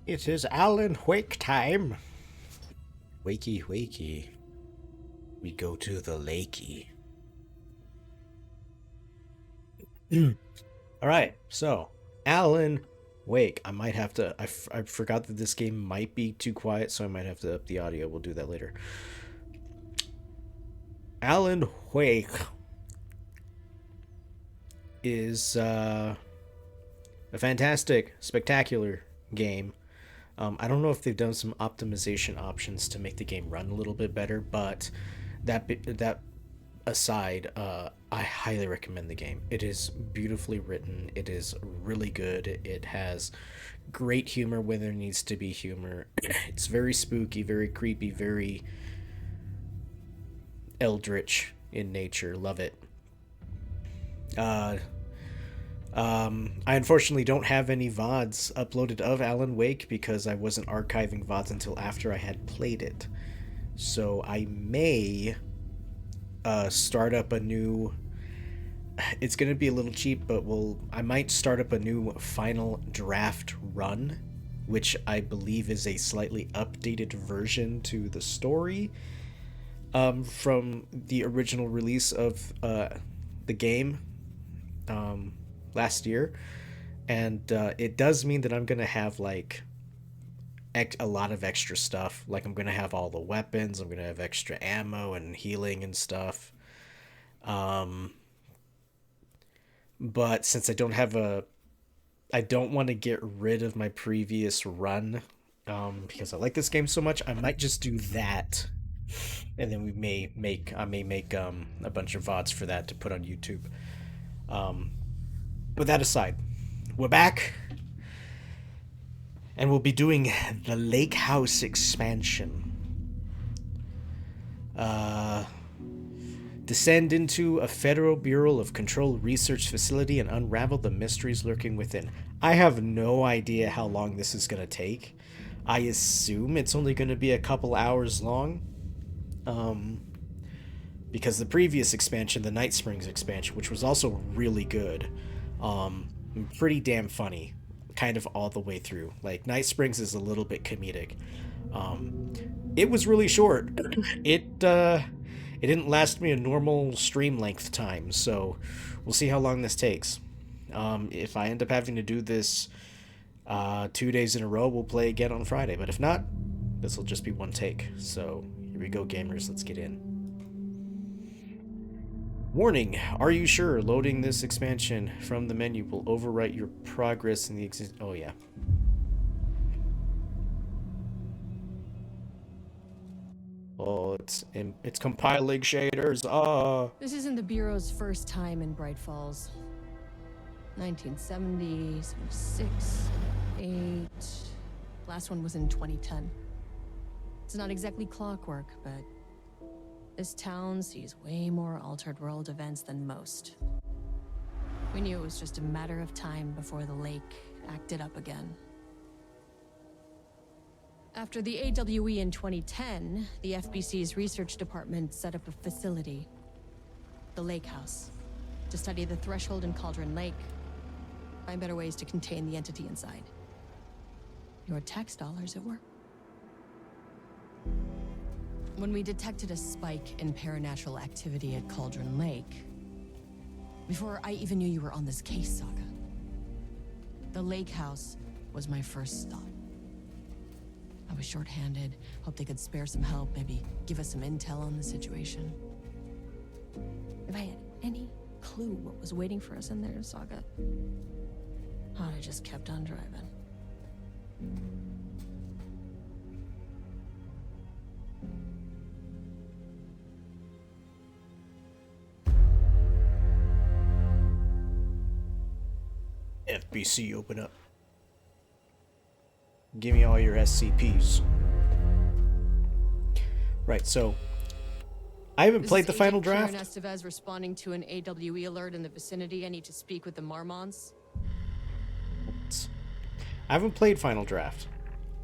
It is Alan Wake time. Wakey, wakey. We go to the lakey. All right, so Alan Wake. I might have to. I forgot that this game might be too quiet, so I might have to up the audio. We'll do that later. Alan Wake is a fantastic, spectacular game. I don't know if they've done some optimization options to make the game run a little bit better, but that aside, I highly recommend the game. It is beautifully written. It is really good. It has great humor when there needs to be humor. It's very spooky, very creepy, very eldritch in nature. Love it. Uh, I unfortunately don't have any VODs uploaded of Alan Wake because I wasn't archiving VODs until after I had played it. So I may start up a new. It's gonna be a little cheap, but I might start up a new final draft run, which I believe is a slightly updated version to the story from the original release of the game um, last year, and it does mean that I'm gonna have like a lot of extra stuff. Like I'm gonna have all the weapons. I'm gonna have extra ammo and healing and stuff. Um, but since I don't want to get rid of my previous run, because I like this game so much. I might just do that, and then I may make a bunch of vods for that to put on YouTube. Um, with that aside, we're back, and we'll be doing the Lake House expansion. Uh, Descend into a Federal Bureau of Control research facility and unravel the mysteries lurking within. I have no idea how long this is going to take. I assume it's only going to be a couple hours long. Um, because the previous expansion, the Night Springs expansion, which was also really good, pretty damn funny, kind of all the way through. Like Night Springs is a little bit comedic. It was really short. It didn't last me a normal stream length time, so we'll see how long this takes. If I end up having to do this 2 days in a row, we'll play again on Friday. But if not, this will just be one take. So here we go, gamers. Let's get in. Warning, are you sure loading this expansion from the menu will overwrite your progress in the oh yeah. Oh, it's compiling shaders. This isn't the Bureau's first time in Bright Falls. 1970, 76, 8. Last one was in 2010. It's not exactly clockwork, but this town sees way more altered world events than most. We knew it was just a matter of time before the lake acted up again. After the AWE in 2010, the FBC's research department set up a facility, the Lake House, to study the threshold in Cauldron Lake, find better ways to contain the entity inside. Your tax dollars at work. When we detected a spike in paranatural activity at Cauldron Lake, before I even knew you were on this case, Saga, the Lake House was my first stop. I was short-handed, hoped they could spare some help, maybe give us some intel on the situation. If I had any clue what was waiting for us in there, Saga, I'd have just kept on driving. FBC, open up. Give me all your SCPs. Right, so I haven't played the final draft. Agent Karen Estevez responding to an AWE alert in the vicinity. I need to speak with the Marmons. I haven't played final draft.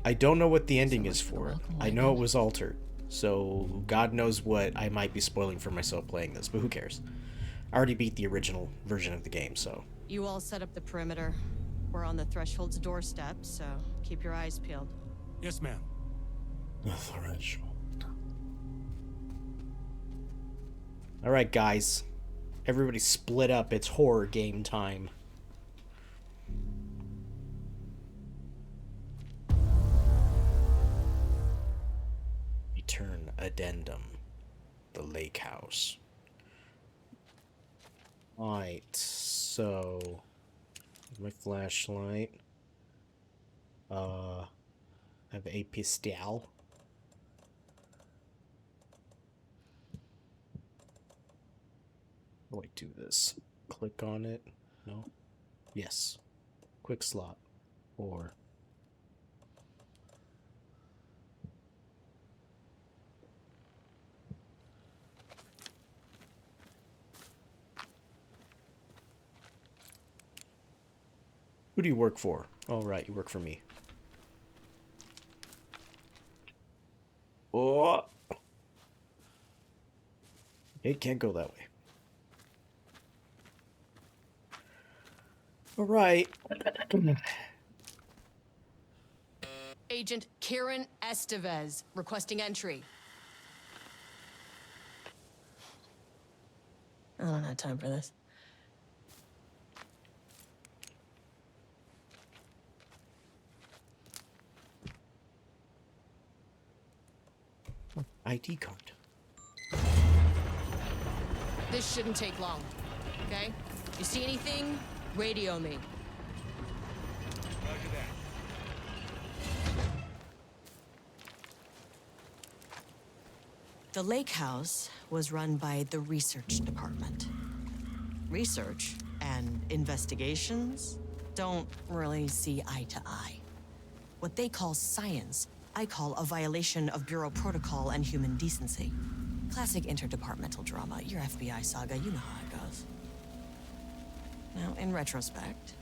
I don't know what the ending is for it. I know it was altered, so God knows what I might be spoiling for myself playing this, but who cares? I already beat the original version of the game, so. You all set up the perimeter. We're on the Threshold's doorstep, so keep your eyes peeled. Yes, ma'am. The Threshold. Alright, guys. Everybody split up. It's horror game time. Return addendum. The Lake House. Alright, so my flashlight. I have a pistol. How do I do this? Click on it? No? Yes. Quick slot. Or who do you work for? Oh, right, you work for me. Oh! It can't go that way. Alright. Agent Karen Estevez requesting entry. I don't have time for this. ID card. This shouldn't take long, okay? You see anything? Radio me. Roger that. The Lake House was run by the research department. Research and investigations don't really see eye to eye. What they call science, I call a violation of Bureau protocol and human decency. Classic interdepartmental drama. Your FBI saga, you know how it goes. Now, in retrospect,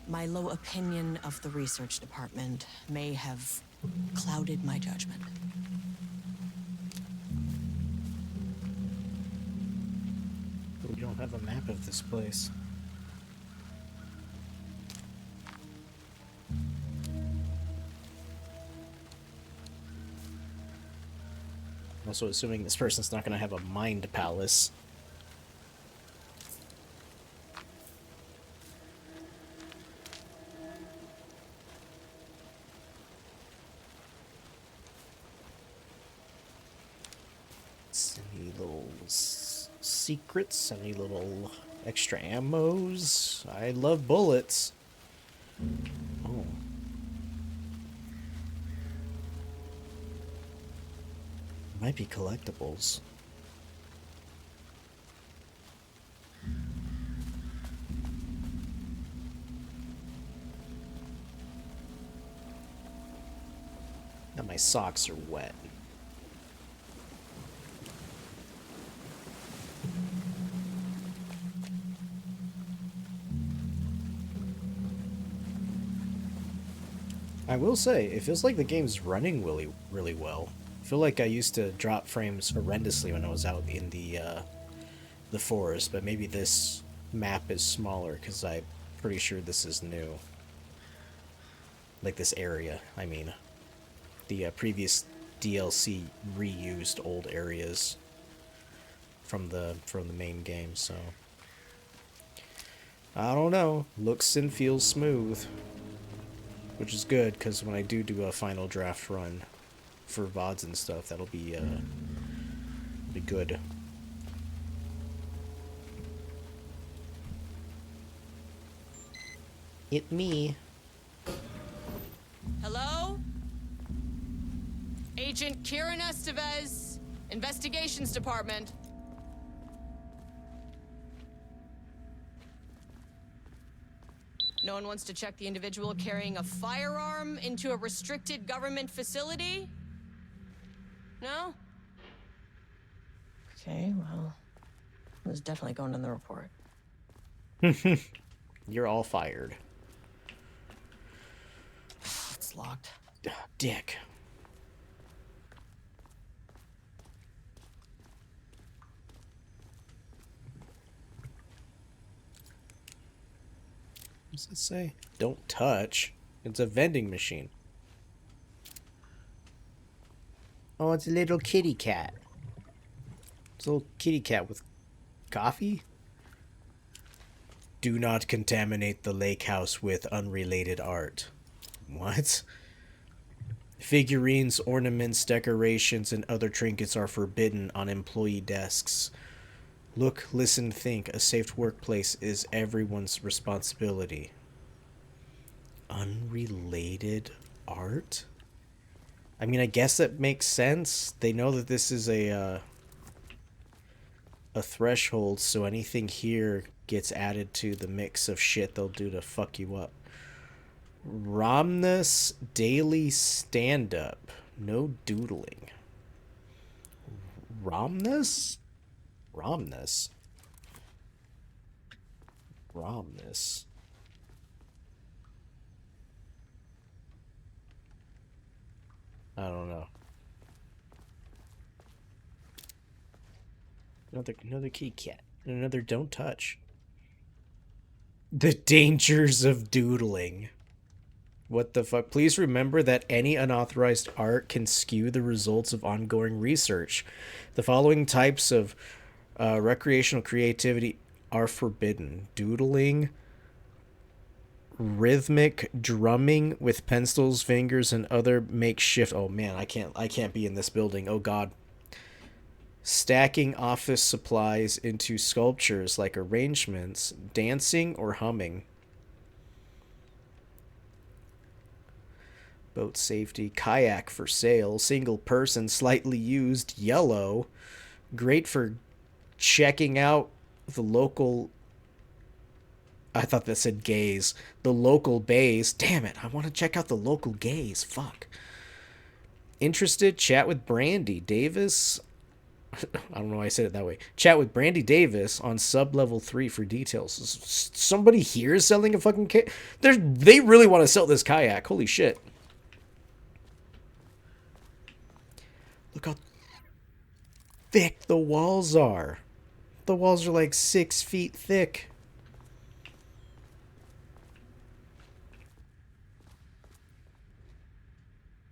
my low opinion of the research department may have clouded my judgment. don't have a map of this place. Also assuming this person's not going to have a mind palace. Any little secrets? Any little extra ammos? I love bullets. Oh. Might be collectibles. Now my socks are wet. I will say, it feels like the game's running really, really well. I feel like I used to drop frames horrendously when I was out in the forest, but maybe this map is smaller because I'm pretty sure this is new. Like this area, I mean. The previous DLC reused old areas from the main game, so I don't know. Looks and feels smooth, which is good because when I do a final draft run for VODs and stuff, that'll be good. It me. Hello? Agent Kieran Estevez, Investigations Department. No one wants to check the individual carrying a firearm into a restricted government facility? No? Okay, well, it was definitely going in the report. You're all fired. It's locked. Dick. What does it say? Don't touch. It's a vending machine. Oh, it's a little kitty cat. It's a little kitty cat with coffee. Do not contaminate the lake house with unrelated art. What? Figurines, ornaments, decorations, and other trinkets are forbidden on employee desks. Look, listen, think. A safe workplace is everyone's responsibility. Unrelated art? I mean, I guess that makes sense. They know that this is a threshold, so anything here gets added to the mix of shit they'll do to fuck you up. Romnus Daily Stand-Up. No doodling. Romnus? Romnus. Romnus. I don't know. Another kitty cat. Another don't touch. The dangers of doodling. What the fuck? Please remember that any unauthorized art can skew the results of ongoing research. The following types of recreational creativity are forbidden: doodling, rhythmic drumming with pencils, fingers, and other makeshift. Oh man, I can't be in this building. Oh god. Stacking office supplies into sculptures like arrangements, dancing, or humming. Boat safety, kayak for sale, single person, slightly used, yellow. Great for checking out the local. I thought that said gays. The local bays. Damn it, I want to check out the local gays. Fuck. Interested? Chat with Brandy Davis. I don't know why I said it that way. Chat with Brandy Davis on sub level 3 for details. Somebody here is selling a fucking kayak. They really want to sell this kayak. Holy shit. Look how thick the walls are. The walls are like 6 feet thick.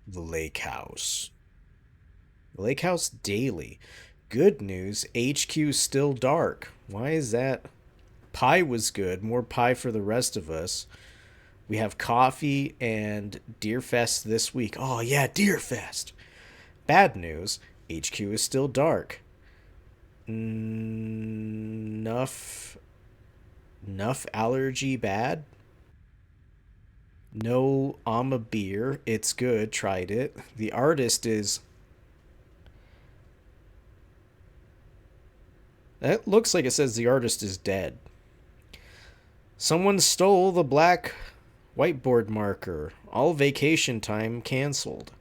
The lake house. The lake house daily. Good news, HQ's still dark. Why is that? Pie was good. More pie for the rest of us. We have coffee and Deerfest this week. Oh, yeah, Deerfest. Bad news, HQ is still dark. Enough. Enough allergy bad? No Ama beer. It's good. Tried it. The artist is. That looks like it says the artist is dead. Someone stole the black whiteboard marker. All vacation time canceled.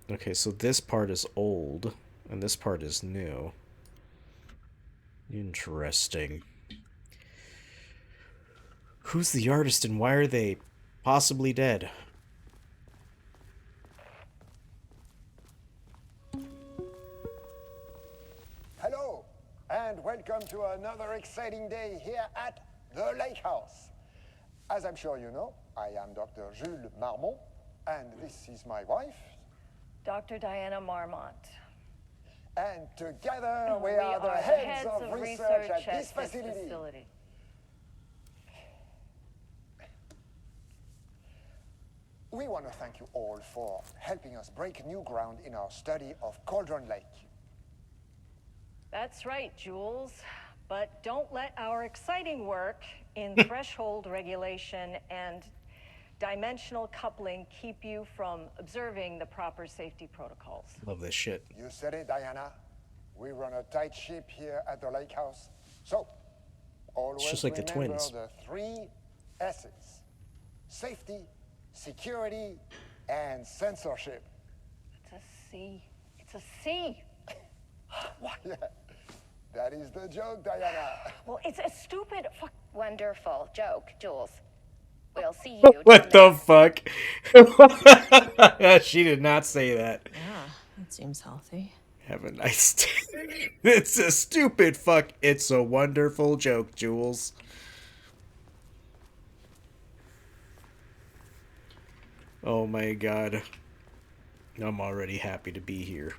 Okay, so this part is old, and this part is new. Interesting. Who's the artist and why are they possibly dead? Hello, and welcome to another exciting day here at the Lake House. As I'm sure you know, I am Dr. Jules Marmont, and this is my wife. Dr. Diana Marmont. And together we are the heads of research at this facility. We want to thank you all for helping us break new ground in our study of Cauldron Lake. That's right, Jules. But don't let our exciting work in threshold regulation and dimensional coupling keep you from observing the proper safety protocols. Love this shit. You said it, Diana. We run a tight ship here at the Lake House. So, always It's just like the remember twins. the 3 S's. Safety, security, and censorship. It's a C. It's a C. Why, yeah, that is the joke, Diana. Well, it's a stupid fuck. Wonderful joke, Jules. We'll see you What down the fuck? She did not say that. Yeah, that seems healthy. Have a nice day. It's a stupid fuck. It's a wonderful joke, Jules. Oh my god. I'm already happy to be here.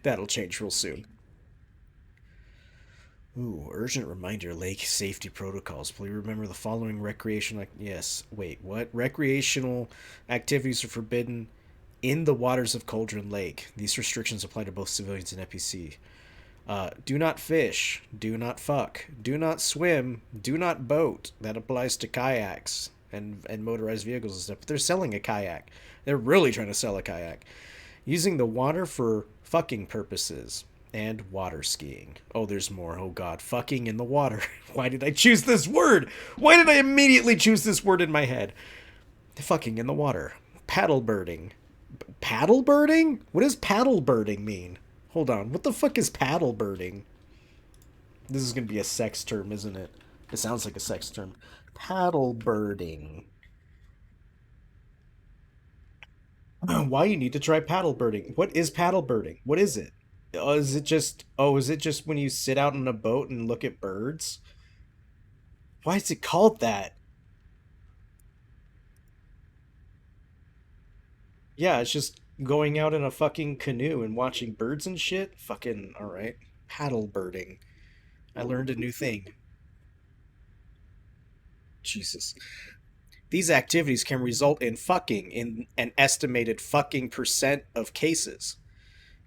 That'll change real soon. Ooh, urgent reminder, lake safety protocols. Please remember the following recreational... Yes, wait, what? Recreational activities are forbidden in the waters of Cauldron Lake. These restrictions apply to both civilians and NPC. Do not fish. Do not fuck. Do not swim. Do not boat. That applies to kayaks and motorized vehicles and stuff. But they're selling a kayak. They're really trying to sell a kayak. Using the water for fucking purposes. And water skiing. Oh, there's more. Oh god. Fucking in the water. Why did I choose this word? Why did I immediately choose this word in my head? Fucking in the water. Paddle birding. Paddle birding? What does paddle birding mean? Hold on. What the fuck is paddle birding? This is gonna be a sex term, isn't it? It sounds like a sex term. Paddle birding. Why you need to try paddle birding? What is paddle birding? What is it? Is it just when you sit out on a boat and look at birds? Why is it called that? Yeah, it's just going out in a fucking canoe and watching birds and shit. Fucking alright. Paddle birding. I learned a new thing. Jesus. These activities can result in fucking in an estimated fucking percent of cases.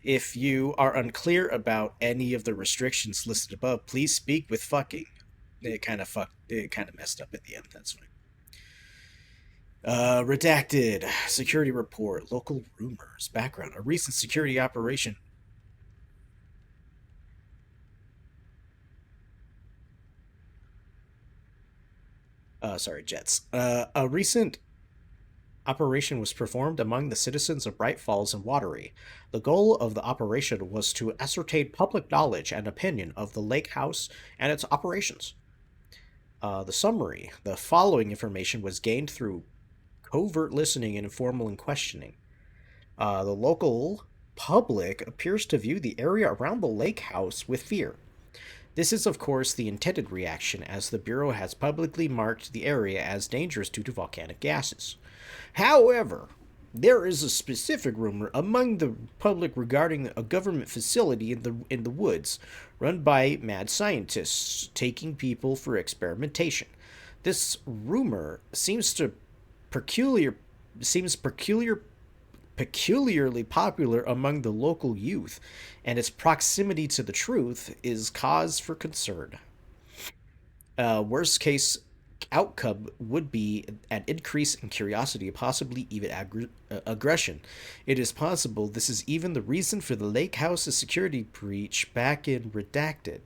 If you are unclear about any of the restrictions listed above, please speak with fucking. It kind of messed up at the end. That's fine. Redacted. Security report. Local rumors. Background. A recent security operation. Sorry, Jets. A recent operation was performed among the citizens of Bright Falls and Watery. The goal of the operation was to ascertain public knowledge and opinion of the lake house and its operations. The summary. The following information was gained through covert listening and informal questioning. The local public appears to view the area around the lake house with fear. This is, of course, the intended reaction, as the Bureau has publicly marked the area as dangerous due to volcanic gases. However, there is a specific rumor among the public regarding a government facility in the woods, run by mad scientists taking people for experimentation. This rumor peculiar seems peculiarly popular among the local youth, and its proximity to the truth is cause for concern. Worst case outcome would be an increase in curiosity, possibly even aggression. It is possible this is even the reason for the lake house's security breach back in Redacted.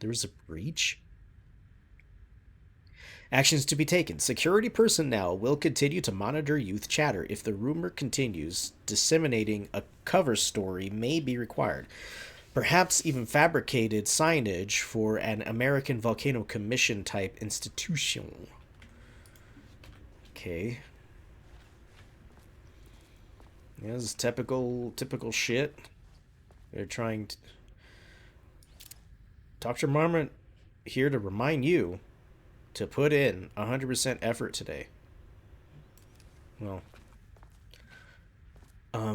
There was a breach? Actions to be taken. Security personnel will continue to monitor youth chatter. If the rumor continues, disseminating a cover story may be required. Perhaps even fabricated signage for an American Volcano Commission type institution. Okay. Yeah, this is typical shit. They're trying to. Dr. Marmot here to remind you to put in 100% effort today. Well,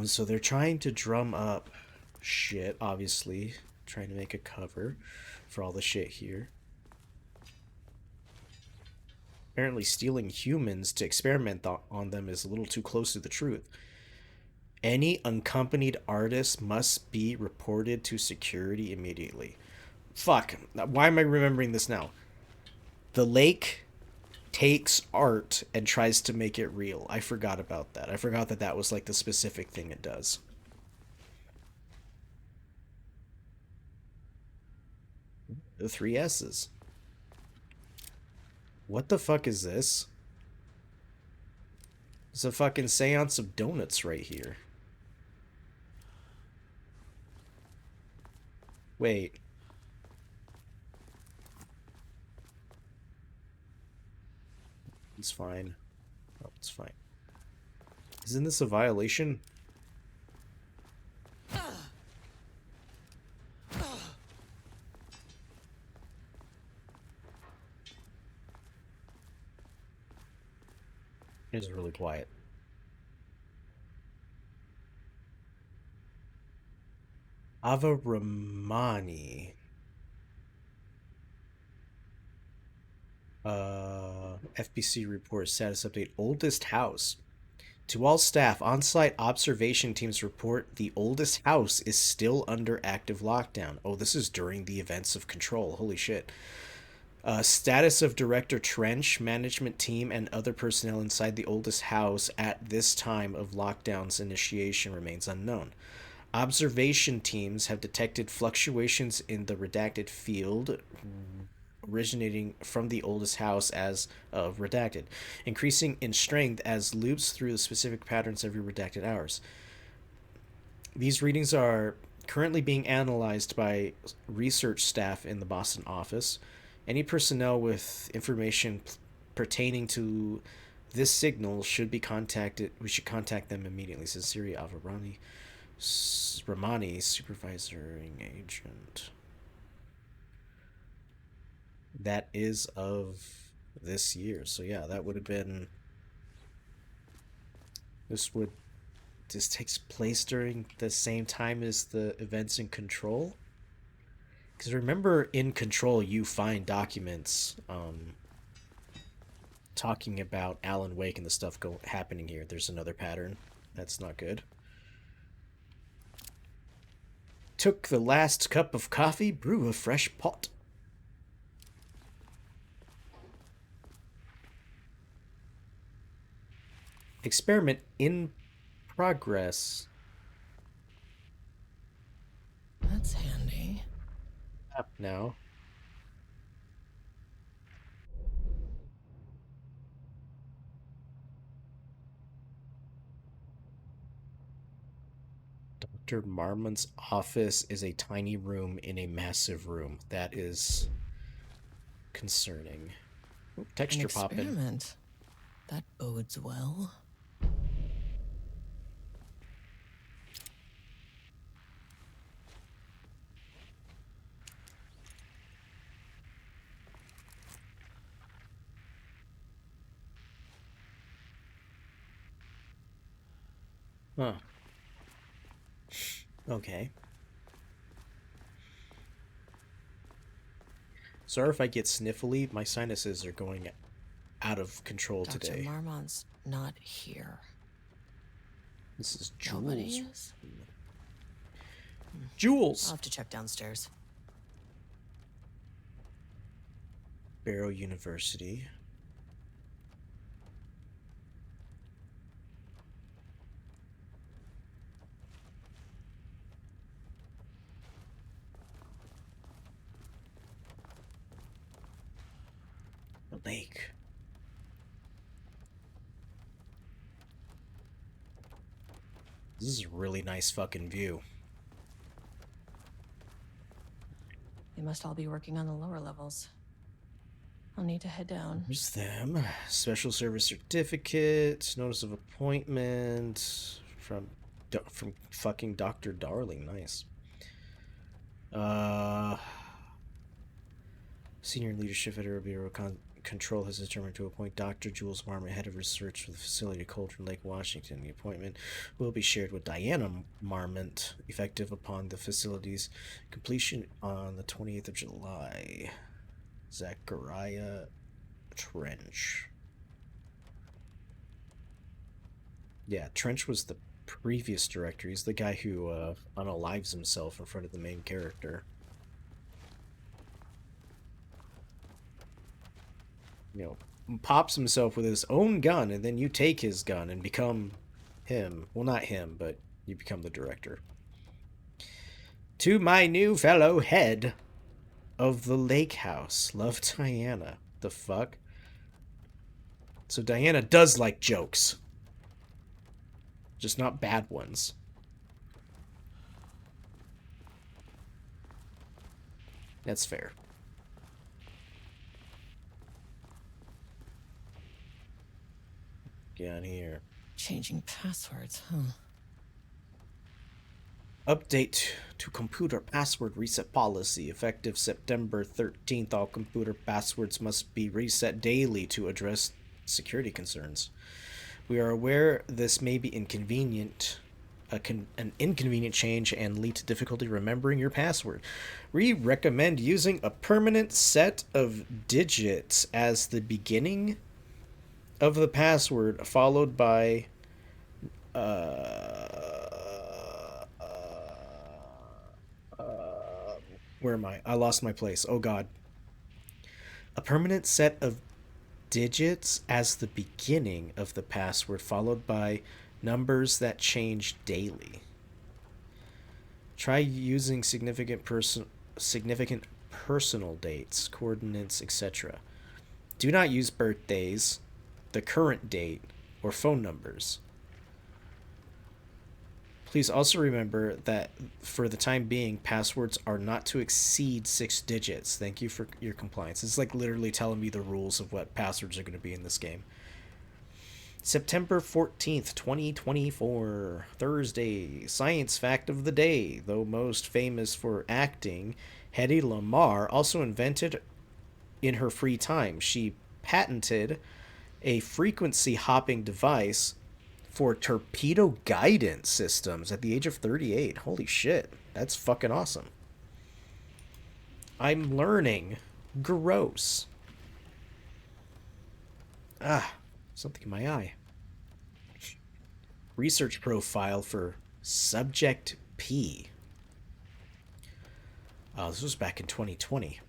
so they're trying to drum up shit, obviously, trying to make a cover for all the shit here. Apparently, stealing humans to experiment on them is a little too close to the truth. Any unaccompanied artist must be reported to security immediately. Fuck, why am I remembering this now? The lake takes art and tries to make it real. I forgot about that. I forgot that that was like the specific thing it does. The three S's. What the fuck is this? It's a fucking seance of donuts right here. Wait. It's fine. Oh, it's fine. Isn't this a violation? It's really quiet. Ava Ramani. FBC report status update. Oldest house. To all staff, on-site observation teams report the oldest house is still under active lockdown. Oh, this is during the events of control. Holy shit. Status of Director Trench, management team, and other personnel inside the oldest house at this time of lockdown's initiation remains unknown. Observation teams have detected fluctuations in the redacted field originating from the oldest house as of redacted, increasing in strength as loops through the specific patterns every redacted hours. These readings are currently being analyzed by research staff in the Boston office. Any personnel with information pertaining to this signal should be contacted. We should contact them immediately, says Siri Avarani. Ramani, supervising agent. That is of this year. So yeah, that would have been. This takes place during the same time as the events in Control. Because remember, in Control, you find documents talking about Alan Wake and the stuff happening here. There's another pattern. That's not good. Took the last cup of coffee, brew a fresh pot. Experiment in progress. That's handy. Up now. Dr. Marmon's office is a tiny room in a massive room. That is concerning. Ooh, texture popping. Experiment. That bodes well. Huh. Okay. Sorry if I get sniffly. My sinuses are going out of control Dr. today. Marmont's not here. This is Nobody Jules. is? Jules! I'll have to check downstairs. Barrow University. The lake. This is a really nice fucking view. They must all be working on the lower levels. I'll need to head down. There's them. Special service certificate. Notice of appointment. From fucking Dr. Darling. Nice. Senior leadership at Aero Bureau Control has determined to appoint Dr. Jules Marmot, head of research for the facility at Cauldron Lake, Washington. The appointment will be shared with Diana Marmot, effective upon the facility's completion on the 28th of July. Zachariah Trench. Yeah, Trench was the previous director. He's the guy who unalives himself in front of the main character. You know, pops himself with his own gun, and then you take his gun and become him. Well, not him, but you become the director. To my new fellow head of the lake house. Love, Diana. The fuck? So Diana does like jokes. Just not bad ones. That's fair. Get on here. Changing passwords, huh? Update to computer password reset policy. Effective September 13th, all computer passwords must be reset daily to address security concerns. We are aware this may be inconvenient, an inconvenient change and lead to difficulty remembering your password. We recommend using a permanent set of digits as the beginning of the password, followed by where am I? I lost my place. Oh god. A permanent set of digits as the beginning of the password, followed by numbers that change daily. Try using significant personal dates, coordinates, etc. Do not use birthdays, the current date, or phone numbers. Please also remember that for the time being, passwords are not to exceed 6 digits. Thank you for your compliance. It's like literally telling me the rules of what passwords are going to be in this game. September 14th, 2024, Thursday. Science fact of the day. Though most famous for acting, Hedy Lamarr also invented in her free time. She patented a frequency hopping device for torpedo guidance systems at the age of 38. Holy shit. That's fucking awesome. I'm learning. Gross. Ah, something in my eye. Research profile for Subject P. Oh, this was back in 2020.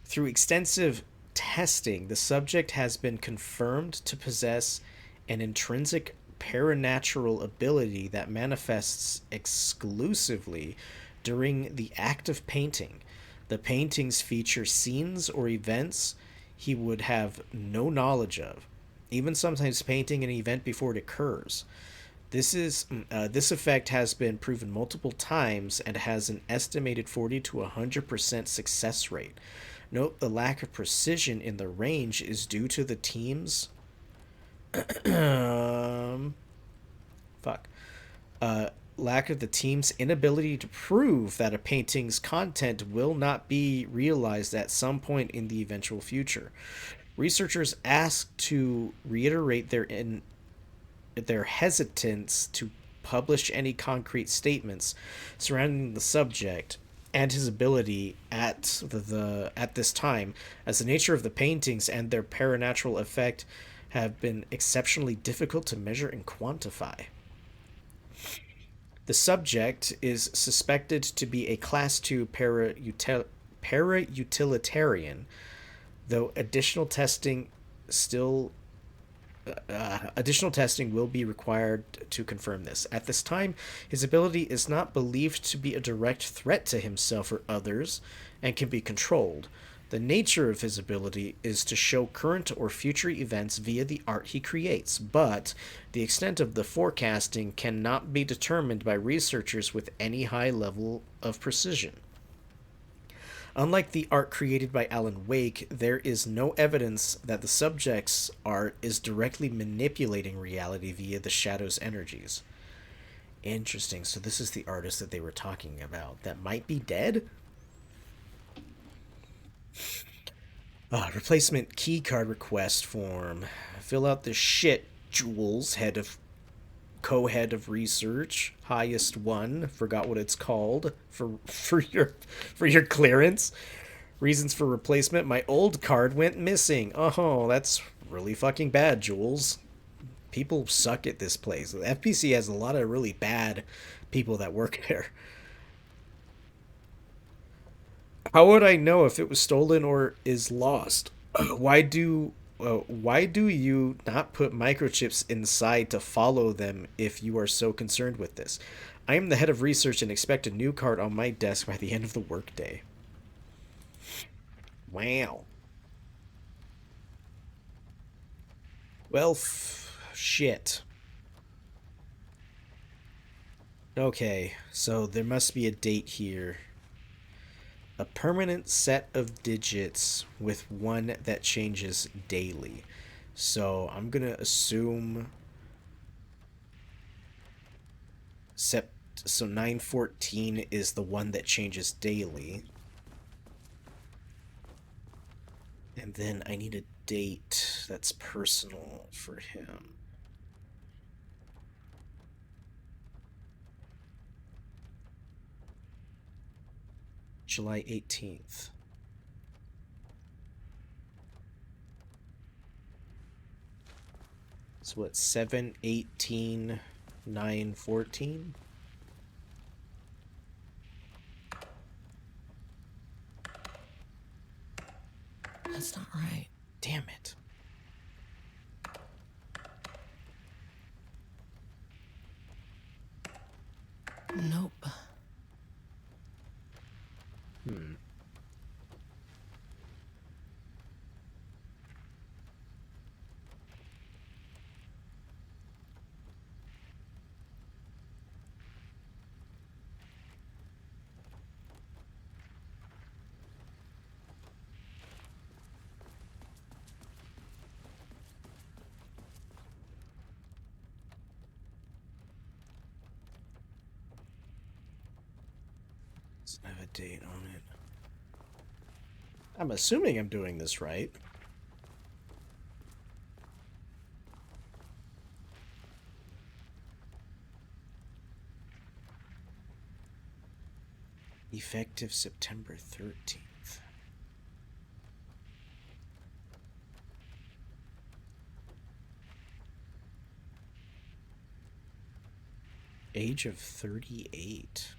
Through extensive testing, the subject has been confirmed to possess an intrinsic paranatural ability that manifests exclusively during the act of painting. The paintings feature scenes or events he would have no knowledge of, even sometimes painting an event before it occurs. This effect has been proven multiple times and has an estimated 40 to 100% success rate. Note the lack of precision in the range is due to the team's lack of the team's inability to prove that a painting's content will not be realized at some point in the eventual future. Researchers asked to reiterate their their hesitance to publish any concrete statements surrounding the subject and his ability at this time, as the nature of the paintings and their paranatural effect have been exceptionally difficult to measure and quantify. The subject is suspected to be a Class 2 para-utilitarian, though still additional testing will be required to confirm this. At this time, his ability is not believed to be a direct threat to himself or others and can be controlled. The nature of his ability is to show current or future events via the art he creates, but the extent of the forecasting cannot be determined by researchers with any high level of precision. Unlike the art created by Alan Wake, there is no evidence that the subject's art is directly manipulating reality via the shadow's energies. Interesting. So this is the artist that they were talking about that might be dead? Replacement keycard request form. Fill out the shit, Jules, co-head of research, highest one, forgot what it's called for your clearance. Reasons for replacement: my old card went missing. Oh, that's really fucking bad, Jules. People suck at this place. The FPC has a lot of really bad people that work there. How would I know if it was stolen or is lost? Why do you not put microchips inside to follow them if you are so concerned with this? I am the head of research and expect a new card on my desk by the end of the workday. Wow. Well, shit. Okay, so there must be a date here. A permanent set of digits with one that changes daily. So I'm gonna assume so 914 is the one that changes daily. And then I need a date that's personal for him. July 18th. So what, 7/18, 9/14? That's not right. Damn it. Nope. Doesn't have a date on it. I'm assuming I'm doing this right. Effective September 13th. Age of 38.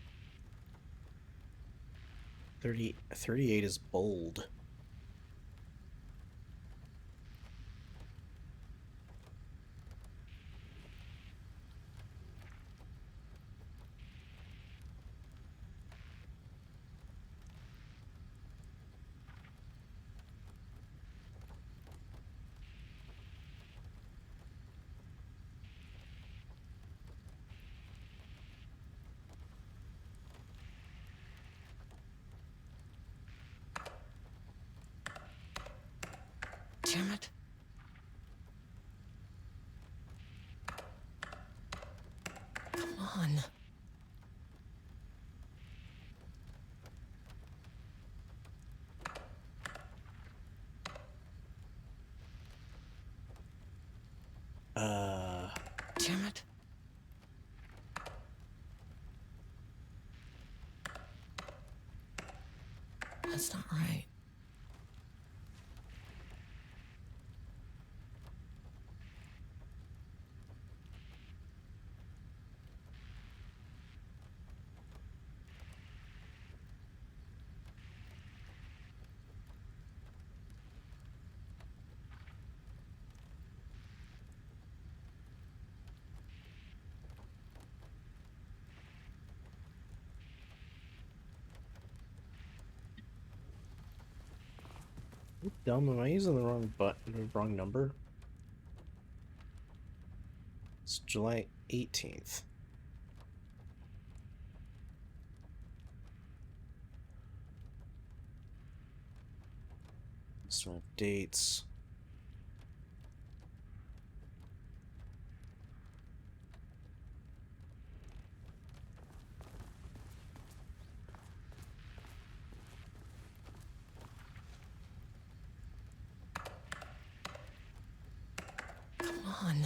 38 is bold. That's not right. Dumb, am I using the wrong button, the wrong number? It's July 18th. So I have dates. Come on.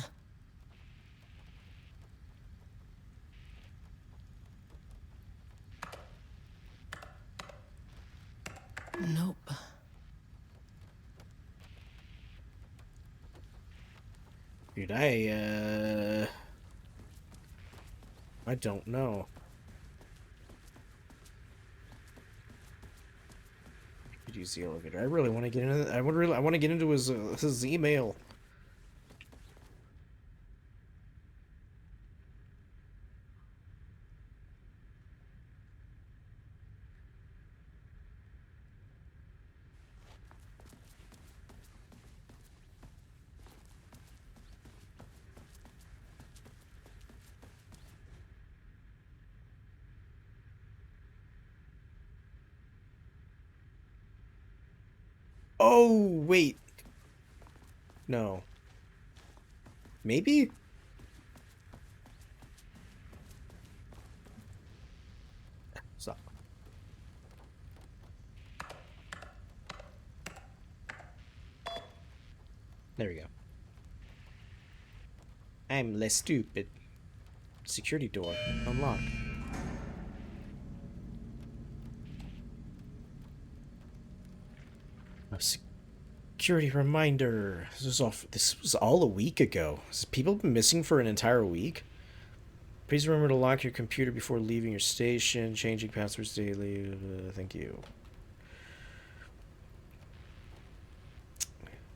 Nope. Dude, I don't know. Could use the elevator. I really want to get into. I want to get into his email. Oh wait, no. Maybe. Stop. There we go. I'm less stupid. Security door unlocked. A security reminder. This was all a week ago. Has people been missing for an entire week? Please remember to lock your computer before leaving your station. Changing passwords daily. Thank you.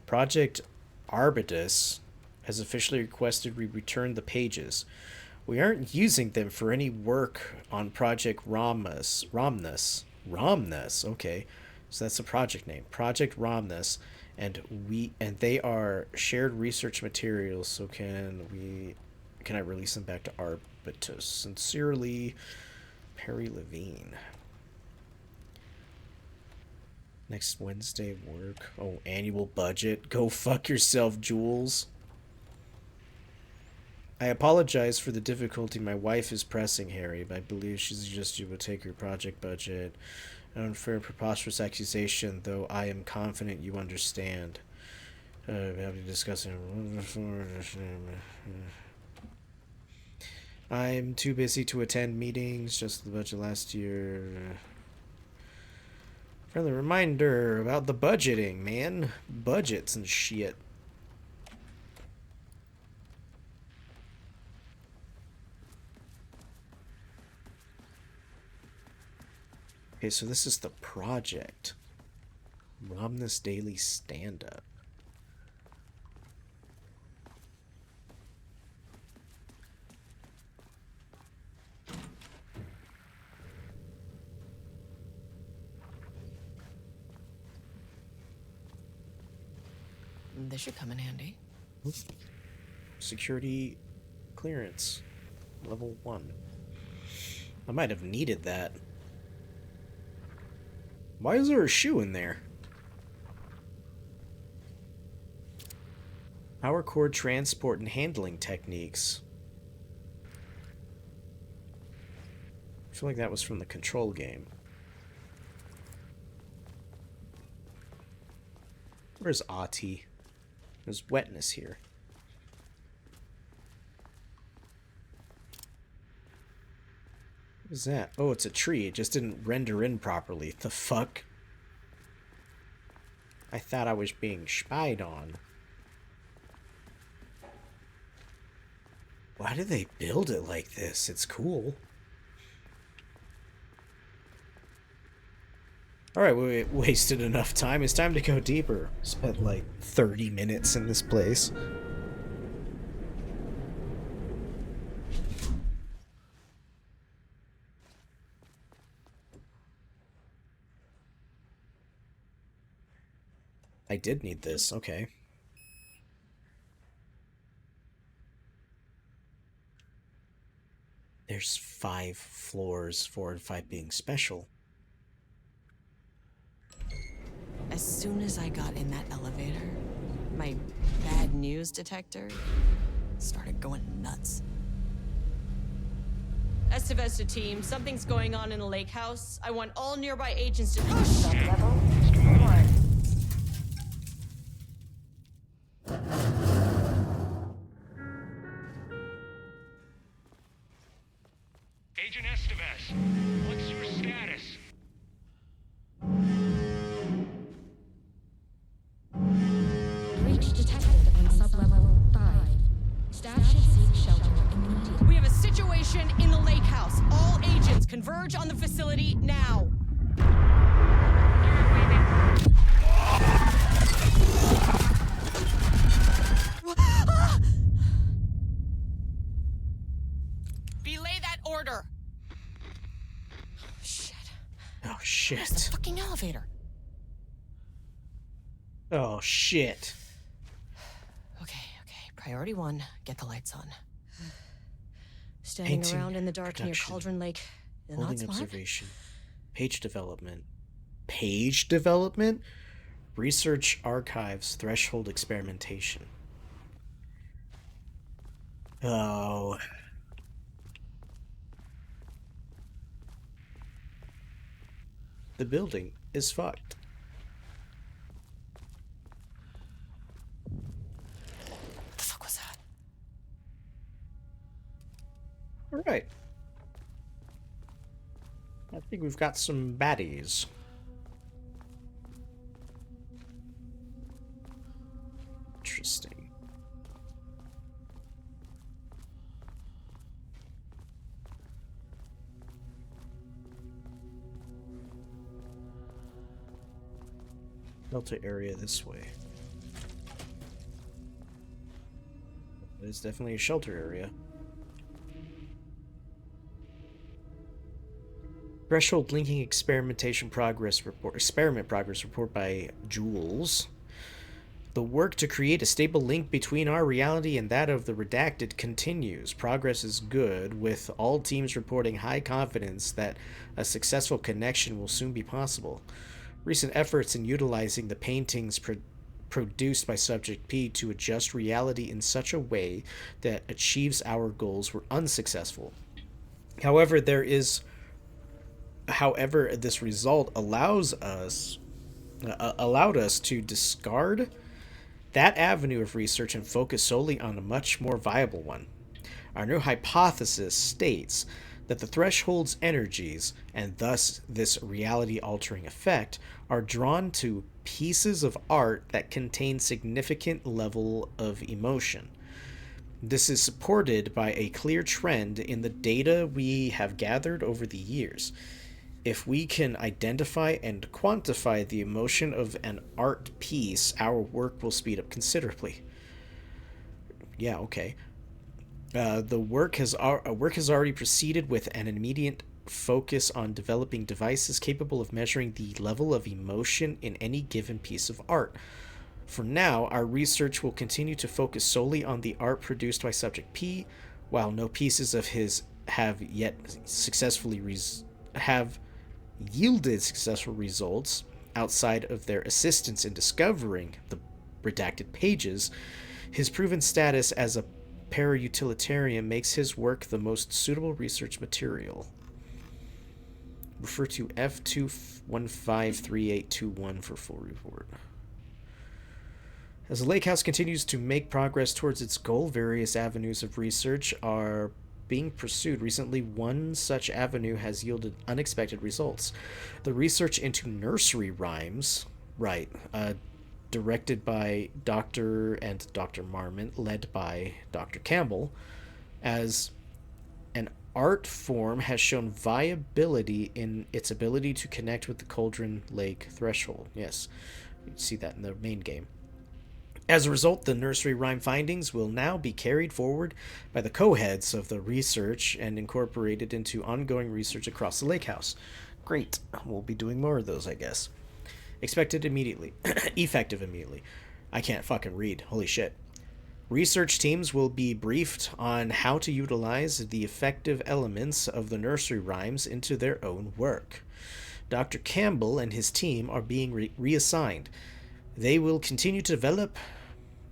Project Arbitus has officially requested we return the pages. We aren't using them for any work on Project Romnus. Romnus. Okay, so that's the project name. Project Romnus, and they are shared research materials. So can I release them back to Arbitus? Sincerely, Perry Levine. Next Wednesday work. Oh, annual budget. Go fuck yourself, Jules. I apologize for the difficulty my wife is pressing, Harry, but I believe she suggests you would take your project budget. An unfair, preposterous accusation, though I am confident you understand. We have to discuss it. I'm too busy to attend meetings, just the budget last year. Friendly reminder about the budgeting, man. Budgets and shit. Okay, so this is the project. Romnus Daily Stand-Up. This should come in handy. Security clearance. Level 1. I might have needed that. Why is there a shoe in there? Power cord transport and handling techniques. I feel like that was from the Control game. Where's Ahti? There's wetness here. What is that? Oh, it's a tree. It just didn't render in properly. The fuck? I thought I was being spied on. Why do they build it like this? It's cool. Alright, we wasted enough time. It's time to go deeper. Spent like 30 minutes in this place. I did need this, okay. There's 5 floors, 4 and 5 being special. As soon as I got in that elevator, my bad news detector started going nuts. Estevesta team, something's going on in the lake house. I want all nearby agents to push. Level 1. Agent Estevez, what's your status? Breach detected on sublevel 5. Staff should seek shelter immediately. We have a situation in the lake house. All agents converge on the facility now. Belay that order. Shit. Oh, Where's the shit. fucking elevator? Oh, shit. Okay. Priority 1, get the lights on. Standing Painting, around in the dark near production, Cauldron Lake is not Holding smart. observation. Page development. Page development? Research archives, threshold experimentation. Oh. The building is fucked. What the fuck was that? Alright. I think we've got some baddies. Interesting. Delta area this way. It's definitely a shelter area. Threshold linking experimentation progress report. Experiment progress report by Jules. The work to create a stable link between our reality and that of the redacted continues. Progress is good, with all teams reporting high confidence that a successful connection will soon be possible. Recent efforts in utilizing the paintings produced by Subject P to adjust reality in such a way that achieves our goals were unsuccessful. However, this result allowed us to discard that avenue of research and focus solely on a much more viable one. Our new hypothesis states that the threshold's energies, and thus this reality-altering effect, are drawn to pieces of art that contain significant level of emotion. This is supported by a clear trend in the data we have gathered over the years. If we can identify and quantify the emotion of an art piece, our work will speed up considerably. Yeah, okay. The work has already proceeded with an immediate focus on developing devices capable of measuring the level of emotion in any given piece of art. For now, our research will continue to focus solely on the art produced by Subject P, while no pieces of his have yet yielded successful results outside of their assistance in discovering the redacted pages. His proven status as a para-utilitarian makes his work the most suitable research material. Refer to F2153821 for full report. As the Lake House continues to make progress towards its goal, various avenues of research are being pursued. Recently, one such avenue has yielded unexpected results. The research into nursery rhymes, directed by Dr. Marmont, led by Dr. Campbell, as an art form has shown viability in its ability to connect with the Cauldron Lake threshold. Yes, you see that in the main game. As a result, the nursery rhyme findings will now be carried forward by the co-heads of the research and incorporated into ongoing research across the lake house. Great. We'll be doing more of those, I guess. Expected immediately. Effective immediately. I can't fucking read. Holy shit. Research teams will be briefed on how to utilize the effective elements of the nursery rhymes into their own work. Dr. Campbell and his team are being reassigned. They will continue to develop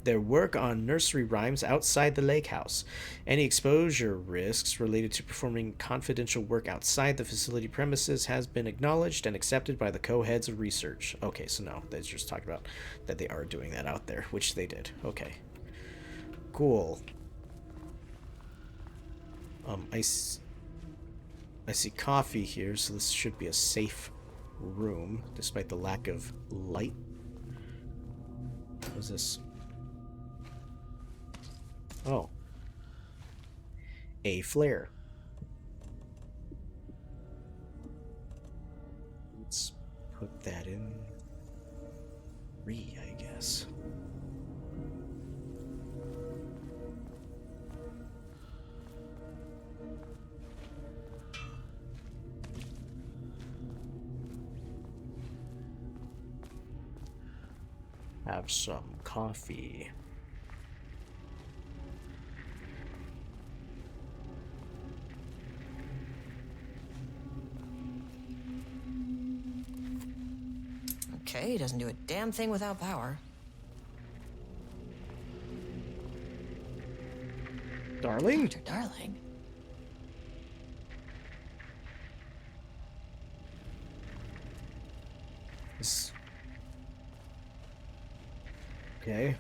their work on nursery rhymes outside the lake house. Any exposure risks related to performing confidential work outside the facility premises has been acknowledged and accepted by the co-heads of research. Okay, so no, they just talked about that they are doing that out there, which they did. Okay. Cool. I see coffee here, so this should be a safe room, despite the lack of light. What is this? Oh. A flare. Let's put that in. I guess. Have some coffee. Okay, doesn't do a damn thing without power. Darling? Dr. Darling. Okay.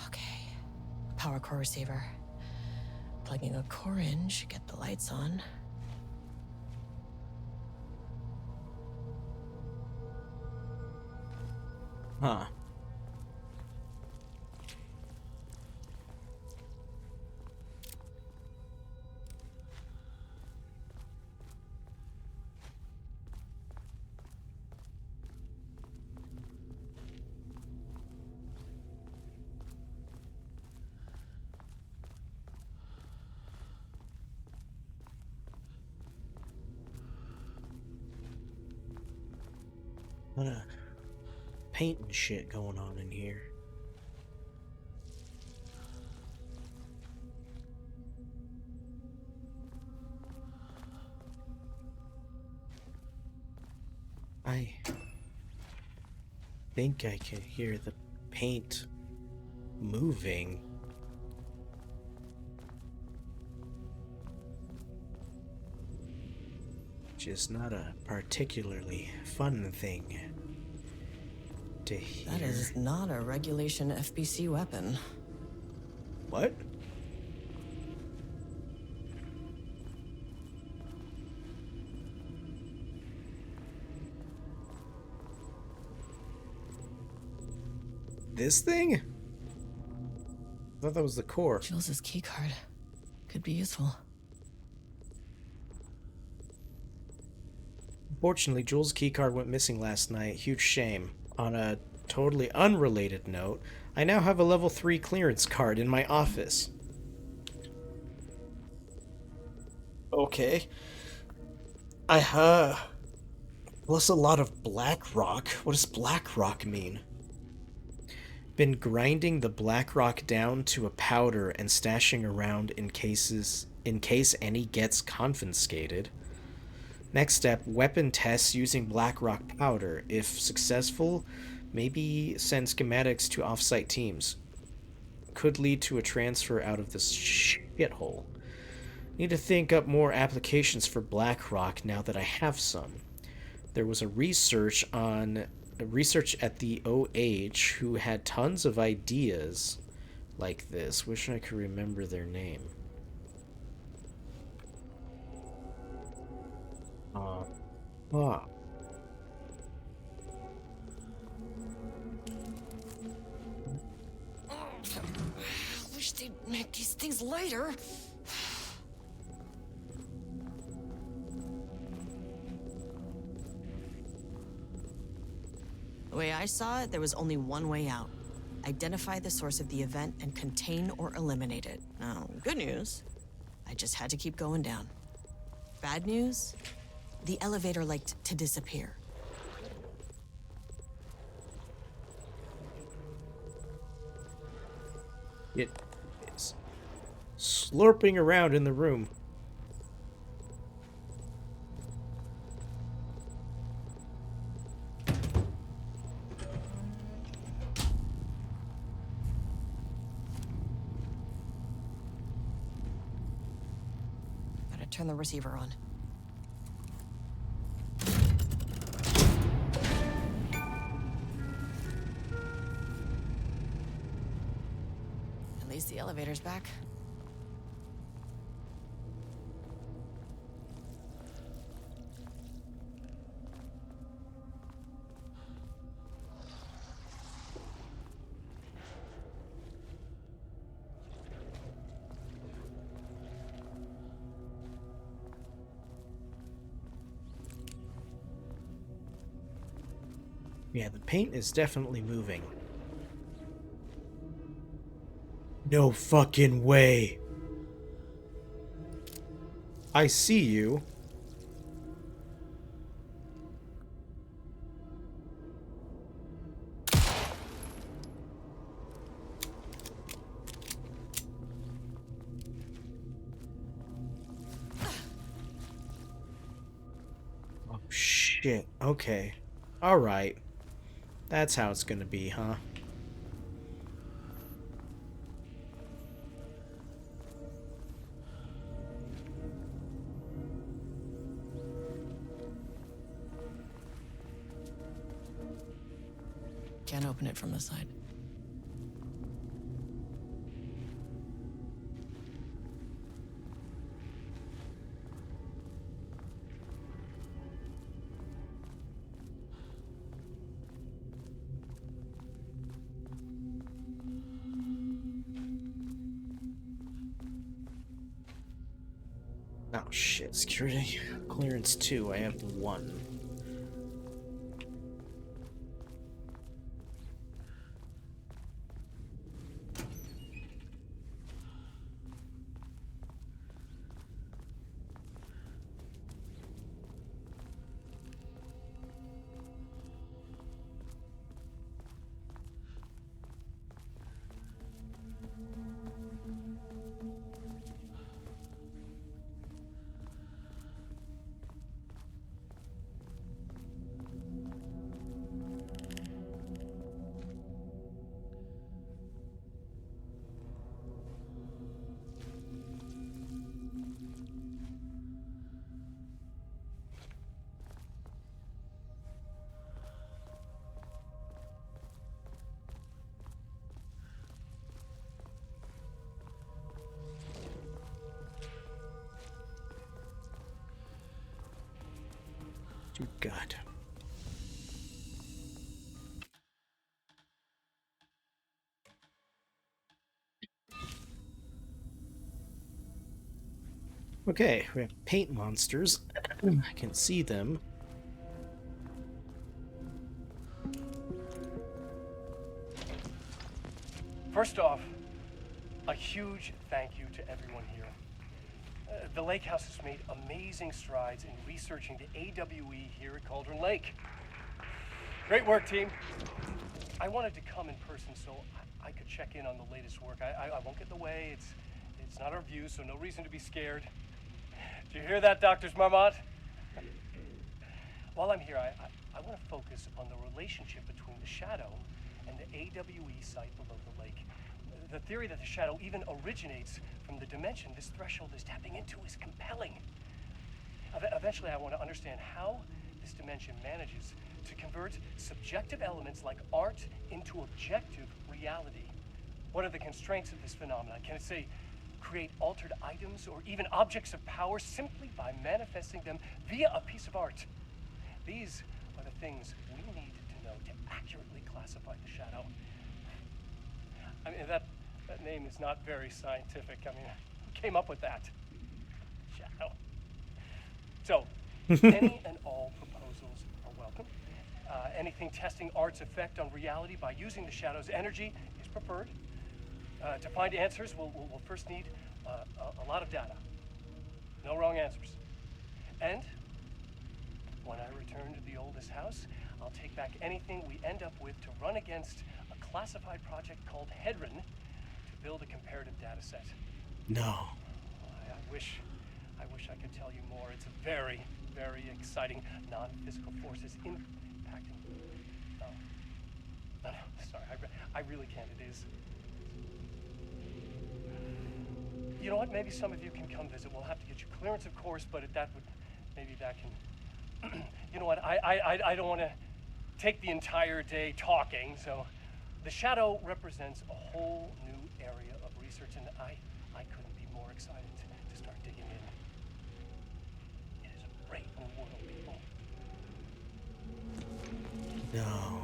Okay. Power core receiver. Plugging a core in should get the lights on. Huh. What a paint and shit going on in here. I think I can hear the paint moving. Which is not a particularly fun thing to hear. That is not a regulation FBC weapon. What? This thing? I thought that was the core. Jules's keycard. Could be useful. Unfortunately, Jules' keycard went missing last night. Huge shame. On a totally unrelated note, I now have a level 3 clearance card in my office. Okay. Plus a lot of black rock. What does black rock mean? Been grinding the black rock down to a powder and stashing around in case any gets confiscated. Next step, weapon tests using black rock powder. If successful, maybe send schematics to off-site teams. Could lead to a transfer out of this shithole. Need to think up more applications for black rock now that I have some. There was a research at the OH who had tons of ideas like this. Wish I could remember their name. Ah. Wish they'd make these things lighter. The way I saw it, there was only one way out. Identify the source of the event and contain or eliminate it. Now, good news, I just had to keep going down. Bad news, the elevator liked to disappear. It is slurping around in the room. Gotta turn the receiver on. At least the elevator's back. Yeah, the paint is definitely moving. No fucking way. I see you. Oh shit. Okay. All right. That's how it's gonna be, huh? Can't open it from the side. Oh shit, security clearance 2, I have 1. Dear God. Okay, we have paint monsters. I can see them. First off, a huge thank you to everyone here. The Lake House has made amazing strides in researching the AWE here at Cauldron Lake. Great work, team. I wanted to come in person so I could check in on the latest work. I won't get in the way. It's not our view, so no reason to be scared. Do you hear that, Doctors Marmot? while I'm here, I want to focus on the relationship between the shadow and the AWE site below the lake. The theory that the shadow even originates from the dimension this threshold is tapping into is compelling. Eventually, I want to understand how this dimension manages to convert subjective elements like art into objective reality. What are the constraints of this phenomenon? Can it, say, create altered items or even objects of power simply by manifesting them via a piece of art? These are the things we need to know to accurately classify the shadow. I mean, that name is not very scientific. I mean, who came up with that? Shadow. So, any and all proposals are welcome. Anything testing art's effect on reality by using the shadow's energy is preferred. To find answers, we'll first need a lot of data. No wrong answers. And when I return to the oldest house, I'll take back anything we end up with to run against a classified project called Hedron to build a comparative data set. No. I wish I could tell you more. It's a very, very exciting non-physical forces impacting. No, sorry, I really can't. It is. You know what? Maybe some of you can come visit. We'll have to get you clearance, of course, but maybe that can. You know what? I don't want to take the entire day talking. So, the shadow represents a whole new area of research, and I couldn't be more excited to start digging in. It is a great new world, people. No.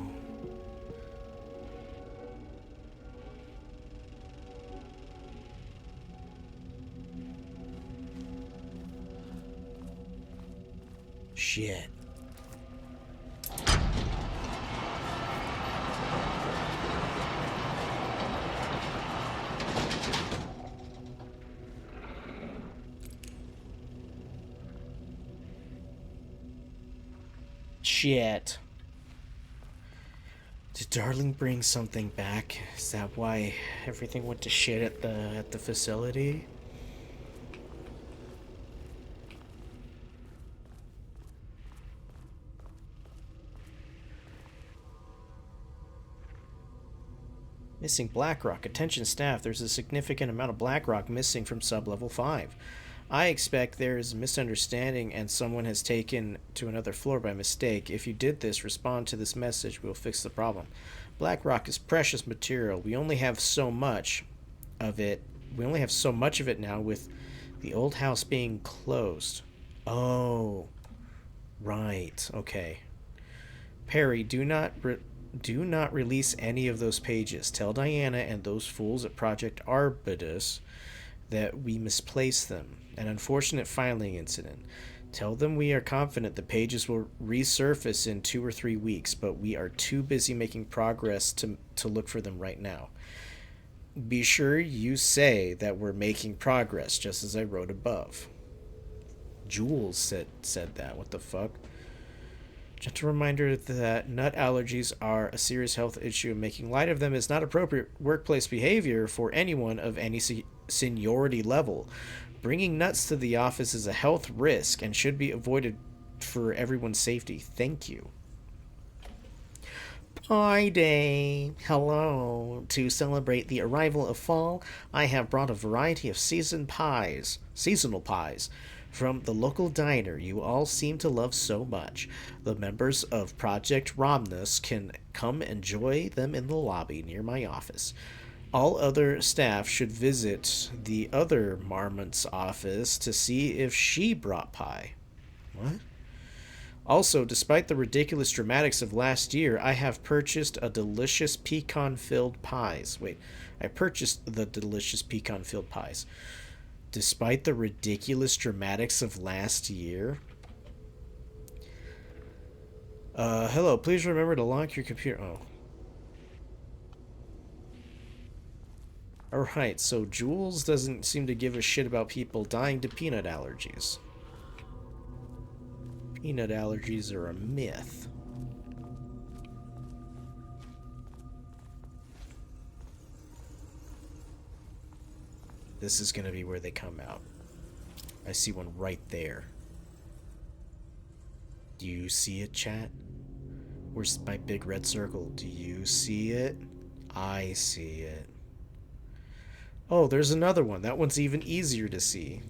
Shit. Shit. Did Darling bring something back? Is that why everything went to shit at the facility? Missing Blackrock. Attention staff, there's a significant amount of Blackrock missing from sub-level 5. I expect there is a misunderstanding and someone has taken to another floor by mistake. If you did this, respond to this message. We'll fix the problem. Blackrock is precious material. We only have so much of it. We only have so much of it now with the old house being closed. Oh. Right. Okay. Perry, do not release any of those pages. Tell Diana and those fools at Project Arbutus that we misplaced them. An unfortunate filing incident. Tell them we are confident the pages will resurface in 2 or 3 weeks, but we are too busy making progress to look for them right now. Be sure you say that we're making progress, just as I wrote above. Jules said that. What the fuck? Gentle reminder that nut allergies are a serious health issue, and making light of them is not appropriate workplace behavior for anyone of any seniority level. Bringing nuts to the office is a health risk and should be avoided for everyone's safety. Thank you. Pie Day. Hello. To celebrate the arrival of fall, I have brought a variety of seasonal pies from the local diner you all seem to love so much. The members of Project Romnus can come enjoy them in the lobby near my office. All other staff should visit the other Marmont's office to see if she brought pie. What? Also, despite the ridiculous dramatics of last year, I have purchased a delicious pecan-filled pies. Wait, I purchased the delicious pecan-filled pies. Despite the ridiculous dramatics of last year? Hello, please remember to lock your computer. Oh. Alright, so Jules doesn't seem to give a shit about people dying to peanut allergies. Peanut allergies are a myth. This is gonna be where they come out. I see one right there. Do you see it, chat? Where's my big red circle? Do you see it? I see it. Oh, there's another one. That one's even easier to see.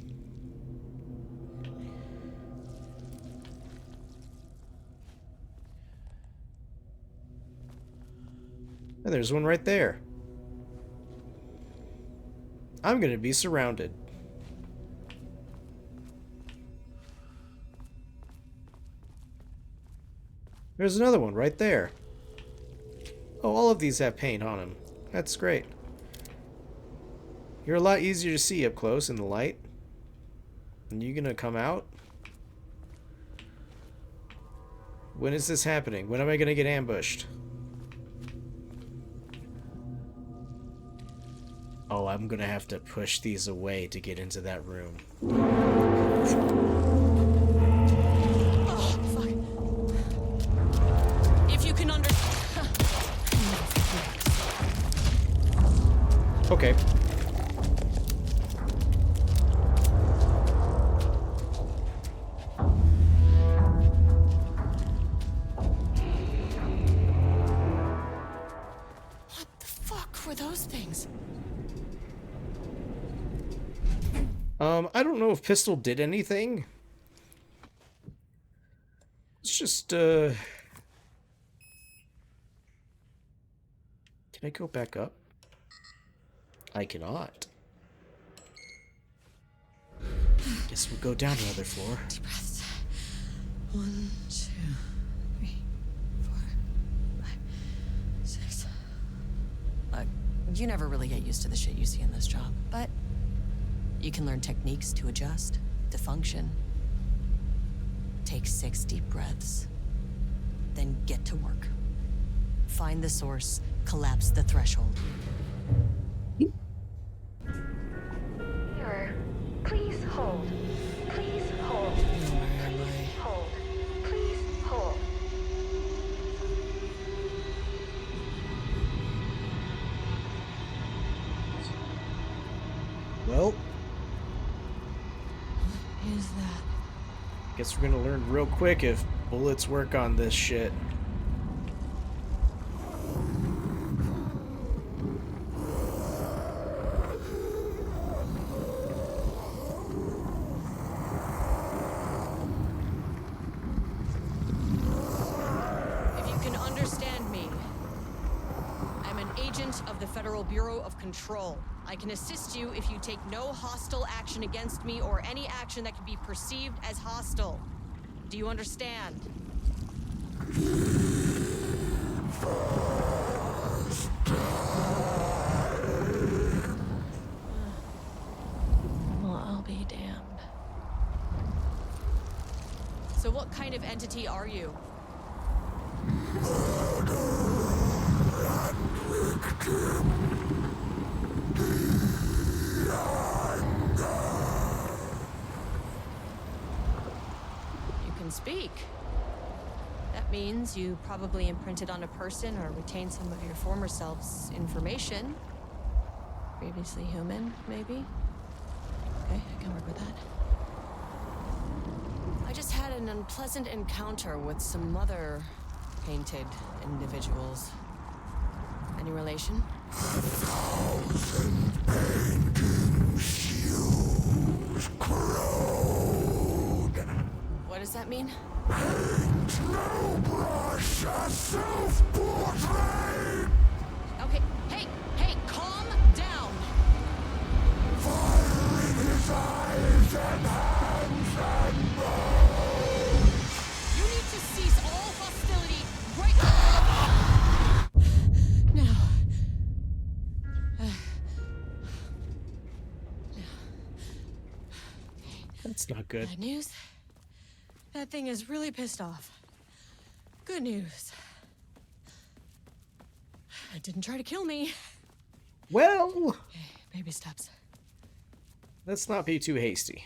And there's one right there. I'm gonna be surrounded. There's another one right there. Oh, all of these have paint on them. That's great. You're a lot easier to see up close in the light. And you gonna come out? When is this happening? When am I gonna get ambushed? Oh, I'm gonna have to push these away to get into that room. Oh, fuck. If you can understand. Okay. What the fuck were those things? I don't know if pistol did anything. It's just, Can I go back up? I cannot. Guess we'll go down another floor. Deep breaths. 1, 2, 3, 4, 5, 6. Look, you never really get used to the shit you see in this job, but you can learn techniques to adjust, to function. Take 6 deep breaths, then get to work. Find the source, collapse the threshold. Mirror, please hold. Please hold. Please hold. Please hold. Well, What is that? guess we're gonna learn real quick if bullets work on this shit. If you can understand me, I'm an agent of the Federal Bureau of Control. I can assist you if you take no hostile action against me or any action that can be perceived as hostile. Do you understand? Well, I'll be damned. So what kind of entity are you? You can speak. That means you probably imprinted on a person or retained some of your former self's information. Previously human, maybe? Okay, I can work with that. I just had an unpleasant encounter with some other painted individuals. Any relation? What does that mean? Okay, hey, calm down. You need to cease all hostility right now. That's not good. Bad news? That thing is really pissed off. Good news. It didn't try to kill me. Well, Okay, baby steps. let's not be too hasty.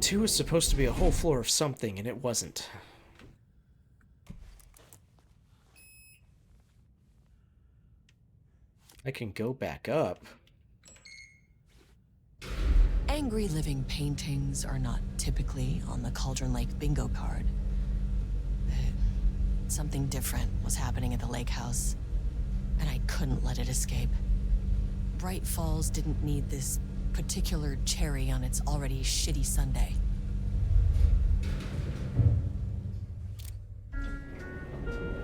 Two is supposed to be a whole floor of something, and it wasn't. I can go back up. A angry living paintings are not typically on the Cauldron Lake bingo card. But something different was happening at the lake house, and I couldn't let it escape. Bright Falls didn't need this particular cherry on its already shitty sundae.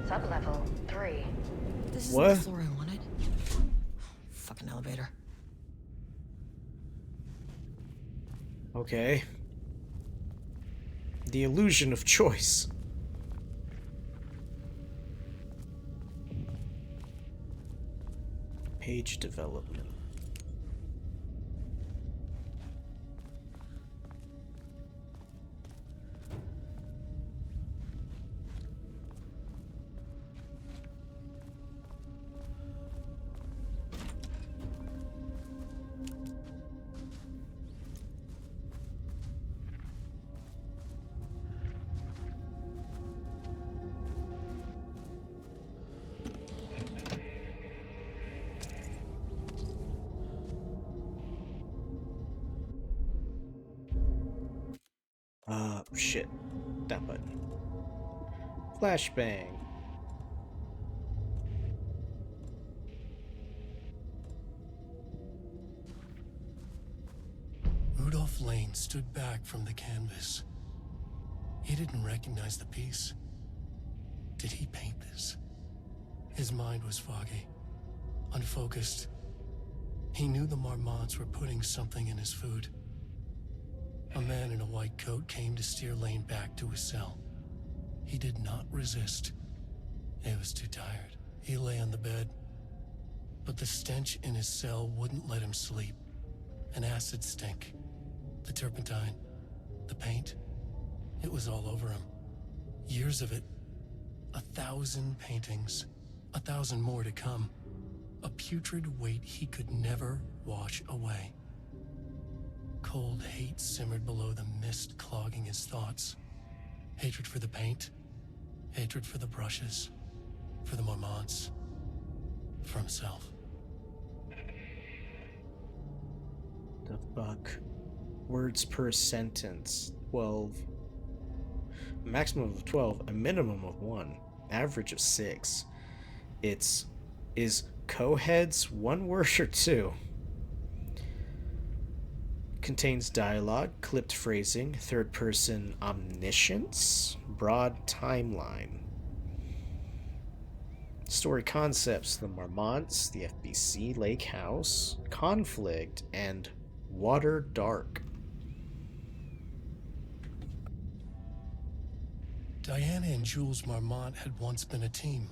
Sublevel 3. This What? isn't the floor I wanted. Fucking elevator. Okay. The illusion of choice. Page development. Shit. That button. Flashbang. Rudolph Lane stood back from the canvas. He didn't recognize the piece. Did he paint this? His mind was foggy, unfocused. He knew the Marmots were putting something in his food. A man in a white coat came to steer Lane back to his cell. He did not resist. He was too tired. He lay on the bed, but the stench in his cell wouldn't let him sleep. An acid stink. The turpentine. The paint. It was all over him. Years of it. 1,000 paintings. 1,000 more to come. A putrid weight he could never wash away. Cold hate simmered below the mist clogging his thoughts. Hatred for the paint. Hatred for the brushes. For the Marmots. For himself. The fuck? Words per sentence. 12. A maximum of 12. A minimum of 1. Average of 6. Is co-heads one word or two? Contains dialogue, clipped phrasing, third person omniscience, broad timeline. Story concepts: the Marmots, the FBC, Lake House, conflict, and Water Dark. Diana and Jules Marmont had once been a team.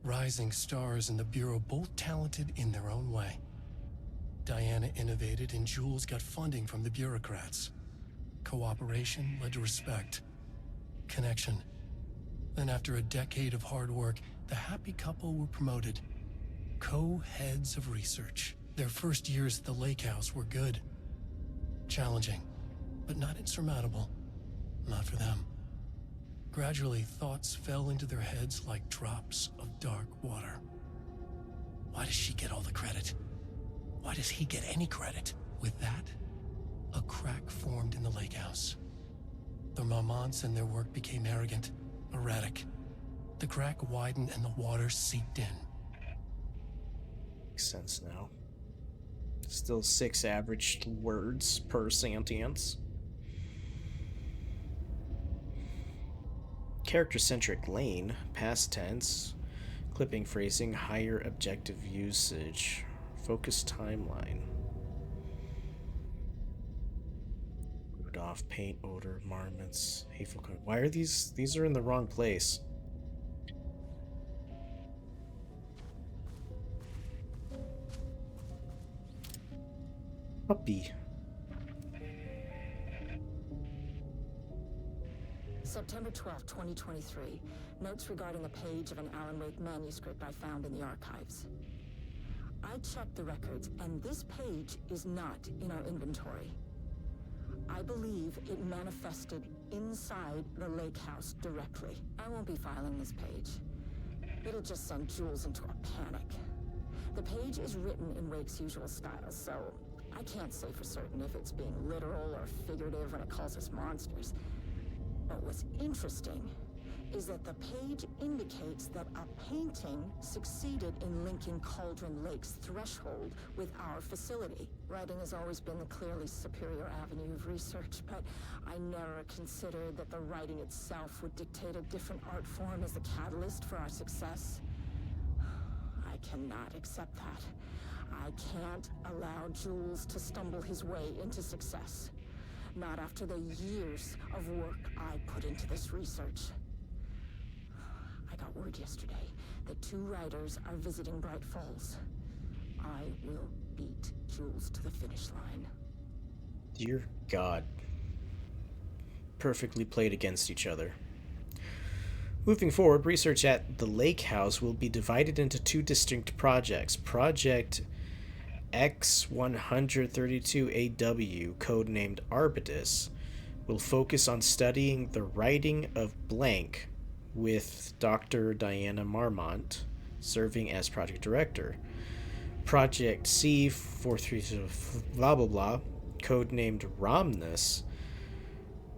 Rising stars in the Bureau, both talented in their own way. Diana innovated and Jules got funding from the bureaucrats. Cooperation led to respect. Connection. Then after a decade of hard work, the happy couple were promoted. Co-heads of research. Their first years at the lake house were good. Challenging, but not insurmountable. Not for them. Gradually, thoughts fell into their heads like drops of dark water. Why does she get all the credit? Why does he get any credit? With that, a crack formed in the lake house. The Marmonts and their work became arrogant, erratic. The crack widened and the water seeped in. Makes sense now. Still 6 average words per sentience. Character-centric Lane, past tense, clipping phrasing, higher objective usage, focus timeline. Rudolph, paint, odor, marmots, hateful. Why are these are in the wrong place? Puppy. September 12, 2023. Notes regarding a page of an Alan Wake manuscript I found in the archives. I checked the records, and this page is not in our inventory. I believe it manifested inside the lake house directly. I won't be filing this page. It'll just send Jules into a panic. The page is written in Wake's usual style, so I can't say for certain if it's being literal or figurative when it calls us monsters. But what's interesting is that the page indicates that a painting succeeded in linking Cauldron Lake's threshold with our facility. Writing has always been the clearly superior avenue of research, but I never considered that the writing itself would dictate a different art form as the catalyst for our success. I cannot accept that. I can't allow Jules to stumble his way into success. Not after the years of work I put into this research. I got word yesterday that 2 writers are visiting Bright Falls. I will beat Jules to the finish line. Dear God. Perfectly played against each other. Moving forward, research at the Lake House will be divided into 2 distinct projects. Project X-132AW, codenamed Arbutus, will focus on studying the writing of blank, with Dr. Diana Marmont serving as project director. Project C-432 blah blah blah, codenamed Romnus,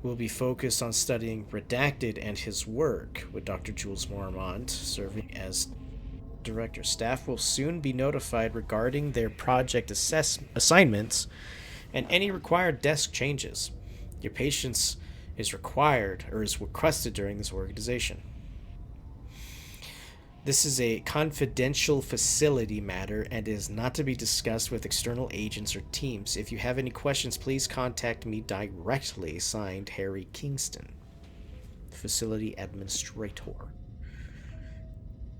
will be focused on studying Redacted and his work, with Dr. Jules Marmont serving as director. Staff will soon be notified regarding their project assignments and any required desk changes. Your patience is required or is requested during this organization. This is a confidential facility matter and is not to be discussed with external agents or teams. If you have any questions, please contact me directly. Signed, Harry Kingston, Facility Administrator.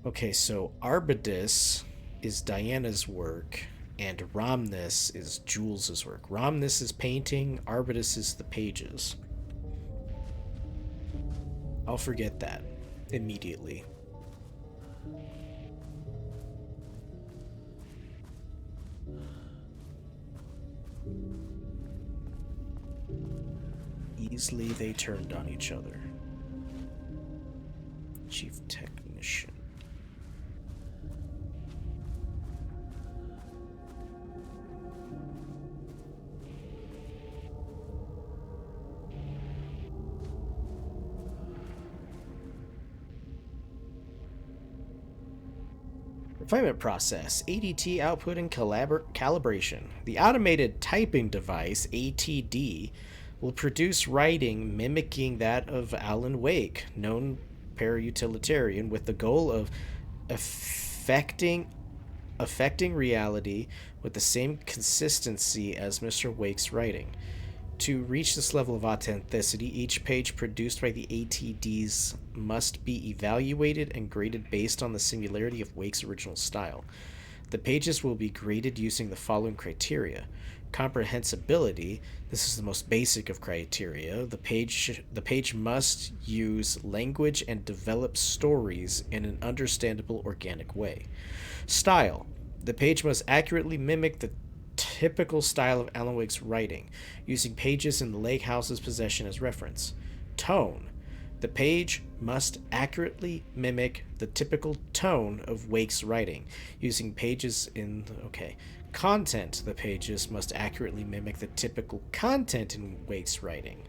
Okay, so Arbutus is Diana's work, and Romnus is Jules's work. Romnus is painting, Arbutus is the pages. I'll forget that immediately. Easily they turned on each other. Chief Technician. Refinement process, ADT output and calibration. The automated typing device, ATD, will produce writing mimicking that of Alan Wake, known para-utilitarian, with the goal of affecting reality with the same consistency as Mr. Wake's writing. To reach this level of authenticity, each page produced by the ATDs must be evaluated and graded based on the similarity of Wake's original style. The pages will be graded using the following criteria. Comprehensibility, this is the most basic of criteria. The page must use language and develop stories in an understandable, organic way. Style, the page must accurately mimic the typical style of Alan Wake's writing, using pages in the Lake House's possession as reference. Tone, the page must accurately mimic the typical tone of Wake's writing, using pages in... Content, the pages must accurately mimic the typical content in Wake's writing.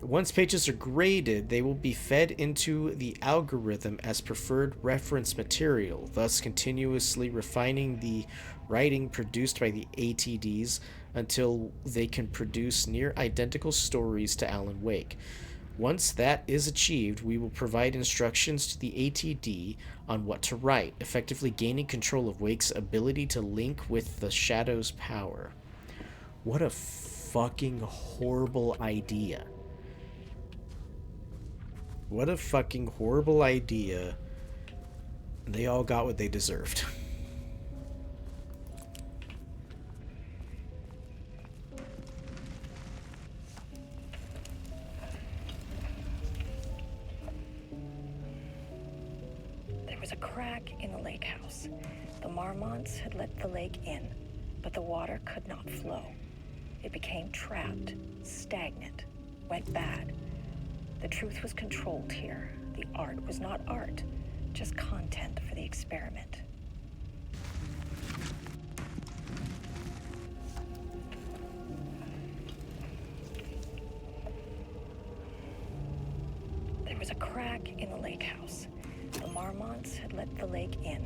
Once pages are graded, they will be fed into the algorithm as preferred reference material, thus continuously refining the writing produced by the ATDs until they can produce near identical stories to Alan Wake. Once that is achieved, we will provide instructions to the ATD on what to write, effectively gaining control of Wake's ability to link with the Shadow's power. What a fucking horrible idea. What a fucking horrible idea. They all got what they deserved. There was a crack in the lake house. The Marmonts had let the lake in, but the water could not flow. It became trapped, stagnant, went bad. The truth was controlled here. The art was not art, just content for the experiment. There was a crack in the lake house. The Marmonts had let the lake in,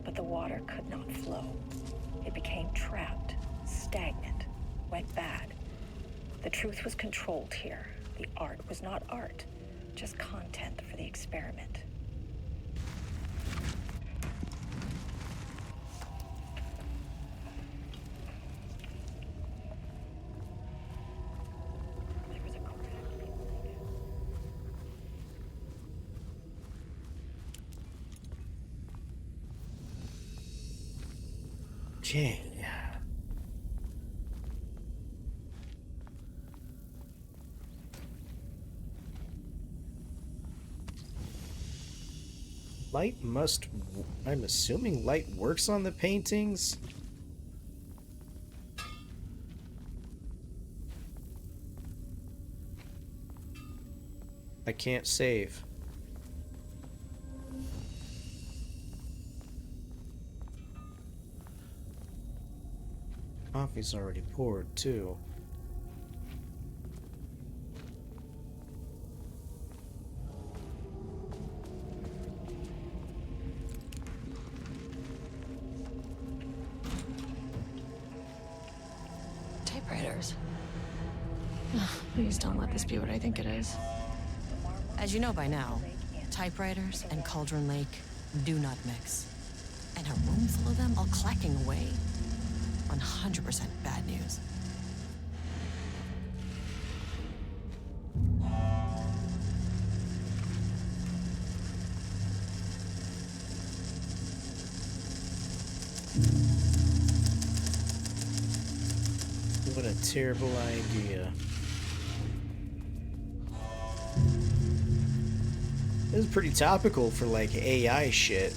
but the water could not flow. It became trapped, stagnant, went bad. The truth was controlled here. The art was not art, just content for the experiment. There was a crack in the lake house. Okay. Light must... I'm assuming light works on the paintings? I can't save. Coffee's already poured, too. Typewriters. Please don't let this be what I think it is. As you know by now, typewriters and Cauldron Lake do not mix. And a room full of them all clacking away? 100% bad news. What a terrible idea. This is pretty topical for like AI shit.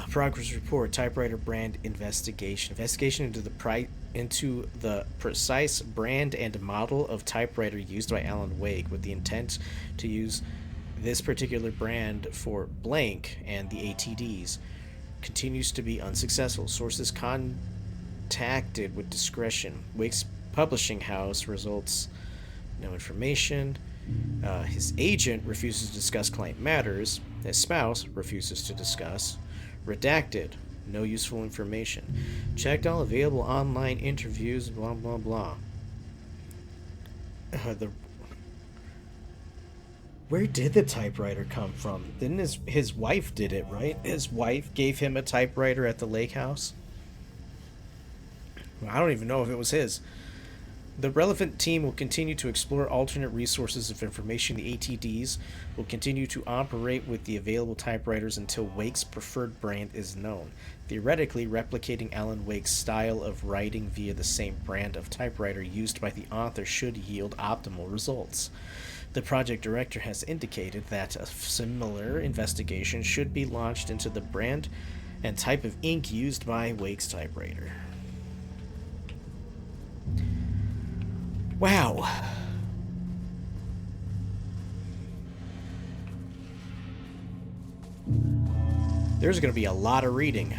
Progress report. Typewriter brand investigation. Investigation into the precise brand and model of typewriter used by Alan Wake, with the intent to use this particular brand for blank and the ATDs, continues to be unsuccessful. Sources contacted with discretion. Wake's publishing house results no information. His agent refuses to discuss client matters. His spouse refuses to discuss. Redacted. No useful information. Checked all available online interviews, blah, blah, blah. Where did the typewriter come from? Didn't his wife did it, right? His wife gave him a typewriter at the lake house? Well, I don't even know if it was his. The relevant team will continue to explore alternate resources of information. The ATDs will continue to operate with the available typewriters until Wake's preferred brand is known. Theoretically, replicating Alan Wake's style of writing via the same brand of typewriter used by the author should yield optimal results. The project director has indicated that a similar investigation should be launched into the brand and type of ink used by Wake's typewriter. Wow. There's going to be a lot of reading.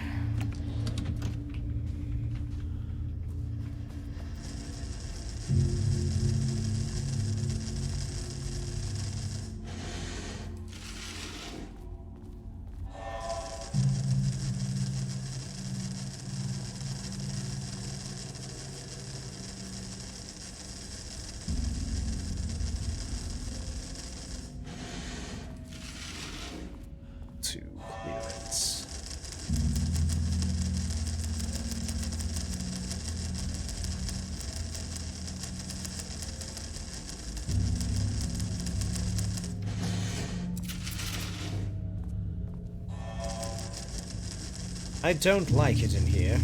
I don't like it in here.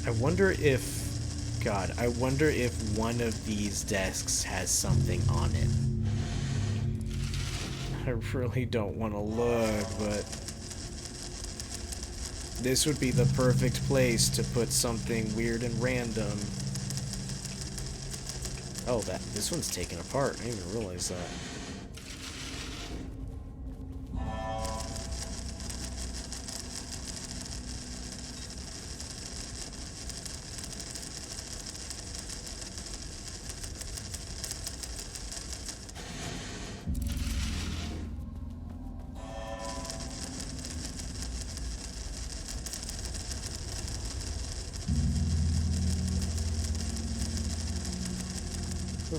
I wonder if... God, I wonder if one of these desks has something on it. I really don't want to look, but... this would be the perfect place to put something weird and random. Oh, this one's taken apart. I didn't even realize that.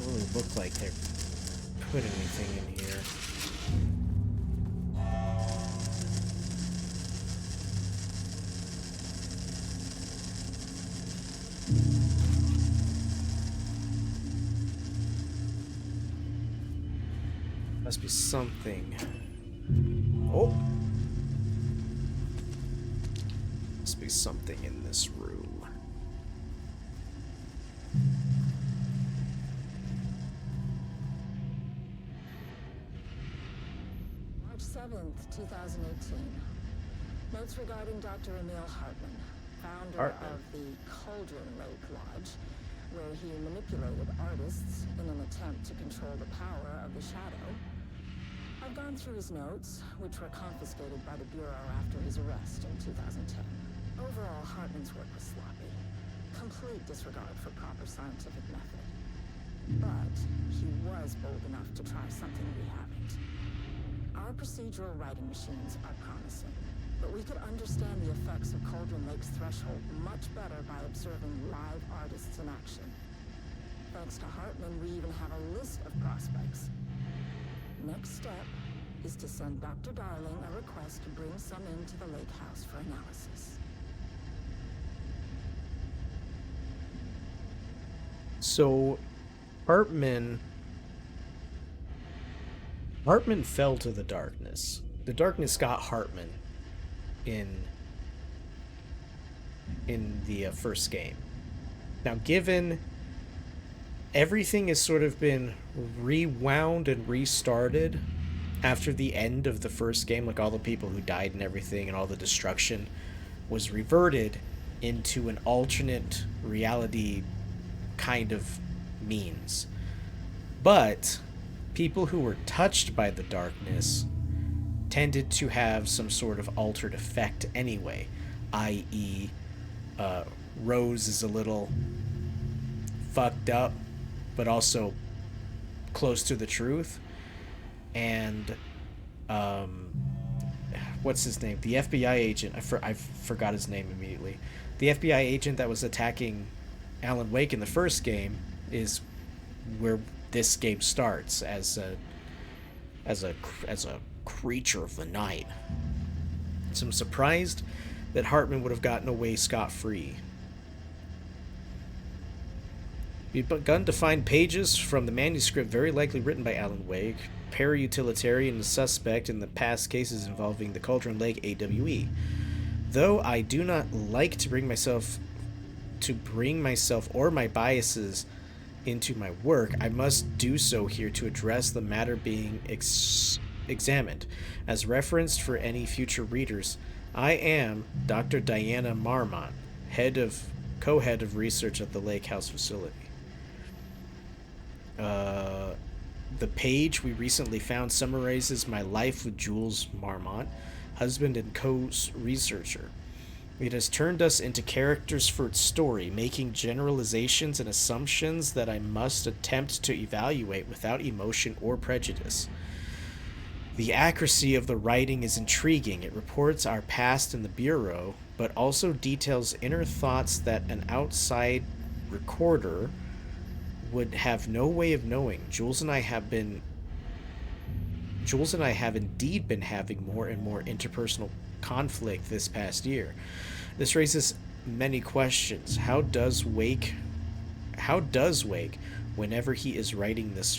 Doesn't really look like they're put anything in here. Must be something. Oh! Must be something in this room. March 7th, 2018. Notes regarding Dr. Emil Hartman, founder of the Cauldron Lake Lodge, where he manipulated artists in an attempt to control the power of the shadow. I've gone through his notes, which were confiscated by the Bureau after his arrest in 2010. Overall, Hartman's work was sloppy. Complete disregard for proper scientific method. But he was bold enough to try something we haven't. Our procedural writing machines are promising, but we could understand the effects of Cauldron Lake's threshold much better by observing live artists in action. Thanks to Hartman, we even have a list of prospects. Next step is to send Dr. Darling a request to bring some into the lake house for analysis. So, Hartman fell to the darkness. The darkness got Hartman in the first game. Now, given everything has sort of been rewound and restarted after the end of the first game, like all the people who died and everything and all the destruction was reverted into an alternate reality kind of means. But people who were touched by the darkness tended to have some sort of altered effect anyway, i.e., Rose is a little fucked up, but also close to the truth. And what's his name? The FBI agent. I forgot his name immediately. The FBI agent that was attacking Alan Wake in the first game is where this game starts as a creature of the night. So I'm surprised that Hartman would have gotten away scot-free. We've begun to find pages from the manuscript very likely written by Alan Wake, para-utilitarian and suspect in the past cases involving the Cauldron Lake AWE. Though I do not like to bring myself or my biases into my work, I must do so here to address the matter being examined. As referenced for any future readers, I am Dr. Diana Marmont, co-head of research at the Lake House facility. The page we recently found summarizes my life with Jules Marmont, husband and co-researcher. It has turned us into characters for its story, making generalizations and assumptions that I must attempt to evaluate without emotion or prejudice. The accuracy of the writing is intriguing. It reports our past in the Bureau, but also details inner thoughts that an outside recorder would have no way of knowing. Jules and I have indeed been having more and more interpersonal conflict this past year. This raises many questions. How does Wake, wherever he is writing this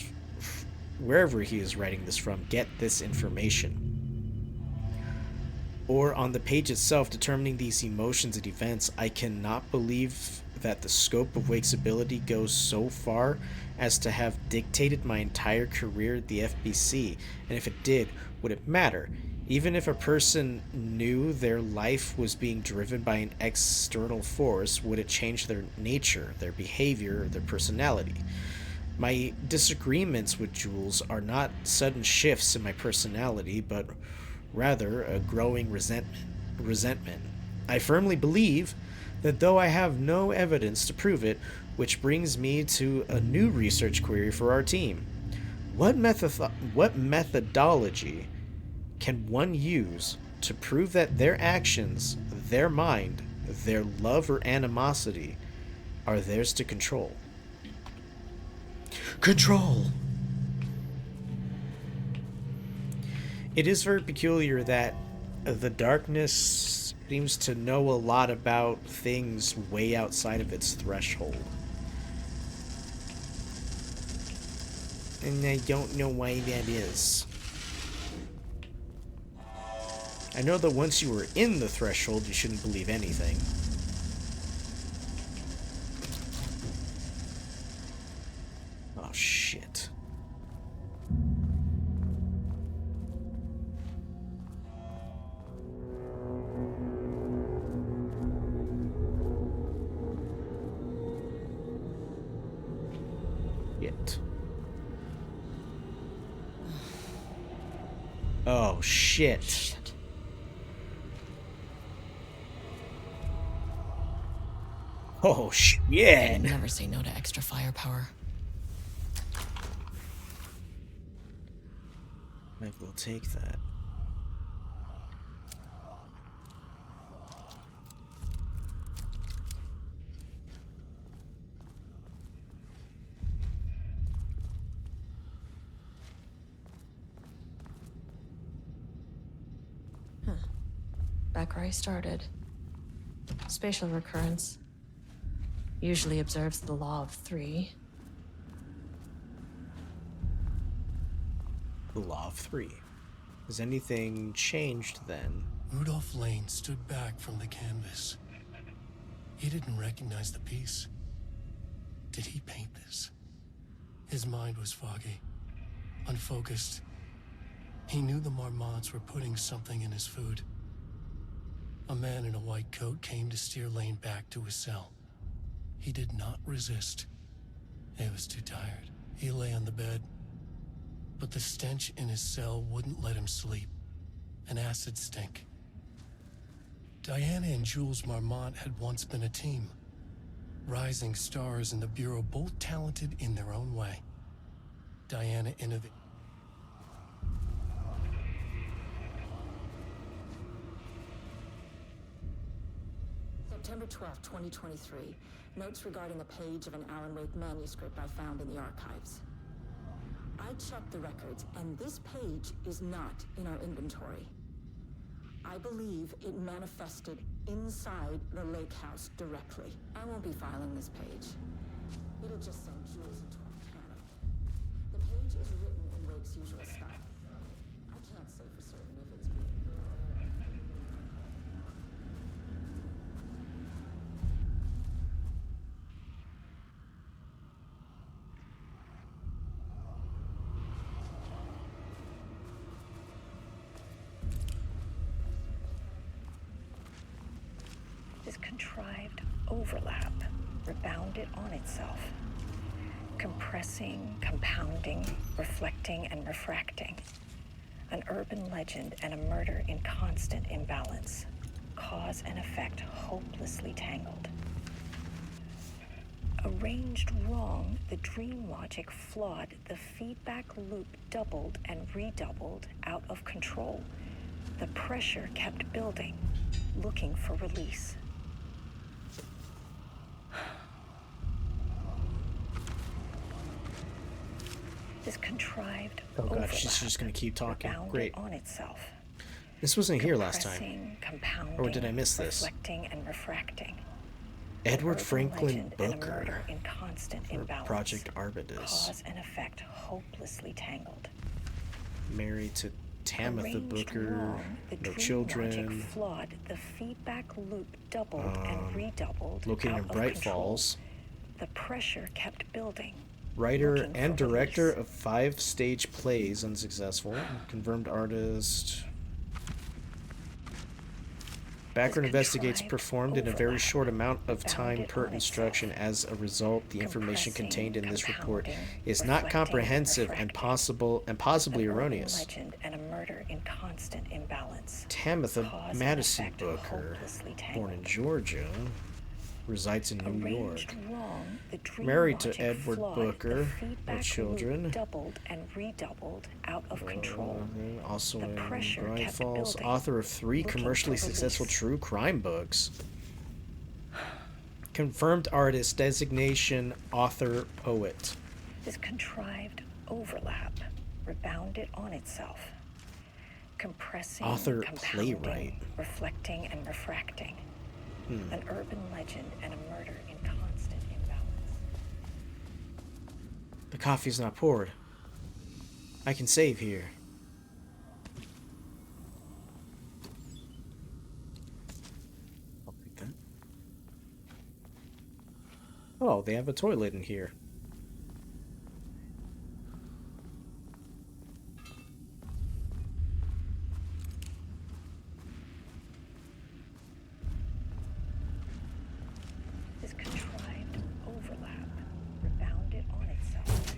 from, get this information? Or on the page itself, determining these emotions and events, I cannot believe that the scope of Wake's ability goes so far as to have dictated my entire career at the FBC, and if it did, would it matter? Even if a person knew their life was being driven by an external force, would it change their nature, their behavior, or their personality? My disagreements with Jules are not sudden shifts in my personality, but rather a growing resentment. I firmly believe that though I have no evidence to prove it, which brings me to a new research query for our team. What methodology can one use to prove that their actions, their mind, their love or animosity are theirs to control? Control! It is very peculiar that the darkness seems to know a lot about things way outside of its threshold. And I don't know why that is. I know that once you were in the threshold, you shouldn't believe anything. Oh, shit. Shit. Oh, shit. Shit. Oh, shit. Never say no to extra firepower. I will take that. Back where I started. Spatial recurrence. Usually observes the law of 3. The law of 3. Has anything changed then? Rudolph Lane stood back from the canvas. He didn't recognize the piece. Did he paint this? His mind was foggy, unfocused. He knew the Marmonts were putting something in his food. A man in a white coat came to steer Lane back to his cell. He did not resist. He was too tired. He lay on the bed, but the stench in his cell wouldn't let him sleep. An acid stink. Diana and Jules Marmont had once been a team. Rising stars in the Bureau, both talented in their own way. Diana innovated. September 12, 2023. Notes regarding the page of an Alan Wake manuscript I found in the archives. I checked the records, and this page is not in our inventory. I believe it manifested inside the lake house directly. I won't be filing this page. It'll just send Jules into a panic. The page is written in Wake's usual style. I can't say for certain if it's being... This contrived overlap rebounded on itself, compressing, compounding, reflecting, and refracting. An urban legend and a murder in constant imbalance. Cause and effect hopelessly tangled. Arranged wrong, the dream logic flawed, the feedback loop doubled and redoubled, out of control. The pressure kept building, looking for release. This contrived Oh god, she's just gonna keep talking. Great. on itself. This wasn't here last time. Or did I miss this? Reflecting and refracting. Edward Franklin Legend and a Booker murder in constant for imbalance. Project Arbutus. Cause and effect hopelessly tangled. Married to Tamitha Arranged Booker, wrong, the no dream children. logic flawed, the feedback loop doubled and redoubled. Located out in of Bright control. Falls. The pressure kept building. Writer Looking and for director release. of 5 stage plays, unsuccessful. Confirmed artist. Background investigates contrived performed in a very overlap short amount of time rebounded per on instruction. itself, As a result, the information compressing, contained in this report compounding, is not reflecting, comprehensive and refracting. possibly An urban erroneous. legend and a murder in constant imbalance. Tamitha Cause and Madison effect Booker, hopelessly born in tangled. Georgia, resides in New York. Arranged wrong, the dream Married to logic Edward flawed, Booker, the no feedback loop children. doubled and redoubled, out of control. Also The in pressure Bright kept Falls, building, author of 3 looking commercially for successful release. true crime books. Confirmed artist, designation, author, poet. This contrived overlap rebounded on itself, compressing, Author, compounding, playwright. reflecting, and refracting. An urban legend and a murder in constant imbalance. The coffee's not poured. I can save here. I'll take that. Oh, they have a toilet in here. This contrived overlap rebounded on itself.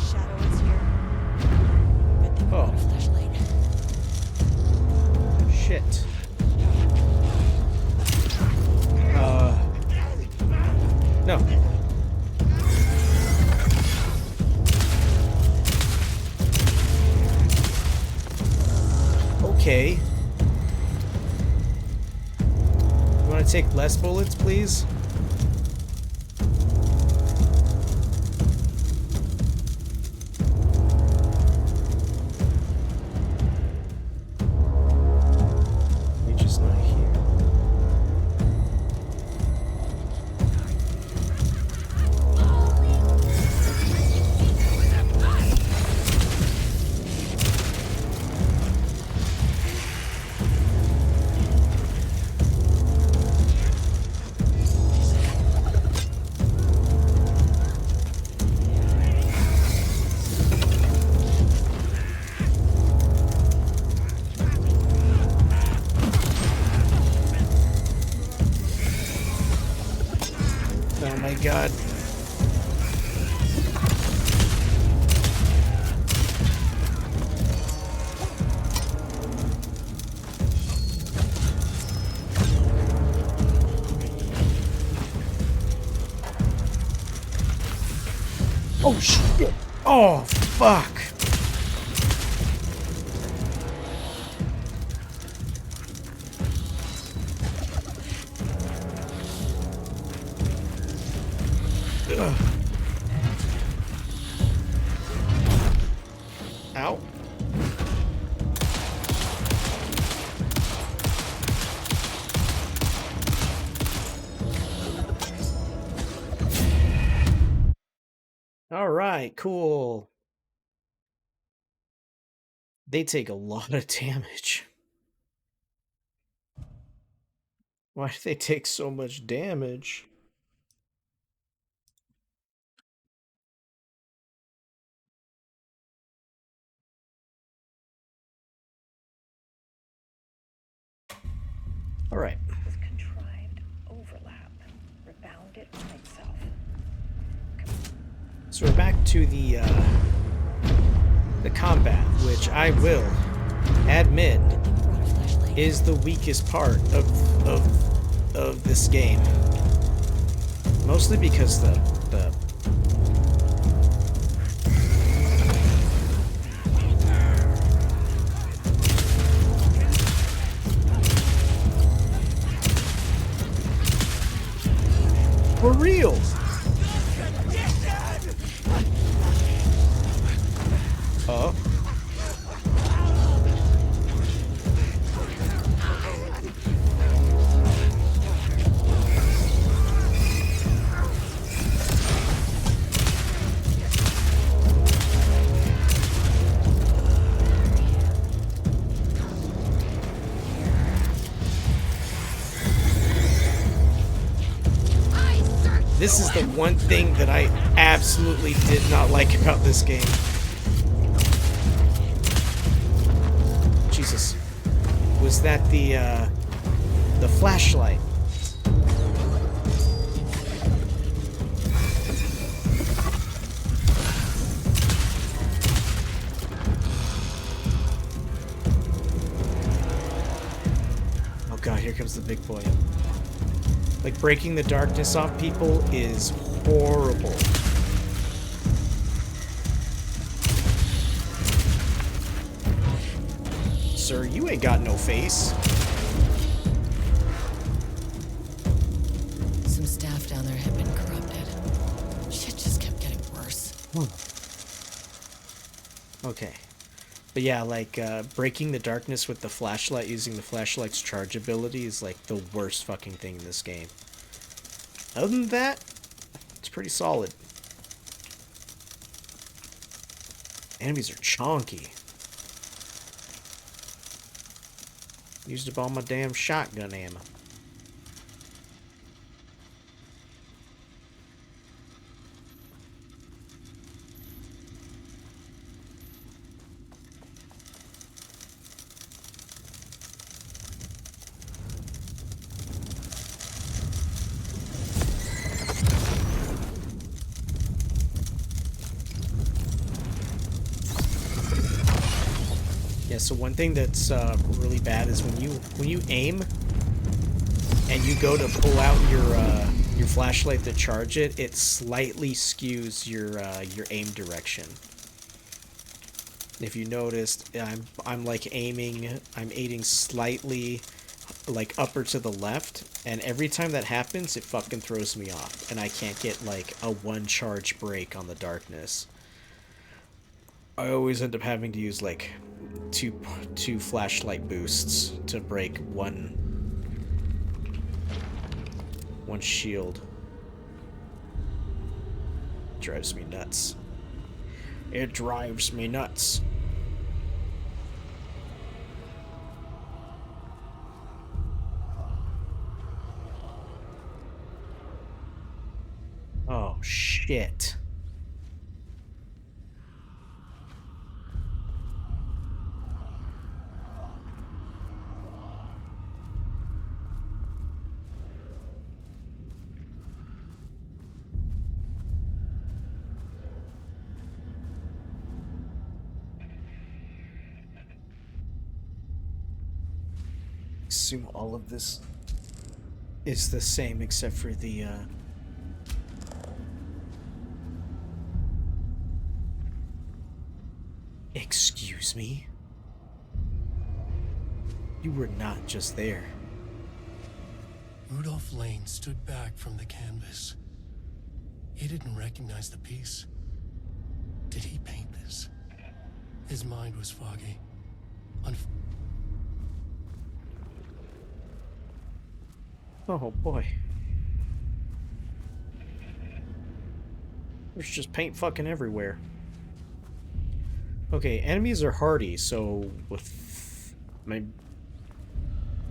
Shadow is here. Good thing we got a flashlight. Shit. No. Okay. You want to take less bullets, please? You're just not here. Oh my god. Oh shit. Oh fuck. Ugh. Ow. All right, cool. They take a lot of damage. Why do they take so much damage? All right. This contrived overlap rebounded on itself. So we're back to the combat, which I will admit is the weakest part of this game. Mostly because the for real. Oh. This is the one thing that I absolutely did not like about this game. Jesus. Was that the flashlight? Oh god, here comes the big boy. Like, breaking the darkness off people is horrible. Sir, you ain't got no face. Some staff down there Okay. But yeah, like, breaking the darkness with the flashlight, using the flashlight's charge ability is, like, the worst fucking thing in this game. Other than that, it's pretty solid. Enemies are chonky. Used up all my damn shotgun ammo. Yeah, so one thing that's really bad is when you aim and you go to pull out your flashlight to charge it, it slightly skews your aim direction. If you noticed, I'm like aiming slightly like upper to the left, and every time that happens, it fucking throws me off, and I can't get like a one charge break on the darkness. I always end up having to use like two flashlight boosts to break one shield. Drives me nuts. It drives me nuts. Oh shit. Assume all of this is the same except for the Excuse me? You were not just there. Rudolph Lane stood back from the canvas. He didn't recognize the piece. Did he paint this? His mind was foggy. Oh boy. There's just paint fucking everywhere. Okay, enemies are hardy, so with my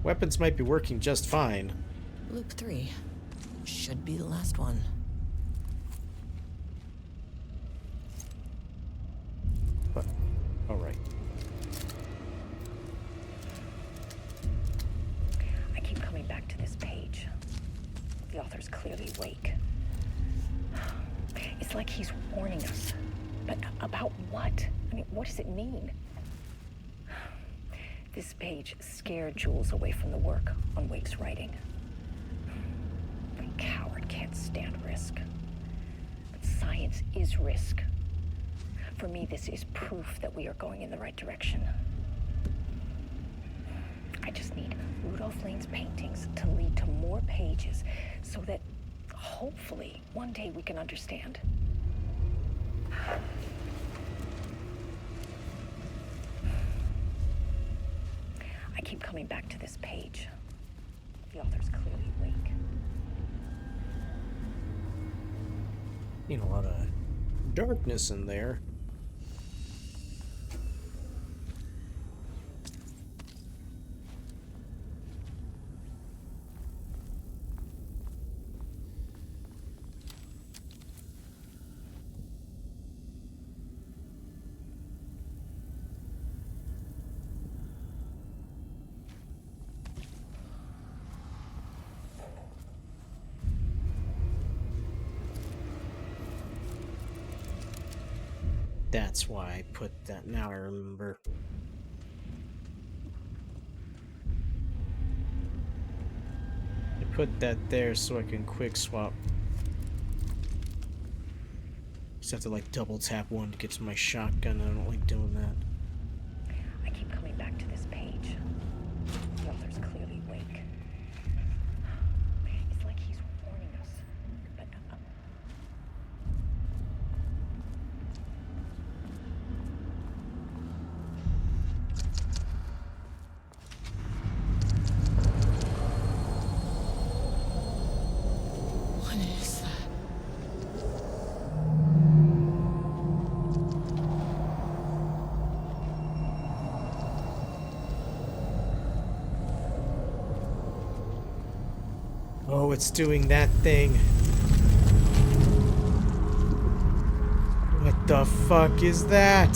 weapons might be working just fine. Loop 3. Should be the last one. But, alright. I keep coming back to this page. The author's clearly awake. It's like he's warning us. But about what? I mean, what does it mean? This page scared Jules away from the work on Wake's writing. A coward can't stand risk. But science is risk. For me, this is proof that we are going in the right direction. I just need Rudolph Lane's paintings to lead to more pages so that hopefully one day we can understand. I keep coming back to this page. The author's clearly awake. Need a lot of darkness in there. That's why I put that. Now I remember. I put that there so I can quick swap. Just have to like double tap one to get to my shotgun. I don't like doing that. I keep coming back to this page. The author's clearly awake. It's like he's warning us. But Oh, it's doing that thing. What the fuck is that?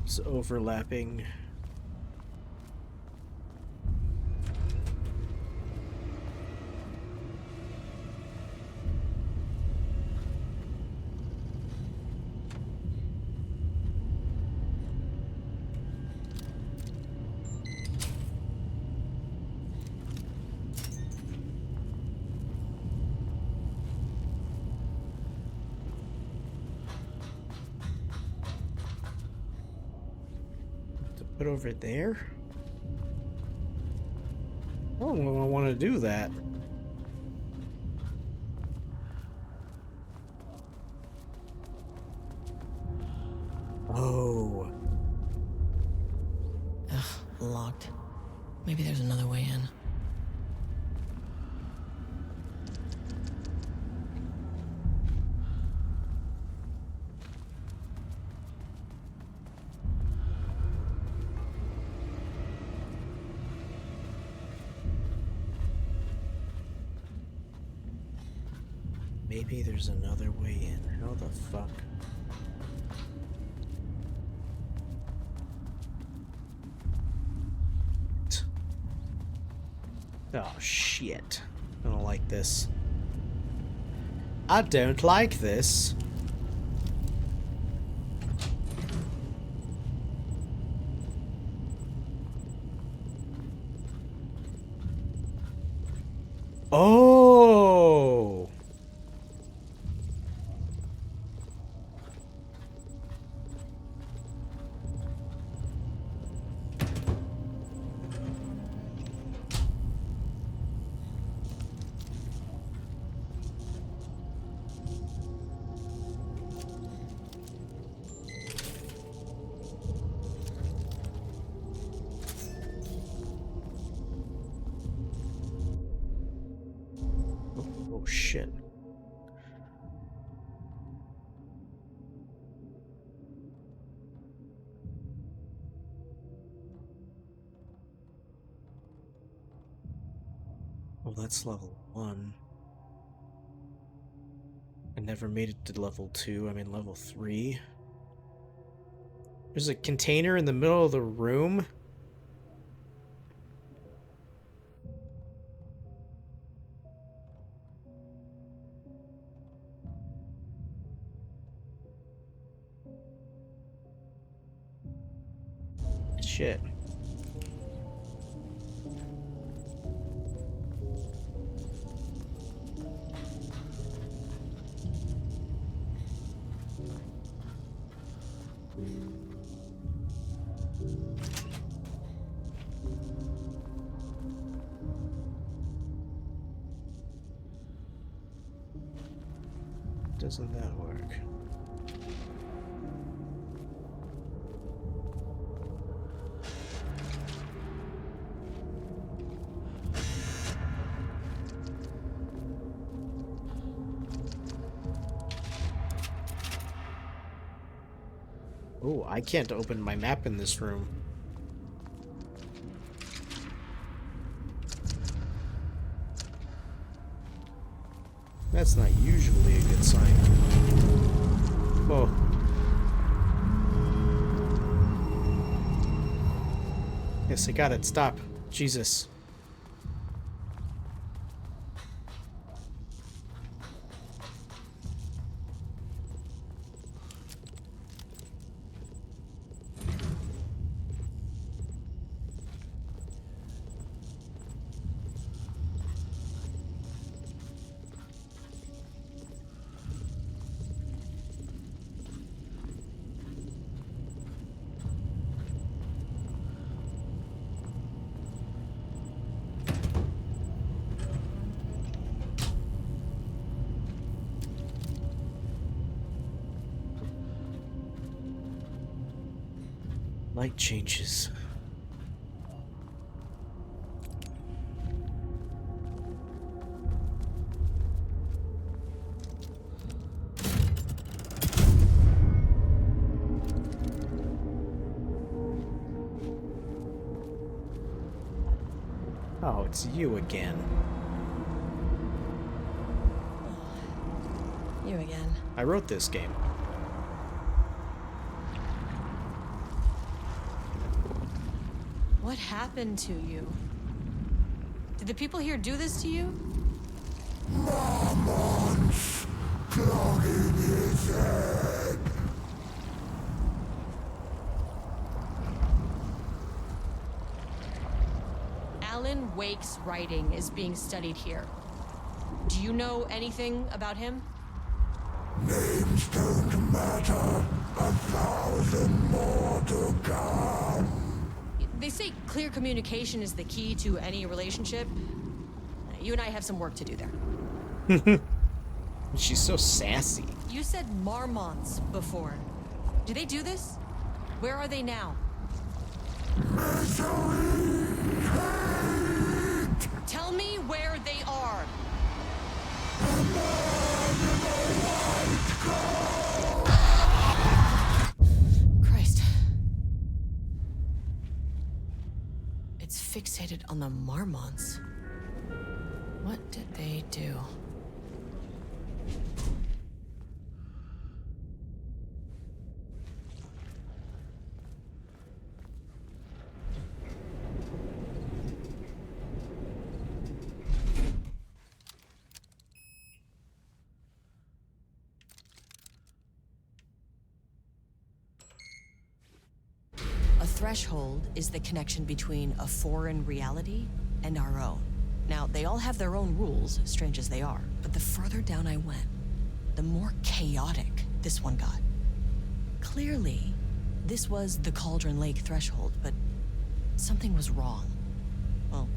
It's overlapping. To put over there? I don't want to do that. Oh. Ugh, locked. Maybe there's another way in. Maybe there's another way in. How the fuck? Oh, shit. I don't like this. I don't like this. Oh! Oh, shit. Well, that's level 1. I never made it to level 2. I'm in level 3. There's a container in the middle of the room. Shit. Doesn't that work? Oh, I can't open my map in this room. That's not usually a good sign. Oh. Yes, I got it. Stop. Jesus. Light changes. Oh, it's you again. You again. I wrote this game. What happened to you? Did the people here do this to you? Alan Wake's writing is being studied here. Do you know anything about him? Names don't matter. 1,000 more to come. They say clear communication is the key to any relationship. You and I have some work to do there. She's so sassy. You said marmots before. Do they do this? Where are they now? Tell me where they are. Christ. It's fixated on the marmots. What did they do? A threshold is the connection between a foreign reality and our own. Now, they all have their own rules, strange as they are, but the further down I went, the more chaotic this one got. Clearly, this was the Cauldron Lake threshold, but something was wrong. Well,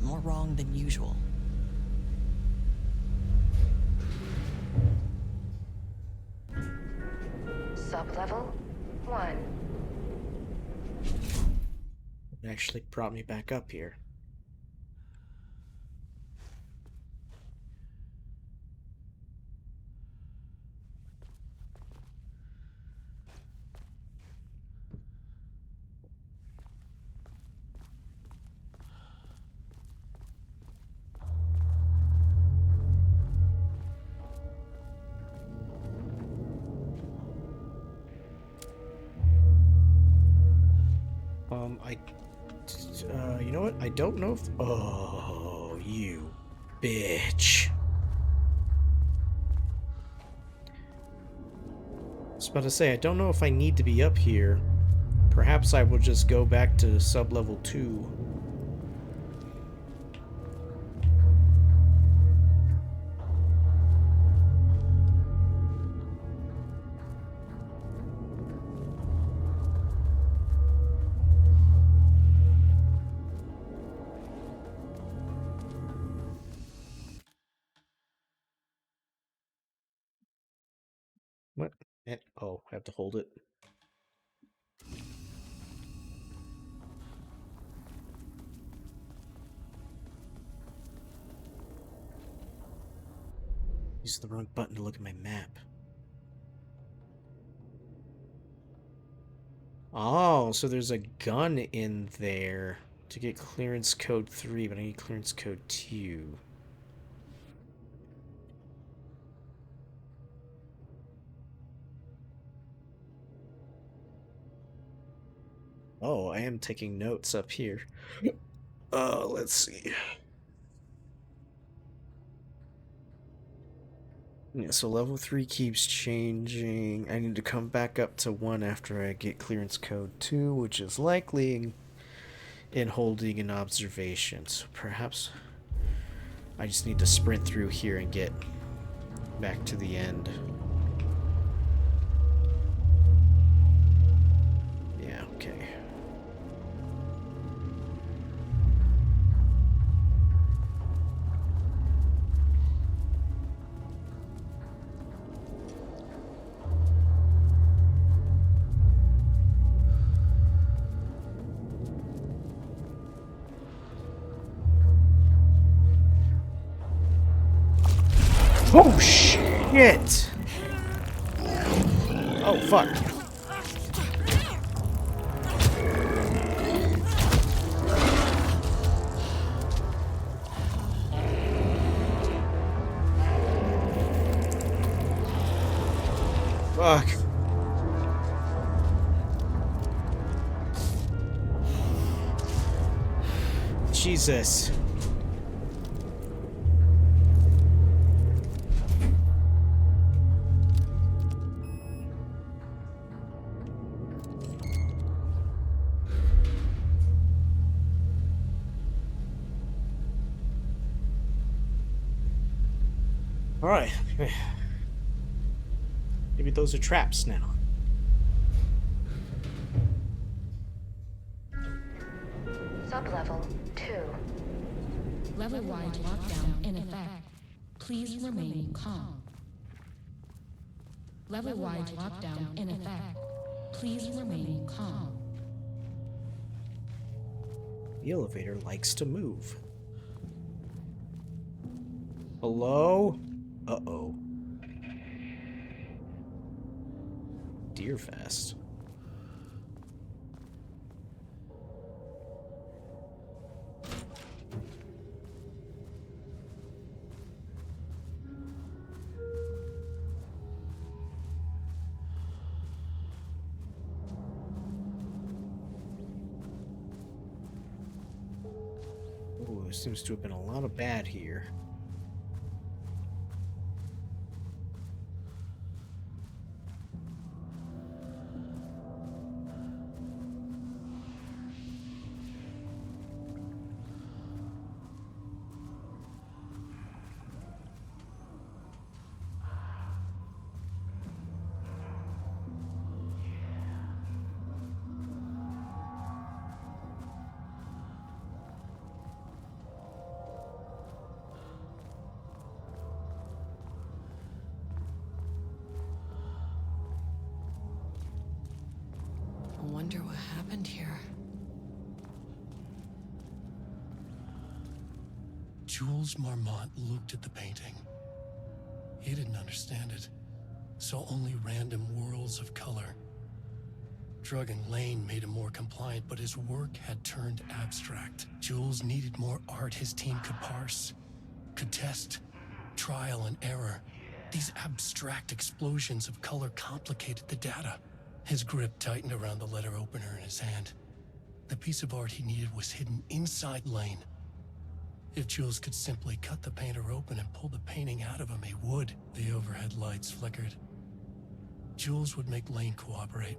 more wrong than usual. Sublevel 1. It actually brought me back up here. You know what? I don't know if... Oh, you bitch. I was about to say, I don't know if I need to be up here. Perhaps I will just go back to sublevel 2. What? Oh, I have to hold it. Use the wrong button to look at my map. Oh, so there's a gun in there to get clearance code 3, but I need clearance code 2. Oh, I am taking notes up here. Let's see. Yeah, so level 3 keeps changing. I need to come back up to 1 after I get clearance code 2, which is likely in holding an observation. So perhaps I just need to sprint through here and get back to the end. Yeah, okay. Oh, shit! Oh, fuck. Fuck. Jesus. All right. Maybe those are traps now. Sublevel 2. Level-wide lockdown in effect. Please remain calm. Level-wide lockdown in effect. Please remain calm. The elevator likes to move. Hello? Uh-oh. Deerfest. Ooh, there seems to have been a lot of bad here. I wonder what happened here. Jules Marmont looked at the painting. He didn't understand it, saw only random whirls of color. Drugging Lane made him more compliant, but his work had turned abstract. Jules needed more art his team could parse, could test, trial and error. These abstract explosions of color complicated the data. His grip tightened around the letter opener in his hand. The piece of art he needed was hidden inside Lane. If Jules could simply cut the painter open and pull the painting out of him, he would. The overhead lights flickered. Jules would make Lane cooperate.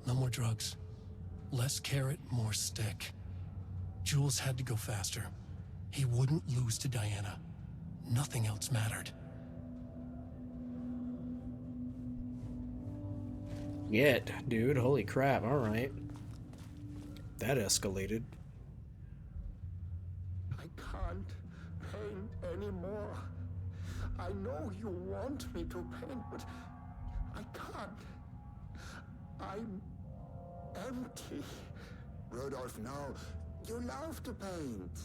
No more drugs. Less carrot, more stick. Jules had to go faster. He wouldn't lose to Diana. Nothing else mattered. Yeah, dude. Holy crap. All right. That escalated. I can't paint anymore. I know you want me to paint, but I can't. I'm empty. Rudolph, no. You love to paint.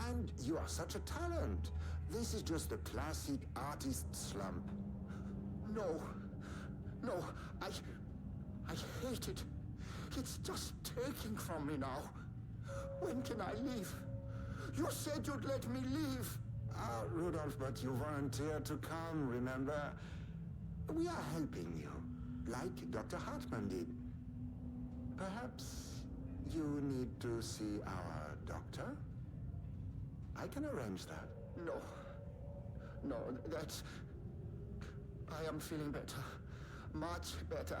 And you are such a talent. This is just a classic artist slump. No. No, I hate it. It's just taking from me now. When can I leave? You said you'd let me leave. Rudolph, but you volunteered to come, remember? We are helping you, like Dr. Hartman did. Perhaps you need to see our doctor? I can arrange that. No, that's... I am feeling better. Much better.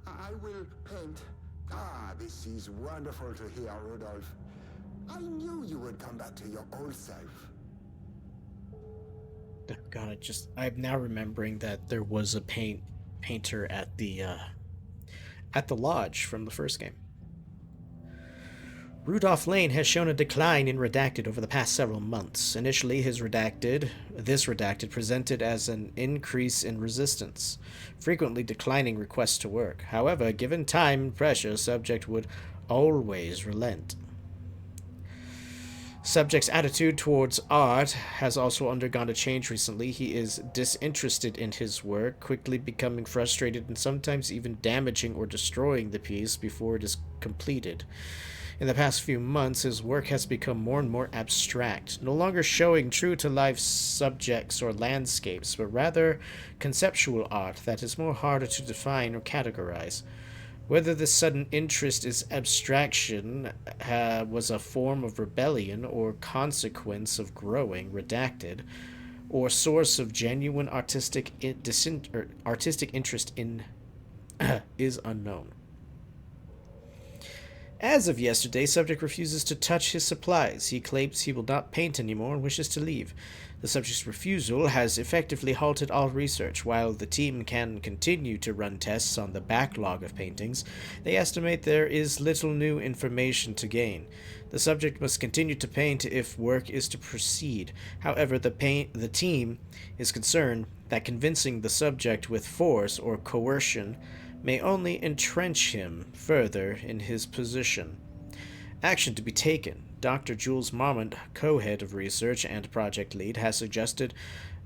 I will paint. This is wonderful to hear, Rudolph. I knew you would come back to your old self. God, I'm now remembering that there was a painter at the lodge from the first game. Rudolph Lane has shown a decline in Redacted over the past several months. Initially, this Redacted presented as an increase in resistance, frequently declining requests to work. However, given time and pressure, subject would always relent. Subject's attitude towards art has also undergone a change recently. He is disinterested in his work, quickly becoming frustrated and sometimes even damaging or destroying the piece before it is completed. In the past few months, his work has become more and more abstract, no longer showing true-to-life subjects or landscapes, but rather conceptual art that is more harder to define or categorize. Whether this sudden interest is abstraction was a form of rebellion or consequence of growing redacted, or source of genuine artistic interest in is unknown. As of yesterday, subject refuses to touch his supplies. He claims he will not paint anymore and wishes to leave. The subject's refusal has effectively halted all research. While the team can continue to run tests on the backlog of paintings, they estimate there is little new information to gain. The subject must continue to paint if work is to proceed. However, the team is concerned that convincing the subject with force or coercion may only entrench him further in his position. Action to be taken. Dr. Jules Marmont, co-head of research and project lead, has suggested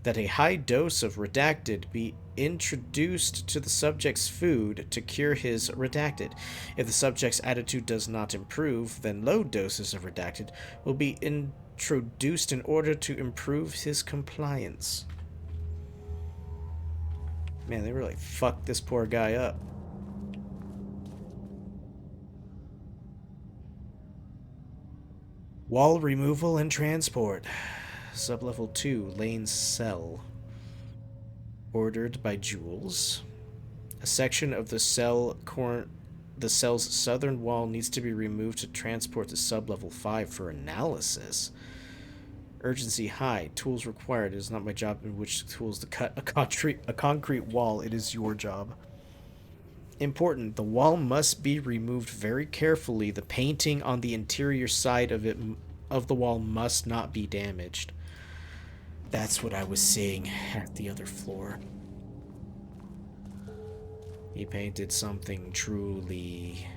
that a high dose of redacted be introduced to the subject's food to cure his redacted. If the subject's attitude does not improve, then low doses of redacted will be introduced in order to improve his compliance. Man, they really fucked this poor guy up. Wall removal and transport. Sublevel 2, Lane's cell. Ordered by Jules. A section of the cell's southern wall needs to be removed to transport to sublevel 5 for analysis. Urgency high. Tools required. It is not my job in which tools to cut a concrete wall. It is your job. Important. The wall must be removed very carefully. The painting on the interior side of the wall must not be damaged. That's what I was seeing at the other floor. He painted something truly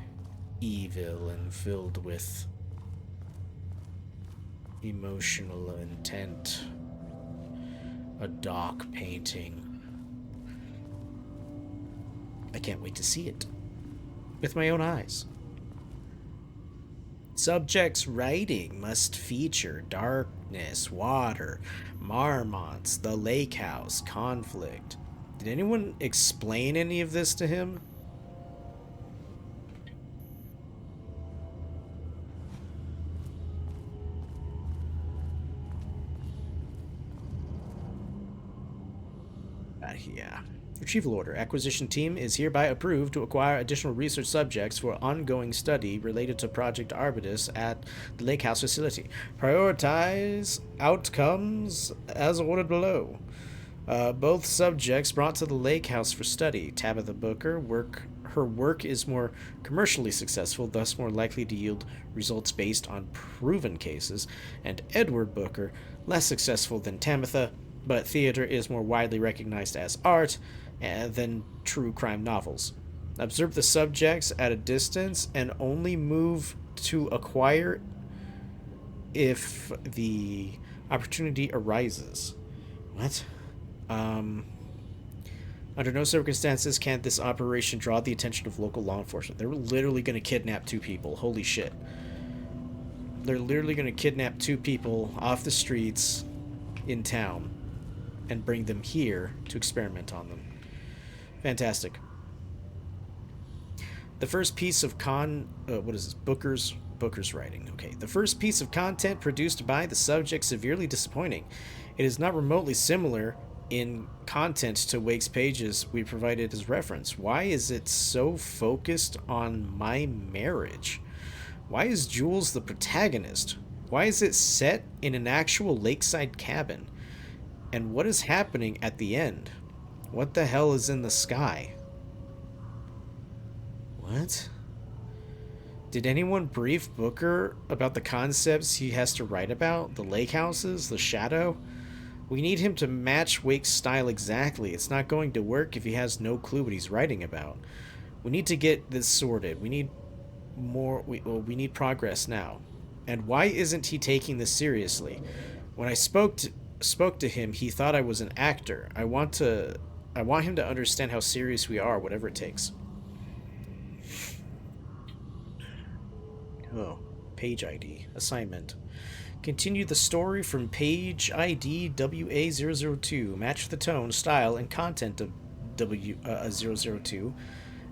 evil and filled with emotional intent. A dark painting. I can't wait to see it with my own eyes. Subject's writing must feature darkness, water, marmots, the lake house, conflict. Did anyone explain any of this to him? Yeah. Retrieval order. Acquisition team is hereby approved to acquire additional research subjects for ongoing study related to Project Arbutus at the Lake House facility. Prioritize outcomes as ordered below. Both subjects brought to the Lake House for study. Tabitha Booker, her work is more commercially successful, thus more likely to yield results based on proven cases, and Edward Booker, less successful than Tamitha, but theater is more widely recognized as art than true crime novels. Observe the subjects at a distance and only move to acquire if the opportunity arises. What? Under no circumstances can this operation draw the attention of local law enforcement. They're literally going to kidnap 2 people. Holy shit. They're literally going to kidnap 2 people off the streets in town and bring them here to experiment on them. Fantastic. The first piece of what is this? Booker's writing. Okay. The first piece of content produced by the subject severely disappointing. It is not remotely similar in content to Wake's pages we provided as reference. Why is it so focused on my marriage? Why is Jules the protagonist? Why is it set in an actual lakeside cabin? And what is happening at the end? What the hell is in the sky? What? Did anyone brief Booker about the concepts he has to write about? The lake houses? The shadow? We need him to match Wake's style exactly. It's not going to work if he has no clue what he's writing about. We need to get this sorted. We need more. We need progress now. And why isn't he taking this seriously? When I spoke to him, he thought I was an actor. I want him to understand how serious we are, whatever it takes. Oh, page ID. Assignment. Continue the story from page ID WA002. Match the tone, style, and content of W002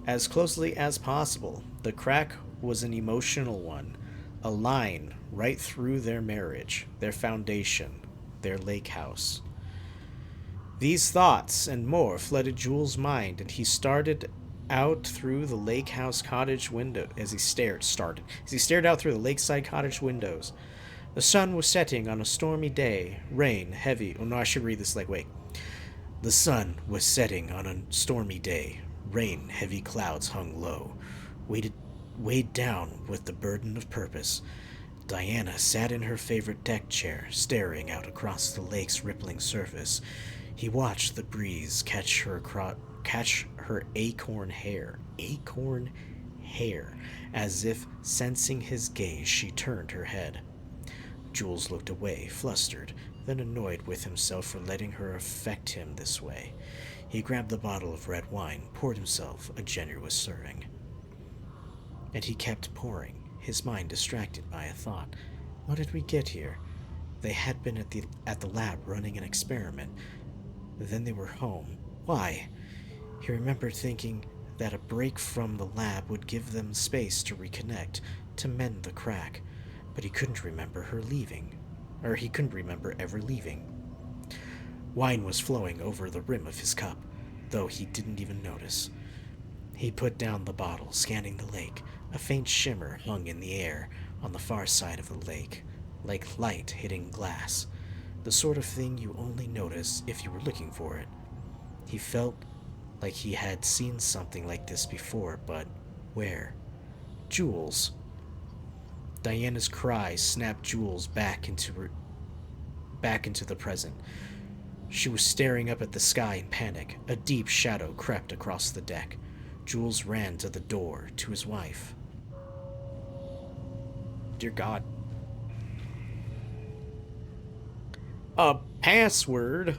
as closely as possible. The crack was an emotional one, a line right through their marriage, their foundation, their lake house. These thoughts and more flooded Jules' mind, and he started out through the lake house cottage window as he stared out through the lakeside cottage windows. The sun was setting on a stormy day. Rain, heavy. Oh no, I should read this like, wait. The sun was setting on a stormy day. Rain, heavy clouds hung low, weighed down with the burden of purpose. Diana sat in her favorite deck chair, staring out across the lake's rippling surface. He watched the breeze catch her acorn hair, as if sensing his gaze. She turned her head. Jules looked away, flustered, then annoyed with himself for letting her affect him this way. He grabbed the bottle of red wine, poured himself a generous serving. And he kept pouring, his mind distracted by a thought. How did we get here? They had been at the lab running an experiment. Then they were home. Why? He remembered thinking that a break from the lab would give them space to reconnect, to mend the crack. But he couldn't remember her leaving. Or he couldn't remember ever leaving. Wine was flowing over the rim of his cup, though he didn't even notice. He put down the bottle, scanning the lake. A faint shimmer hung in the air on the far side of the lake, like light hitting glass. The sort of thing you only notice if you were looking for it. He felt like he had seen something like this before, but where? Jules. Diana's cry snapped Jules back into the present. She was staring up at the sky in panic. A deep shadow crept across the deck. Jules ran to the door, to his wife. Dear God. A password?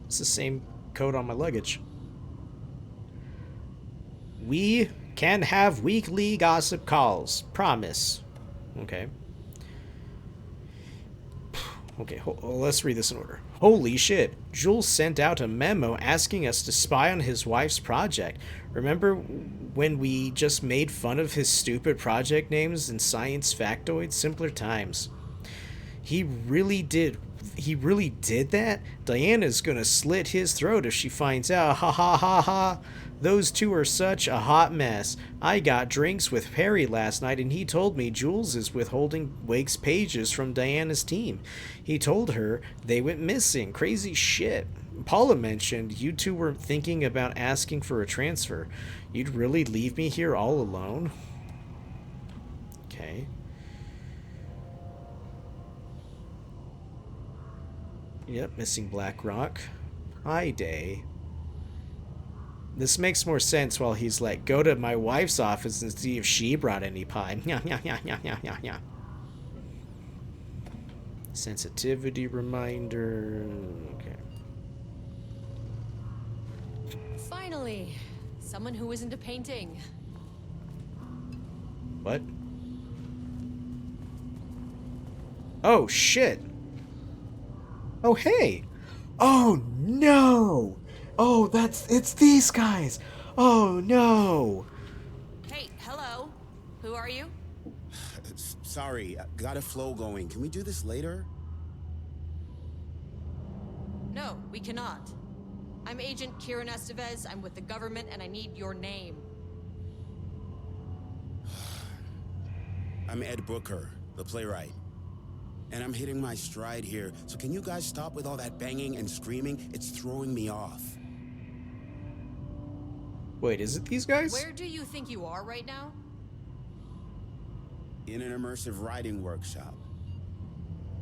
It's the same code on my luggage. We can have weekly gossip calls. Promise. Okay. Okay, let's read this in order. Holy shit. Jules sent out a memo asking us to spy on his wife's project. Remember when we just made fun of his stupid project names in Science Factoid? Simpler times. He really did that? Diana's gonna slit his throat if she finds out. Ha ha ha ha. Those two are such a hot mess. I got drinks with Perry last night and he told me Jules is withholding Wake's pages from Diana's team. He told her they went missing. Crazy shit. Paula mentioned you two were thinking about asking for a transfer. You'd really leave me here all alone? Okay. Yep, missing Black Rock. Hi, Day. This makes more sense while he's like, go to my wife's office and see if she brought any pie. Yeah. Sensitivity reminder. Okay. Finally, someone who isn't a painting. What? Oh, shit. Oh, hey. Oh, no. Oh, it's these guys. Oh, no. Hey, hello. Who are you? Sorry, got a flow going. Can we do this later? No, we cannot. I'm Agent Kieran Estevez. I'm with the government, and I need your name. I'm Ed Booker, the playwright. And I'm hitting my stride here, so can you guys stop with all that banging and screaming? It's throwing me off. Wait, is it these guys? Where do you think you are right now? In an immersive writing workshop.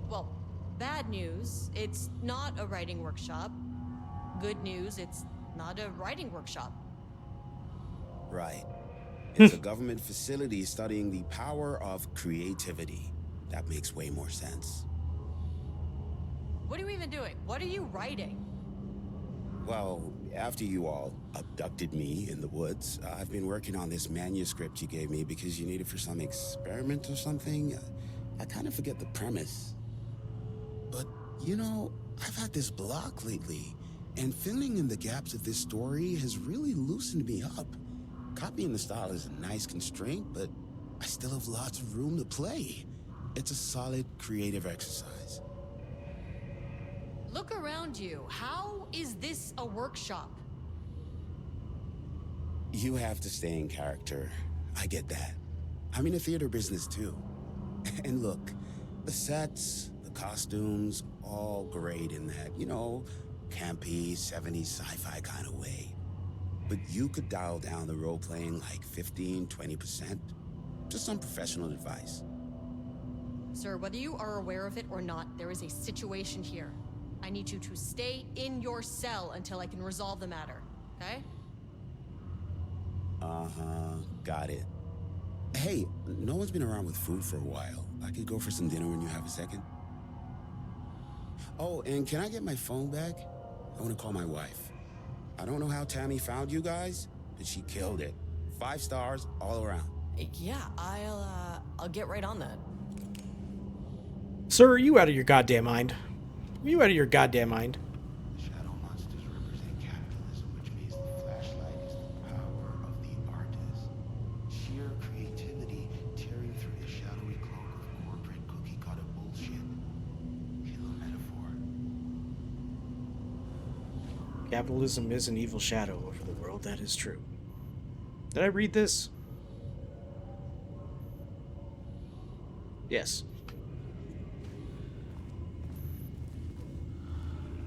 Well, bad news, it's not a writing workshop. Good news, it's not a writing workshop. Right. It's a government facility studying the power of creativity. That makes way more sense. What are you even doing? What are you writing? Well, after you all abducted me in the woods, I've been working on this manuscript you gave me because you need it for some experiment or something. I kind of forget the premise. But, you know, I've had this block lately, and filling in the gaps of this story has really loosened me up. Copying the style is a nice constraint, but I still have lots of room to play. It's a solid creative exercise. Look around you. How is this a workshop? You have to stay in character. I get that. I'm in the theater business too. And look, the sets, the costumes, all great in that, you know, campy, 70s sci-fi kind of way. But you could dial down the role-playing like 15–20%. Just some professional advice. Sir, whether you are aware of it or not, there is a situation here. I need you to stay in your cell until I can resolve the matter, okay? Uh-huh, got it. Hey, no one's been around with food for a while. I could go for some dinner when you have a second. Oh, and can I get my phone back? I want to call my wife. I don't know how Tammy found you guys, but she killed it. 5 stars all around. Yeah, I'll get right on that. Sir, are you out of your goddamn mind? Are you out of your goddamn mind? Shadow monsters represent capitalism, which means the flashlight is the power of the artist. Sheer creativity tearing through the shadowy cloak of corporate cookie-cutter bullshit. Killer metaphor. Capitalism is an evil shadow over the world, that is true. Did I read this? Yes.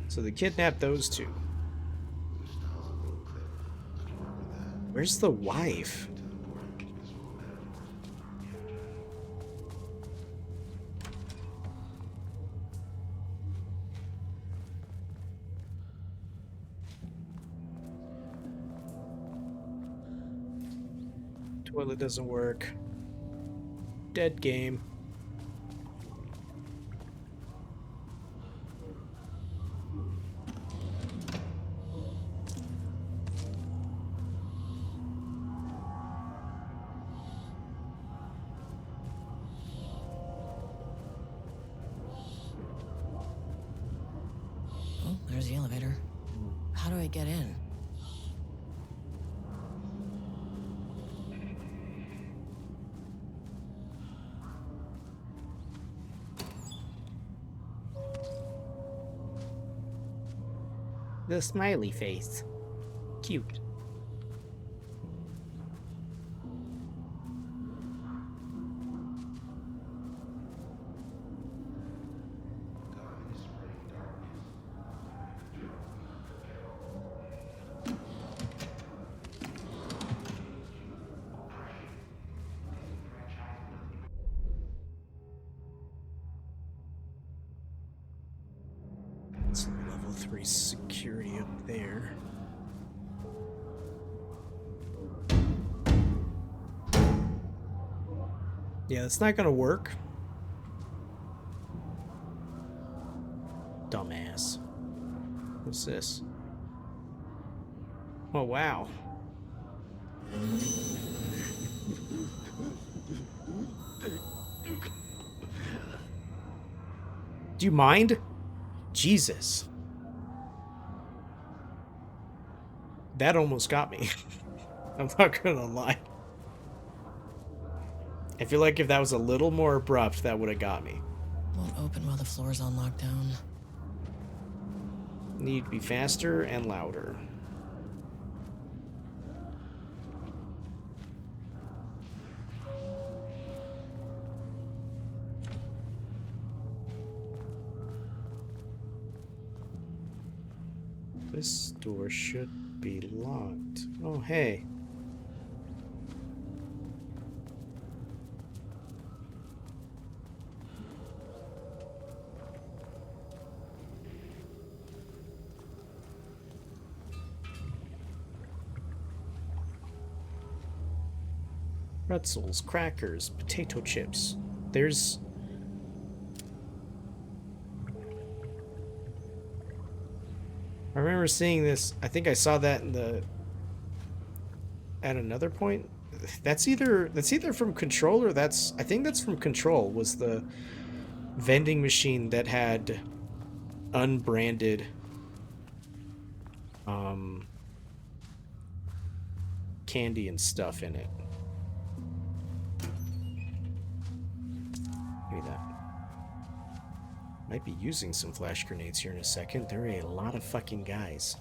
So they kidnapped those two. Where's the wife? Toilet doesn't work. Dead game. Oh, there's the elevator. How do I get in? The smiley face. Cute. It's level 3 security up there. Yeah, that's not gonna work. Dumbass. What's this? Oh, wow. Do you mind? Jesus. That almost got me. I'm not gonna lie. I feel like if that was a little more abrupt, that would have got me. Won't open while the floor's on lockdown. Need to be faster and louder. This door should be locked. Oh, hey. Pretzels, crackers, potato chips. There's... remember seeing this. I think I saw that in the at another point. That's either from Control, or I think that's from Control, was the vending machine that had unbranded candy and stuff in it. Give me that. Might be using some flash grenades here in a second. There are a lot of fucking guys.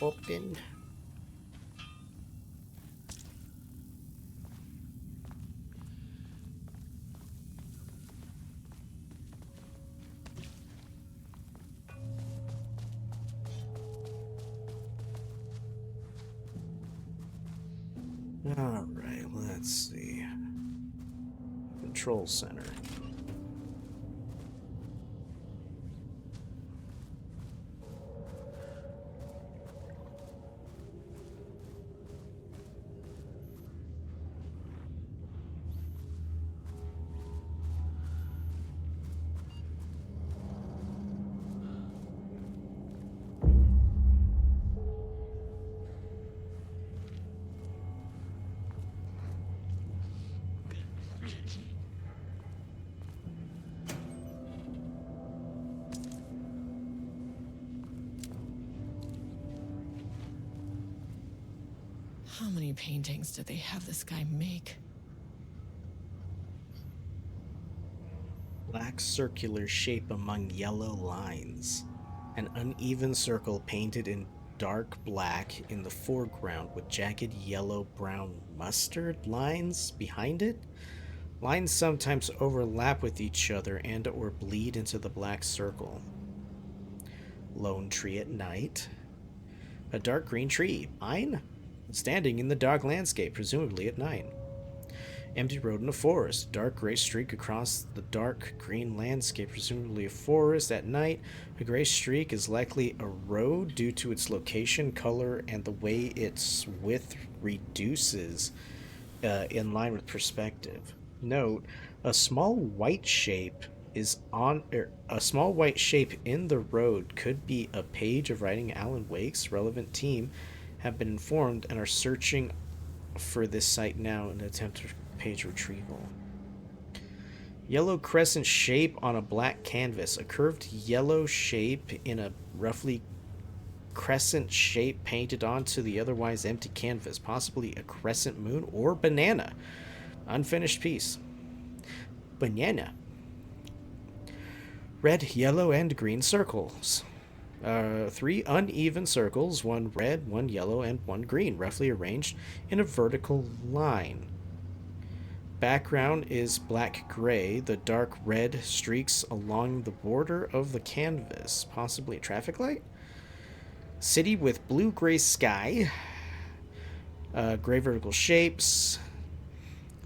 Open. Alright, let's see. Control center. How many paintings did they have this guy make? Black circular shape among yellow lines. An uneven circle painted in dark black in the foreground with jagged yellow-brown mustard lines behind it. Lines sometimes overlap with each other and or bleed into the black circle. Lone tree at night. A dark green tree. Pine? Standing in the dark landscape, presumably at night. Empty road in a forest. Dark gray streak across the dark green landscape, presumably a forest at night. A gray streak is likely a road due to its location, color, and the way its width reduces in line with perspective. Note: a small white shape in the road could be a page of writing. Alan Wake's relevant team have been informed and are searching for this site now in an attempt to page retrieval. Yellow crescent shape on a black canvas. A curved yellow shape in a roughly crescent shape painted onto the otherwise empty canvas. Possibly a crescent moon or banana. Unfinished piece. Banana. Red, yellow, and green circles. 3 uneven circles, 1 red, 1 yellow, and 1 green, roughly arranged in a vertical line. Background is black-gray, the dark red streaks along the border of the canvas, possibly a traffic light. City with blue-gray sky, gray vertical shapes,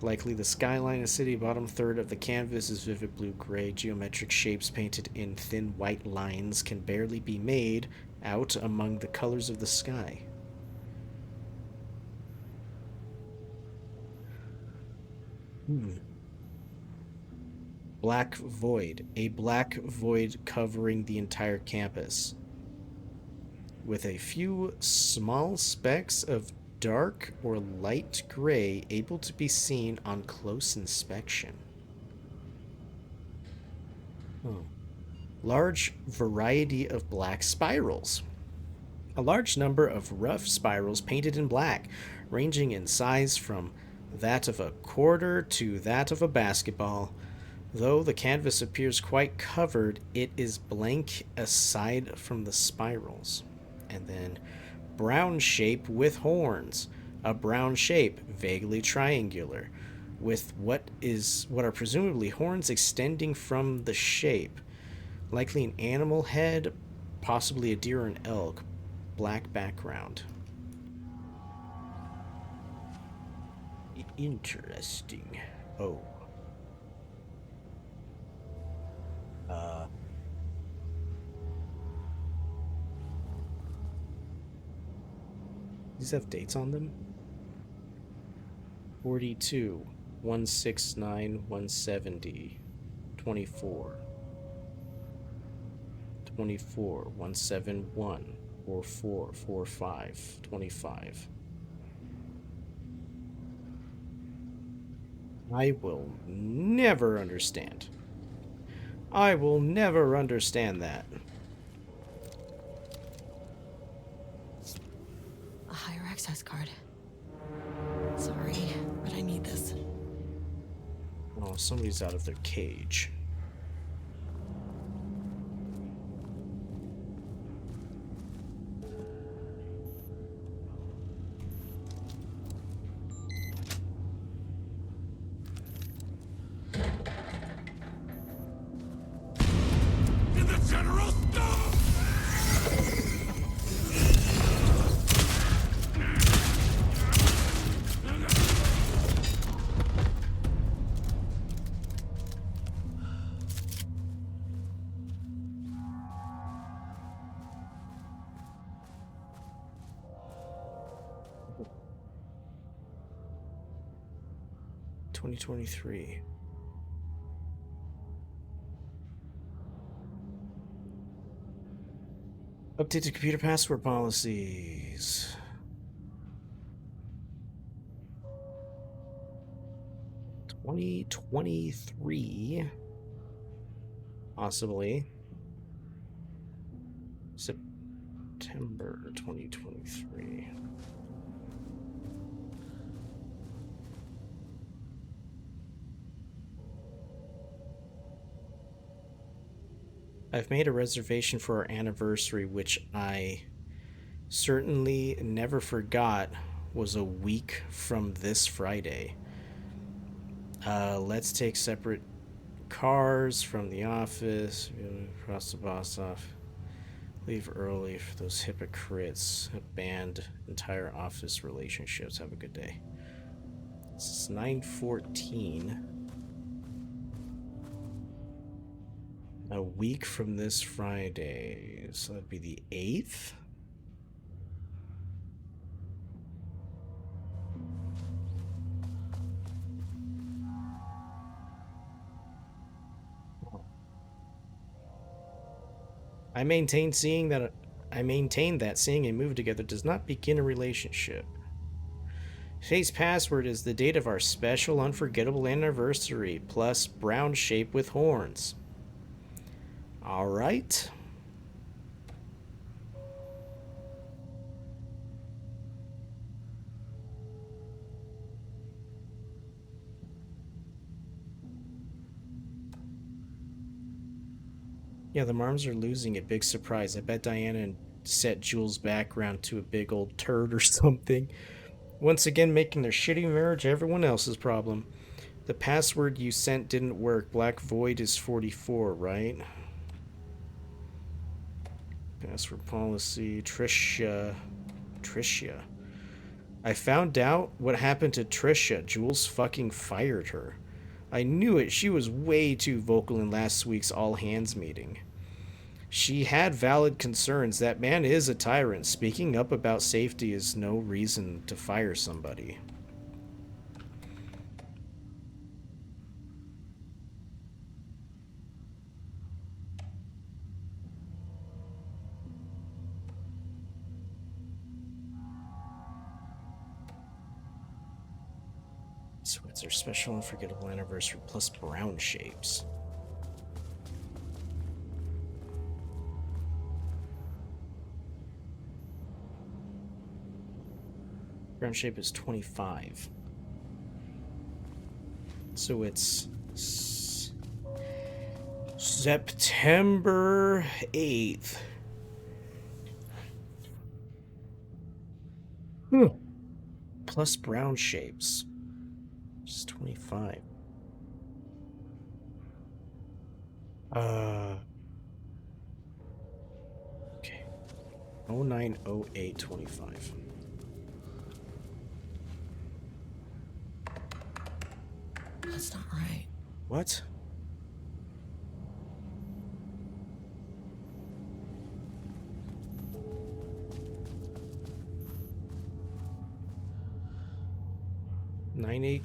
likely the skyline of city. Bottom third of the canvas is vivid blue-gray. Geometric shapes painted in thin white lines can barely be made out among the colors of the sky. Black void. A black void covering the entire campus, with a few small specks of dark or light gray able to be seen on close inspection. Large variety of black spirals. A large number of rough spirals painted in black, ranging in size from that of a quarter to that of a basketball. Though the canvas appears quite covered, it is blank aside from the spirals. And then brown shape with horns. A brown shape, vaguely triangular, with what are presumably horns extending from the shape. Likely an animal head, possibly a deer or an elk. Black background. Interesting. Oh. These have dates on them? 42, 169, 170. 24. 24, 171, 44, 45, 25. I will never understand. I will never understand that. A higher access card. Sorry, but I need this. Oh, somebody's out of their cage. In the general store! 2023. Updated computer password policies. $2023. Possibly. September 2023. I've made a reservation for our anniversary, which I certainly never forgot was a week from this Friday. Let's take separate cars from the office. Cross the boss off. Leave early for those hypocrites. Banned entire office relationships. Have a good day. This is 9/14. A week from this Friday. So that'd be the 8th? I maintain that seeing a movie together does not begin a relationship. Today's password is the date of our special unforgettable anniversary, plus brown shape with horns. Alright. Yeah, the Marms are losing it. Big surprise. I bet Diana set Jules' background to a big old turd or something. Once again, making their shitty marriage everyone else's problem. The password you sent didn't work. Black Void is 44, right? Password policy. Tricia. I found out what happened to Tricia. Jules fucking fired her. I knew it. She was way too vocal in last week's all hands meeting. She had valid concerns. That man is a tyrant. Speaking up about safety is no reason to fire somebody. So it's our special unforgettable anniversary plus brown shapes. Brown shape is 25. So it's September 8th. Plus brown shapes. It's 25. Okay. 090825. That's not right. What? Nine eight.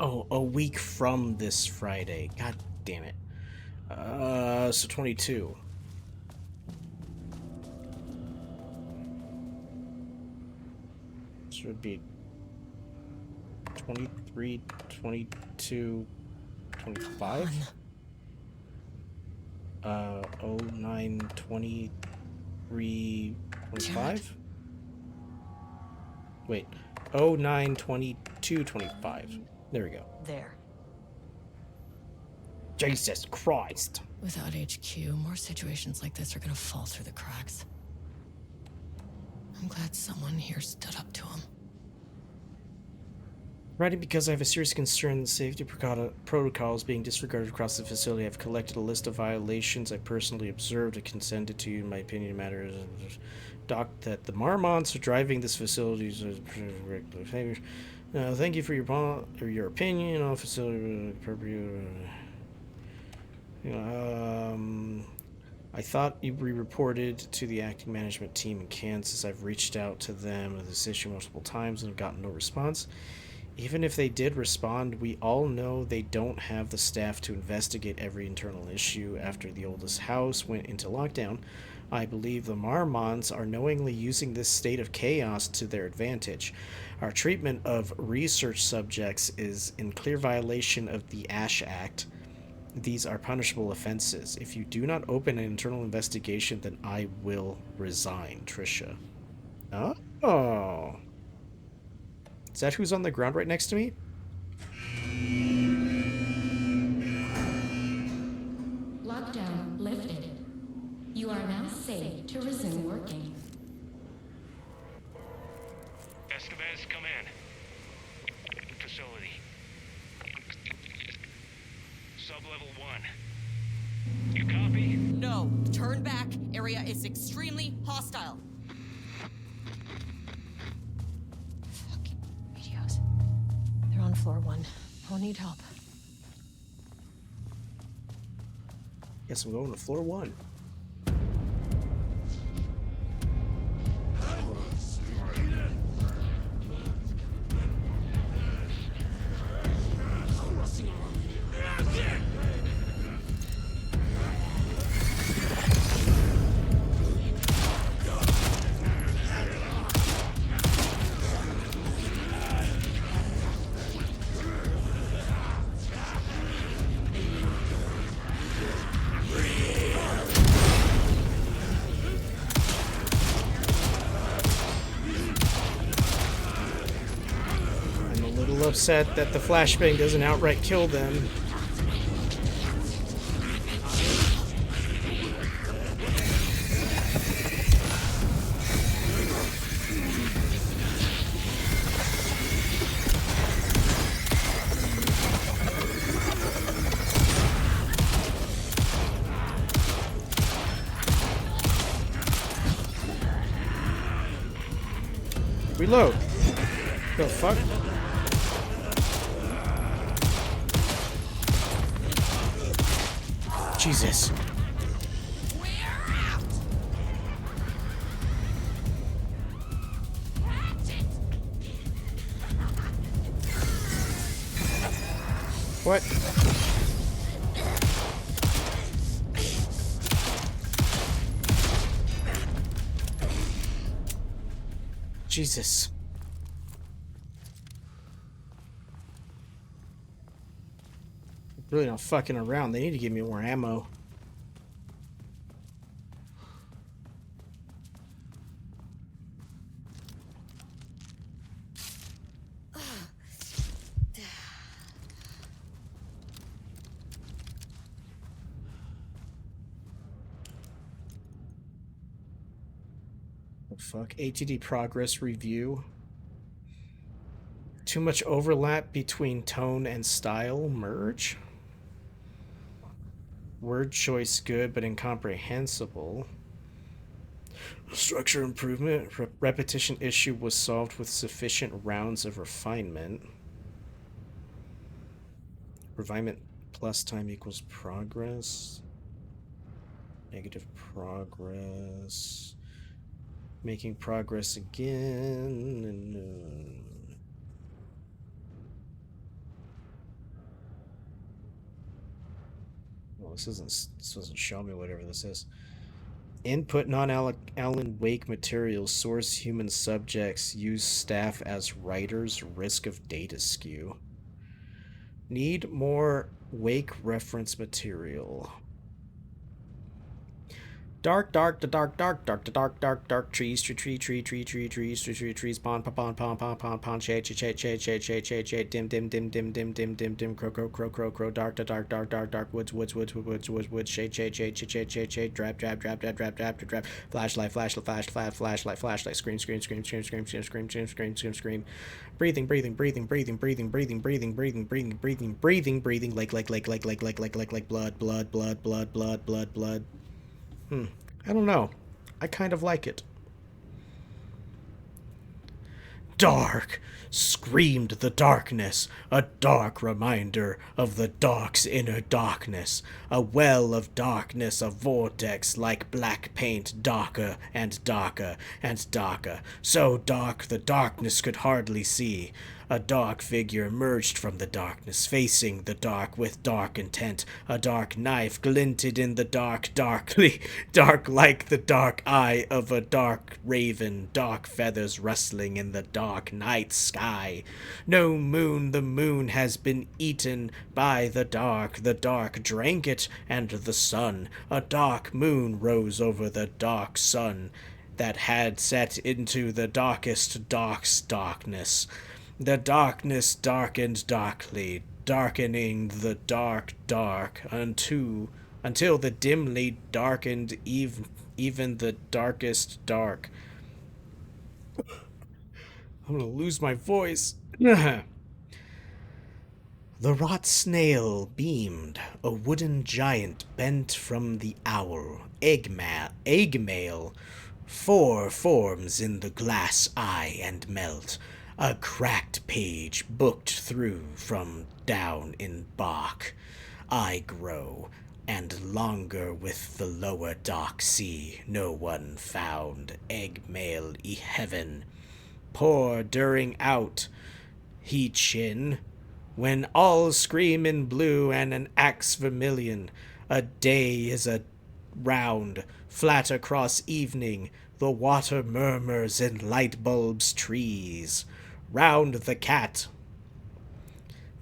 Oh, a week from this Friday. God damn it. So 22. So it would be 23, 22, 25? 09, 23, 25? Wait. 09, 22, 25. There we go. There. Jesus Christ. Without HQ, more situations like this are gonna fall through the cracks. I'm glad someone here stood up to him. Writing because I have a serious concern that safety protocols being disregarded across the facility. I've collected a list of violations I personally observed and consented to you. In my opinion, matters that the Marmonts are driving this facility. Thank you for your opinion. All facility appropriate. I thought you reported to the acting management team in Kansas. I've reached out to them with this issue multiple times and have gotten no response. Even if they did respond, we all know they don't have the staff to investigate every internal issue. After the oldest house went into lockdown, I believe the Marmonts are knowingly using this state of chaos to their advantage. Our treatment of research subjects is in clear violation of the Ash Act. These are punishable offenses. If you do not open an internal investigation, then I will resign. Trisha. Oh. Is that who's on the ground right next to me? Lockdown lifted. You are now safe to resume working. Estevez, come in. Facility. Sub-level 1. You copy? No. Turn back. Area is extremely hostile. They're on floor 1. I'll need help. Guess I'm going to floor 1. Upset that the flashbang doesn't outright kill them. Reload. The fuck? Jesus. What? Jesus. Really not fucking around. They need to give me more ammo. Oh, fuck. ATD progress review. Too much overlap between tone and style. Merge. Word choice good but incomprehensible. Structure improvement. Repetition issue was solved with sufficient rounds of refinement. Refinement plus time equals progress. Negative progress. Making progress again. And, Well, this doesn't show me whatever this is. Input Alan Wake materials, source human subjects, use staff as writers, risk of data skew. Need more Wake reference material. Dark, dark, the dark, dark, dark, the dark, dark, dark trees, trees, pond, shade, dim, crow, dark, the dark, dark, dark, dark, woods, shade, drab, flashlight, scream, breathing, like blood. I don't know. I kind of like it. Dark! Screamed the darkness, a dark reminder of the dark's inner darkness, a well of darkness, a vortex like black paint, darker and darker and darker, so dark the darkness could hardly see. A dark figure emerged from the darkness, facing the dark with dark intent. A dark knife glinted in the dark, darkly, dark like the dark eye of a dark raven, dark feathers rustling in the dark night sky. No moon, the moon has been eaten by the dark drank it, and the sun. A dark moon rose over the dark sun that had set into the darkest darkness. The darkness darkened darkly, darkening the dark until the dimly darkened even the darkest dark. I'm gonna lose my voice. The rot snail beamed, a wooden giant bent from the owl, egg-mail, 4 forms in the glass eye and melt. A cracked page booked through from down in bark. I grow, and longer with the lower dark sea. No one found egg-mail heaven. Pour during out, he chin, when all scream in blue and an axe vermilion. A day is a round, flat across evening. The water murmurs in light bulbs trees. Round the cat.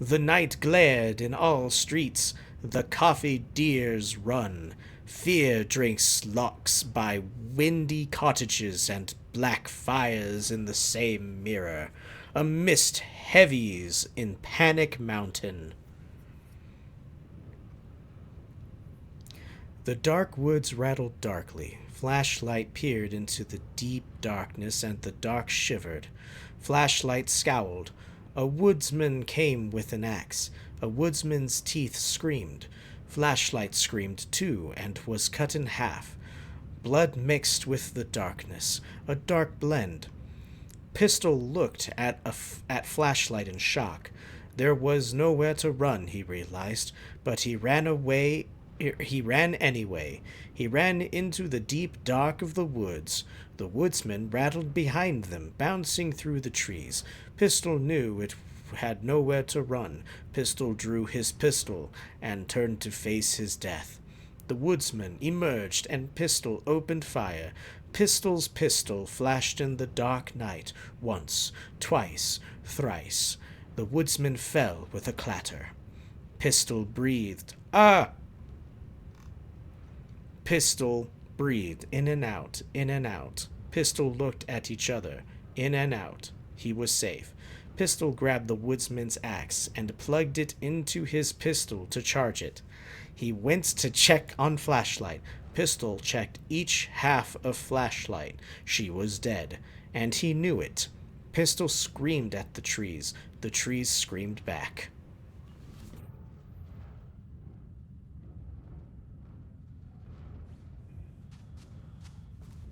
The night glared in all streets. The coffee deers run. Fear drinks locks by windy cottages and black fires in the same mirror. A mist heavies in Panic Mountain. The dark woods rattled darkly. Flashlight peered into the deep darkness, and the dark shivered. Flashlight scowled. A woodsman came with an axe. A woodsman's teeth screamed. Flashlight screamed too, and was cut in half. Blood mixed with the darkness, a dark blend. Pistol looked at Flashlight in shock. There was nowhere to run, he realized, but he ran away. He ran anyway. He ran into the deep dark of the woods. The woodsman rattled behind them, bouncing through the trees. Pistol knew it had nowhere to run. Pistol drew his pistol and turned to face his death. The woodsman emerged, and Pistol opened fire. Pistol's pistol flashed in the dark night, once, twice, thrice. The woodsman fell with a clatter. Pistol breathed. Ah! Pistol breathed in and out, in and out. Pistol looked at each other, in and out. He was safe. Pistol grabbed the woodsman's axe and plugged it into his pistol to charge it. He went to check on Flashlight. Pistol checked each half of Flashlight. She was dead, and he knew it. Pistol screamed at the trees. The trees screamed back.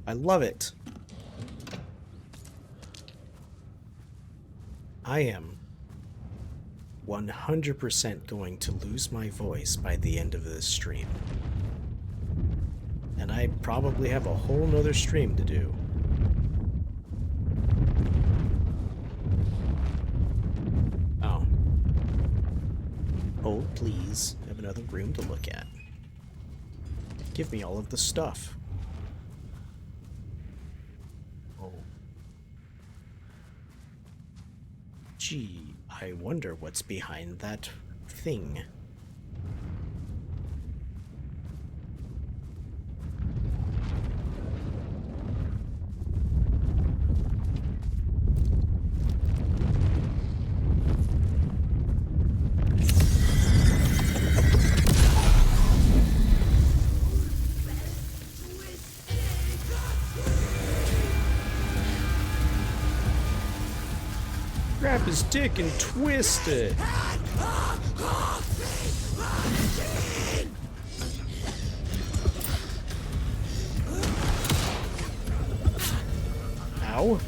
I love it. I am 100% going to lose my voice by the end of this stream. And I probably have a whole nother stream to do. Oh. Hold, please. I have another room to look at. Give me all of the stuff. Oh. Gee, I wonder what's behind that thing. Grab his dick and twist it. Ow.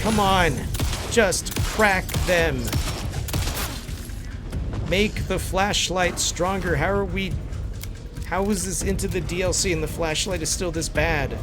Come on. Just crack them. Make the flashlight stronger. How is this into the DLC and the flashlight is still this bad?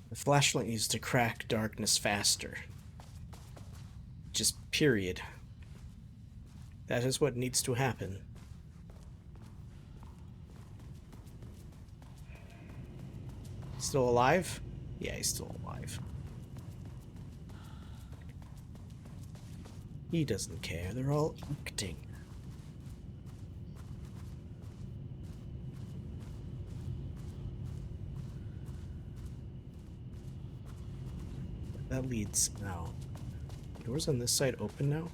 The flashlight needs to crack darkness faster. Just period. That is what needs to happen. Still alive? Yeah, he's still alive. He doesn't care. They're all acting. That leads now. Doors on this side open now?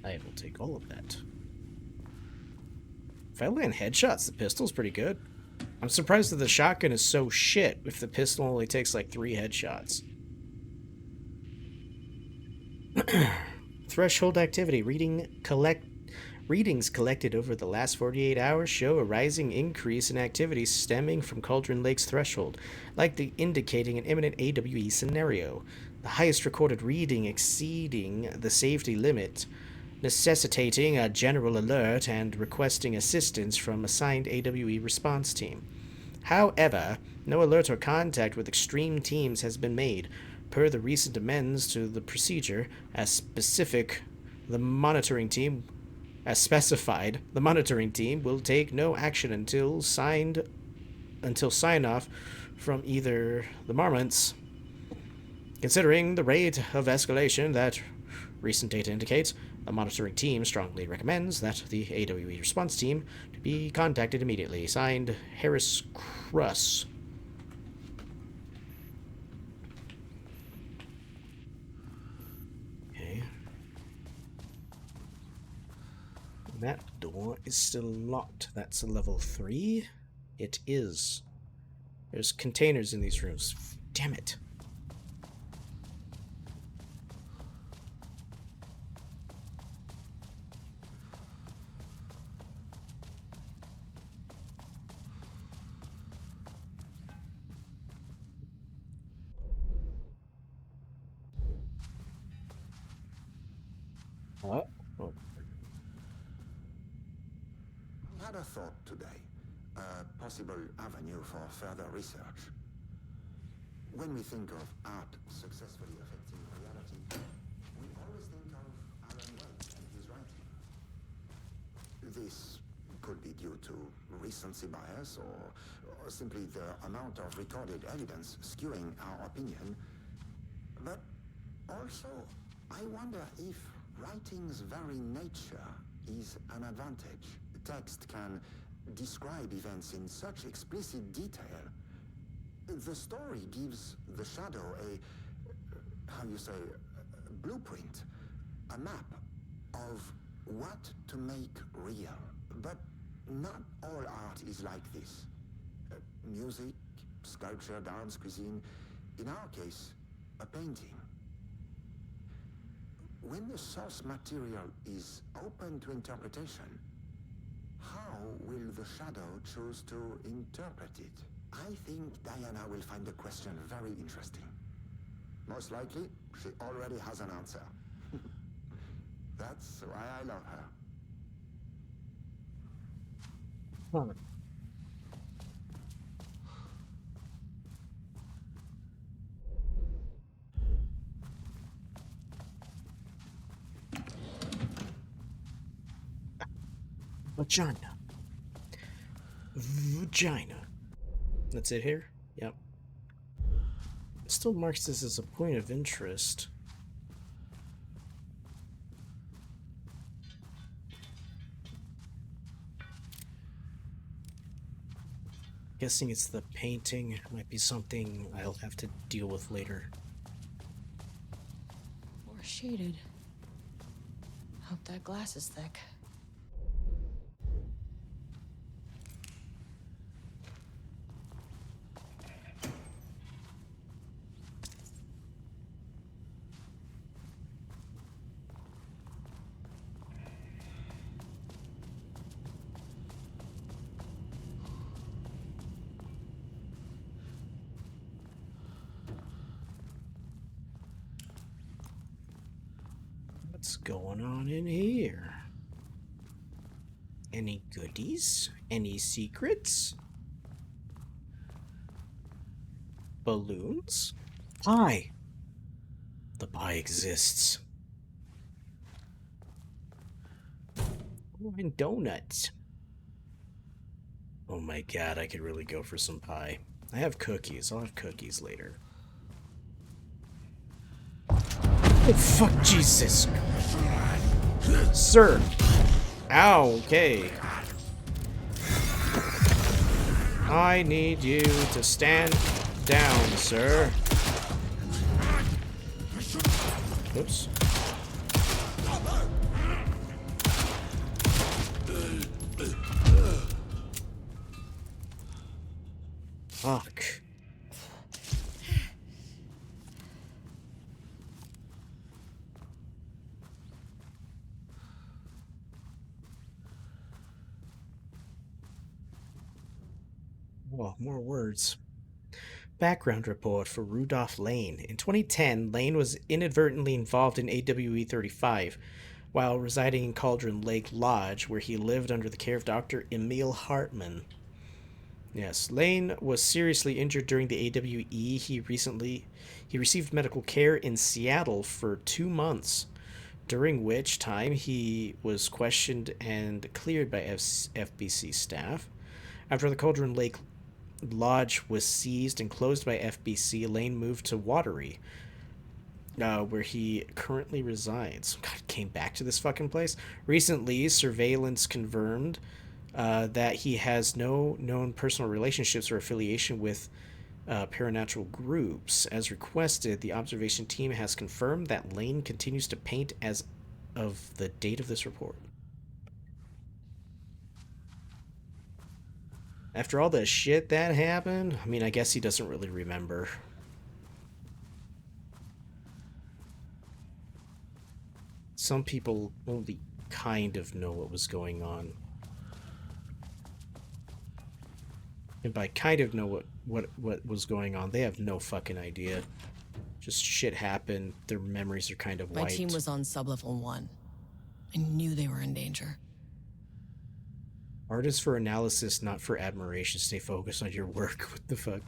I will take all of that. If I land headshots, the pistol's pretty good. I'm surprised that the shotgun is so shit if the pistol only takes like 3 headshots. Threshold activity. Readings collected over the last 48 hours show a rising increase in activity stemming from Cauldron Lake's threshold, likely indicating an imminent AWE scenario. The highest recorded reading exceeding the safety limit, necessitating a general alert and requesting assistance from assigned AWE response team. However, no alert or contact with extreme teams has been made. Per the recent amends to the procedure, as specified, the monitoring team will take no action until sign-off from either the Marmonts. Considering the rate of escalation that recent data indicates, the monitoring team strongly recommends that the AWE response team to be contacted immediately. Signed, Harris Cruss. Okay. That door is still locked. That's a level 3? It is. There's containers in these rooms. Damn it. What? Oh. I had a thought today. A possible avenue for further research. When we think of art successfully affecting reality, we always think of Alan Wake and his writing. This could be due to recency bias or simply the amount of recorded evidence skewing our opinion. But also, I wonder if writing's very nature is an advantage. Text can describe events in such explicit detail The story gives the shadow how you say, a blueprint, a map of what to make real. But not all art is like this. Music, sculpture, dance, cuisine. In our case, a painting. When the source material is open to interpretation, how will the shadow choose to interpret it? I think Diana will find the question very interesting. Most likely, she already has an answer. That's why I love her. Huh. Vagina. Vagina. That's it here? Yep. It still marks this as a point of interest. Guessing it's the painting. It might be something I'll have to deal with later. More shaded. Hope that glass is thick. What's going on in here? Any goodies? Any secrets? Balloons? Pie! The pie exists. Oh, and donuts. Oh my god, I could really go for some pie. I have cookies. I'll have cookies later. Oh, fuck Jesus. Sir. Ow, okay. I need you to stand down, sir. Oops. Fuck. Whoa, more words. Background report for Rudolph Lane. In 2010, Lane was inadvertently involved in AWE 35 while residing in Cauldron Lake Lodge, where he lived under the care of Dr. Emil Hartman. Yes, Lane was seriously injured during the AWE. He received medical care in Seattle for 2 months, during which time he was questioned and cleared by FBC staff. After the Cauldron Lake Lodge was seized and closed by FBC, Lane moved to Watery, where he currently resides. God, came back to this fucking place. Recently, surveillance confirmed that he has no known personal relationships or affiliation with paranatural groups. As requested, the observation team has confirmed that Lane continues to paint as of the date of this report. After all the shit that happened, I mean, I guess he doesn't really remember. Some people only kind of know what was going on. And by kind of know what was going on, they have no fucking idea. Just shit happened. Their memories are kind of wiped. My team was on sublevel 1. I knew they were in danger. Art is for analysis, not for admiration. Stay focused on your work. What the fuck?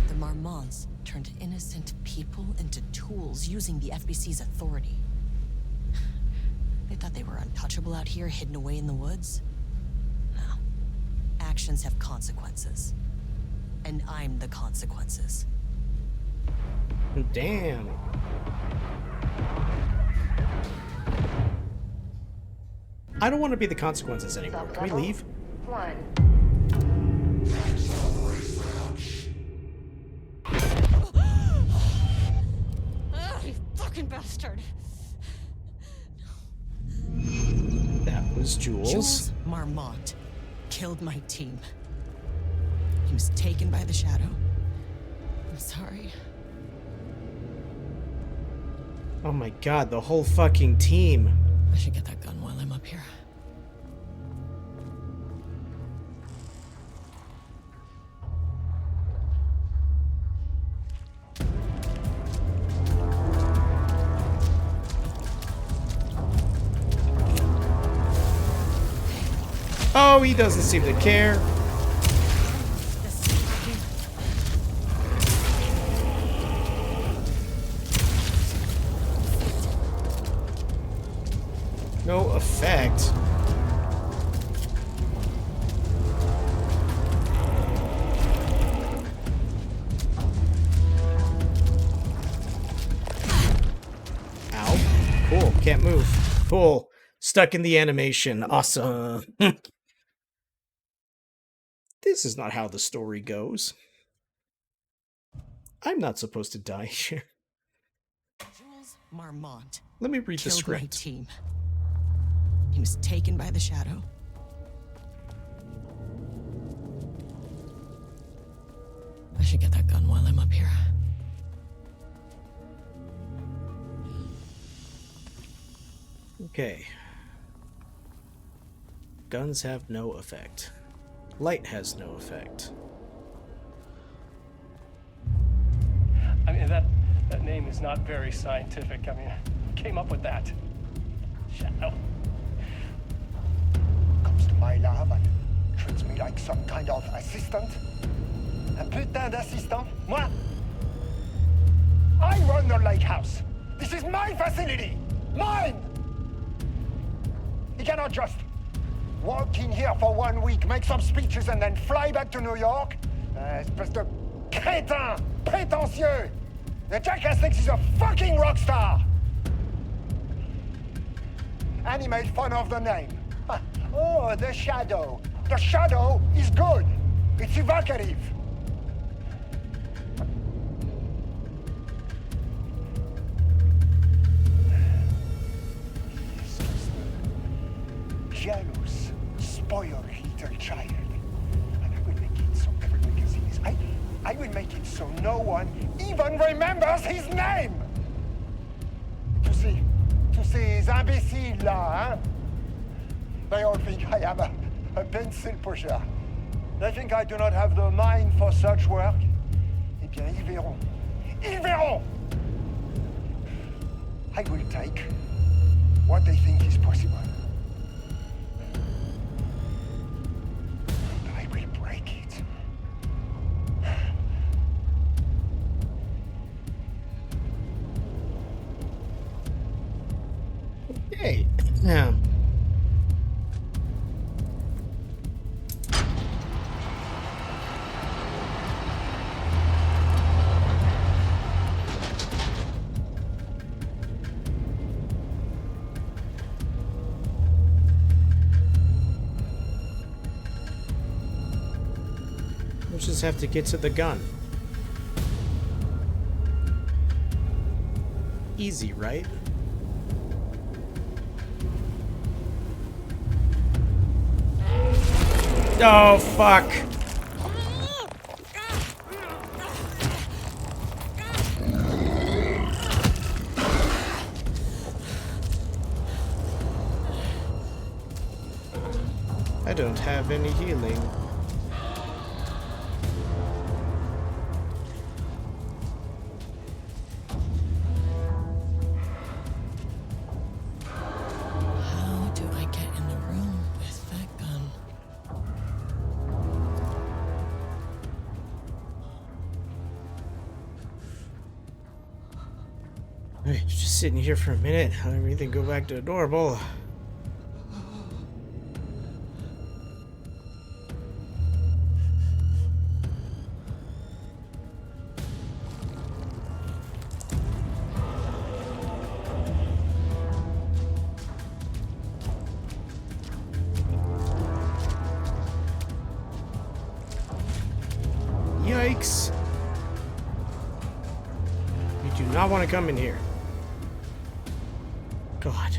The Marmonts turned innocent people into tools using the FBC's authority. They thought they were untouchable out here, hidden away in the woods? No. Actions have consequences. And I'm the consequences. Damn. I don't want to be the consequences anymore. Can we leave? 1. You fucking bastard. That was Jules. Jules Marmont killed my team. He was taken by the shadow. I'm sorry. Oh my god, the whole fucking team. I should get that gun while I'm up here. Oh, he doesn't seem to care. No effect. Ow. Cool. Can't move. Cool. Stuck in the animation. Awesome. This is not how the story goes. I'm not supposed to die here. Jules Marmont. Let me read the killed my script. team. He was taken by the shadow. I should get that gun while I'm up here. Okay. Guns have no effect. Light has no effect. I mean, that name is not very scientific. I mean, who came up with that? Shadow. Comes to my lab and treats me like some kind of assistant. Un putain d'assistant? Moi? I run the lake house. This is my facility. Mine! You cannot just walk in here for 1 week, make some speeches, and then fly back to New York. Espèce de crétin, prétentieux. The jackass thinks he's a fucking rock star. And he made fun of the name. Oh, the shadow. The shadow is good. It's evocative. Jealous, spoiled little child. And I will make it so everyone can see this. I will make it so no one even remembers his name. To see ces imbéciles là, hein? They all think I am a pencil pusher. They think I do not have the mind for such work. Eh bien, ils verront. Ils verront! I will take what they think is possible. I will break it. Okay. Now. We'll just have to get to the gun. Easy, right? Oh, fuck. I don't have any healing. How do I get in the room with that gun? Alright, just sitting here for a minute. Let everything go back to normal. Yikes. You do not want to come in here. God.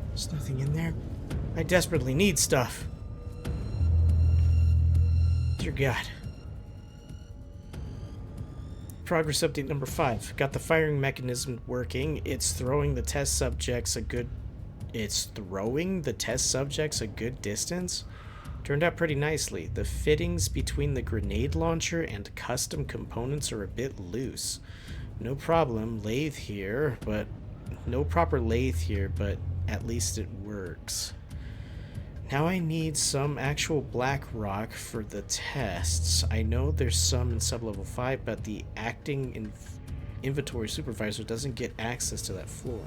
There's nothing in there. I desperately need stuff. Dear God. Progress update number 5. Got the firing mechanism working. It's throwing the test subjects a good distance. Turned out pretty nicely. The fittings between the grenade launcher and custom components are a bit loose. No problem, lathe here, but no proper lathe here, but at least it works. Now I need some actual black rock for the tests. I know there's some in sublevel 5, but the acting inventory supervisor doesn't get access to that floor.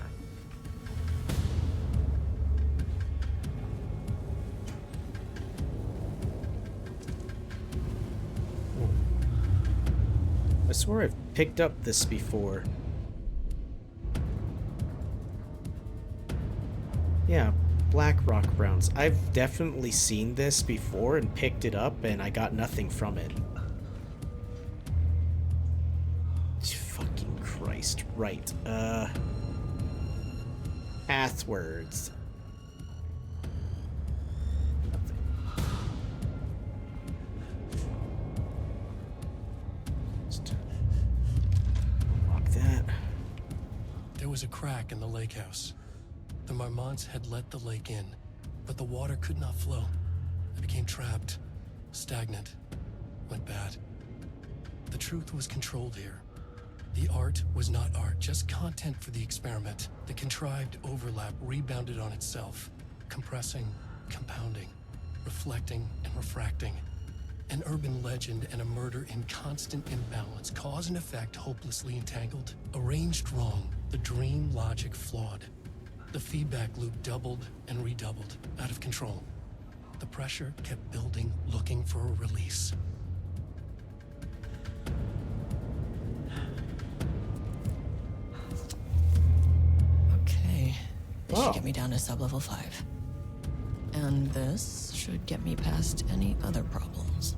I swear I've picked up this before. Yeah, black rock rounds. I've definitely seen this before and picked it up, and I got nothing from it. Fucking Christ. Right. Pathwords. Lock that. There was a crack in the lake house. The Marmonts had let the lake in, but the water could not flow. It became trapped, stagnant, went bad. The truth was controlled here. The art was not art, just content for the experiment. The contrived overlap rebounded on itself, compressing, compounding, reflecting and refracting. An urban legend and a murder in constant imbalance, cause and effect hopelessly entangled. Arranged wrong, the dream logic flawed. The feedback loop doubled and redoubled, out of control. The pressure kept building, looking for a release. Okay, this should get me down to sublevel 5. And this should get me past any other problems.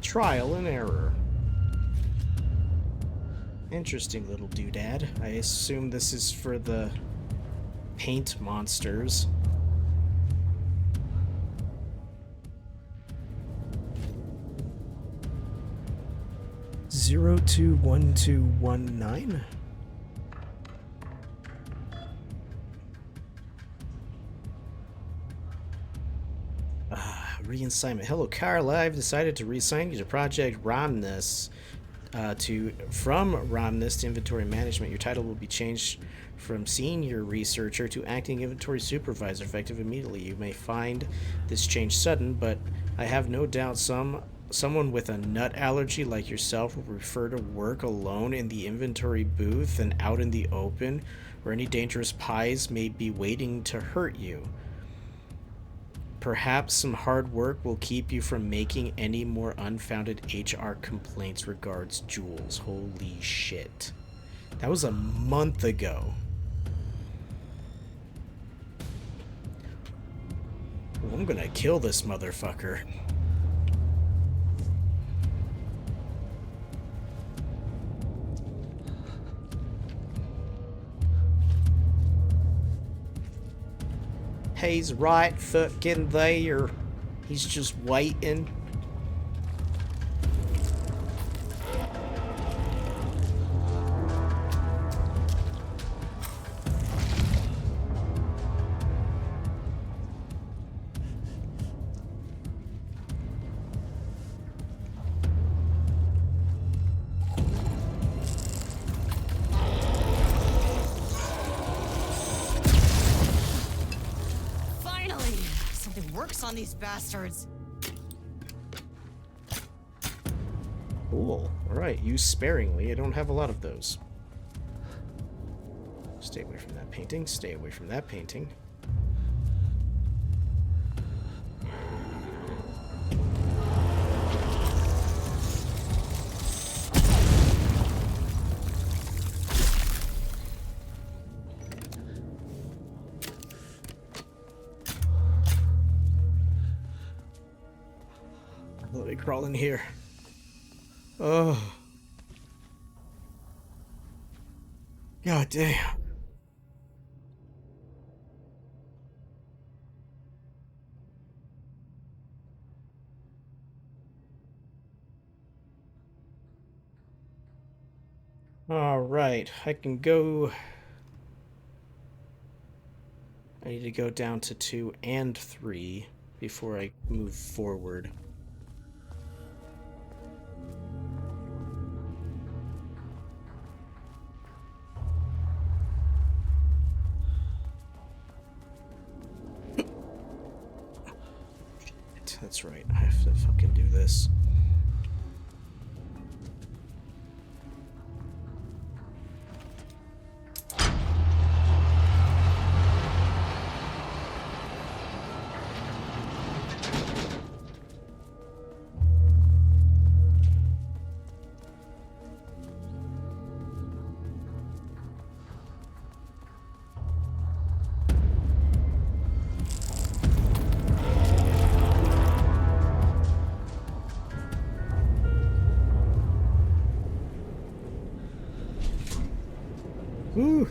Trial and error. Interesting little doodad. I assume this is for the paint monsters. Zero 021219. Reassignment. Hello, Carla. I've decided to reassign you to Project Romnus. From Romnus to Inventory Management. Your title will be changed from Senior Researcher to Acting Inventory Supervisor, effective immediately. You may find this change sudden, but I have no doubt someone with a nut allergy like yourself will prefer to work alone in the inventory booth and out in the open, where any dangerous pies may be waiting to hurt you. Perhaps some hard work will keep you from making any more unfounded HR complaints. Regards, Jules. Holy shit. That was a month ago. Well, I'm gonna kill this motherfucker. He's right fucking there. He's just waiting. On these bastards. Cool. Alright, use sparingly. I don't have a lot of those. Stay away from that painting. Stay away from that painting. Let me crawl in here. Oh. God damn. Alright, I can go... I need to go down to 2 and 3 before I move forward. That's right, I have to fucking do this. Woo!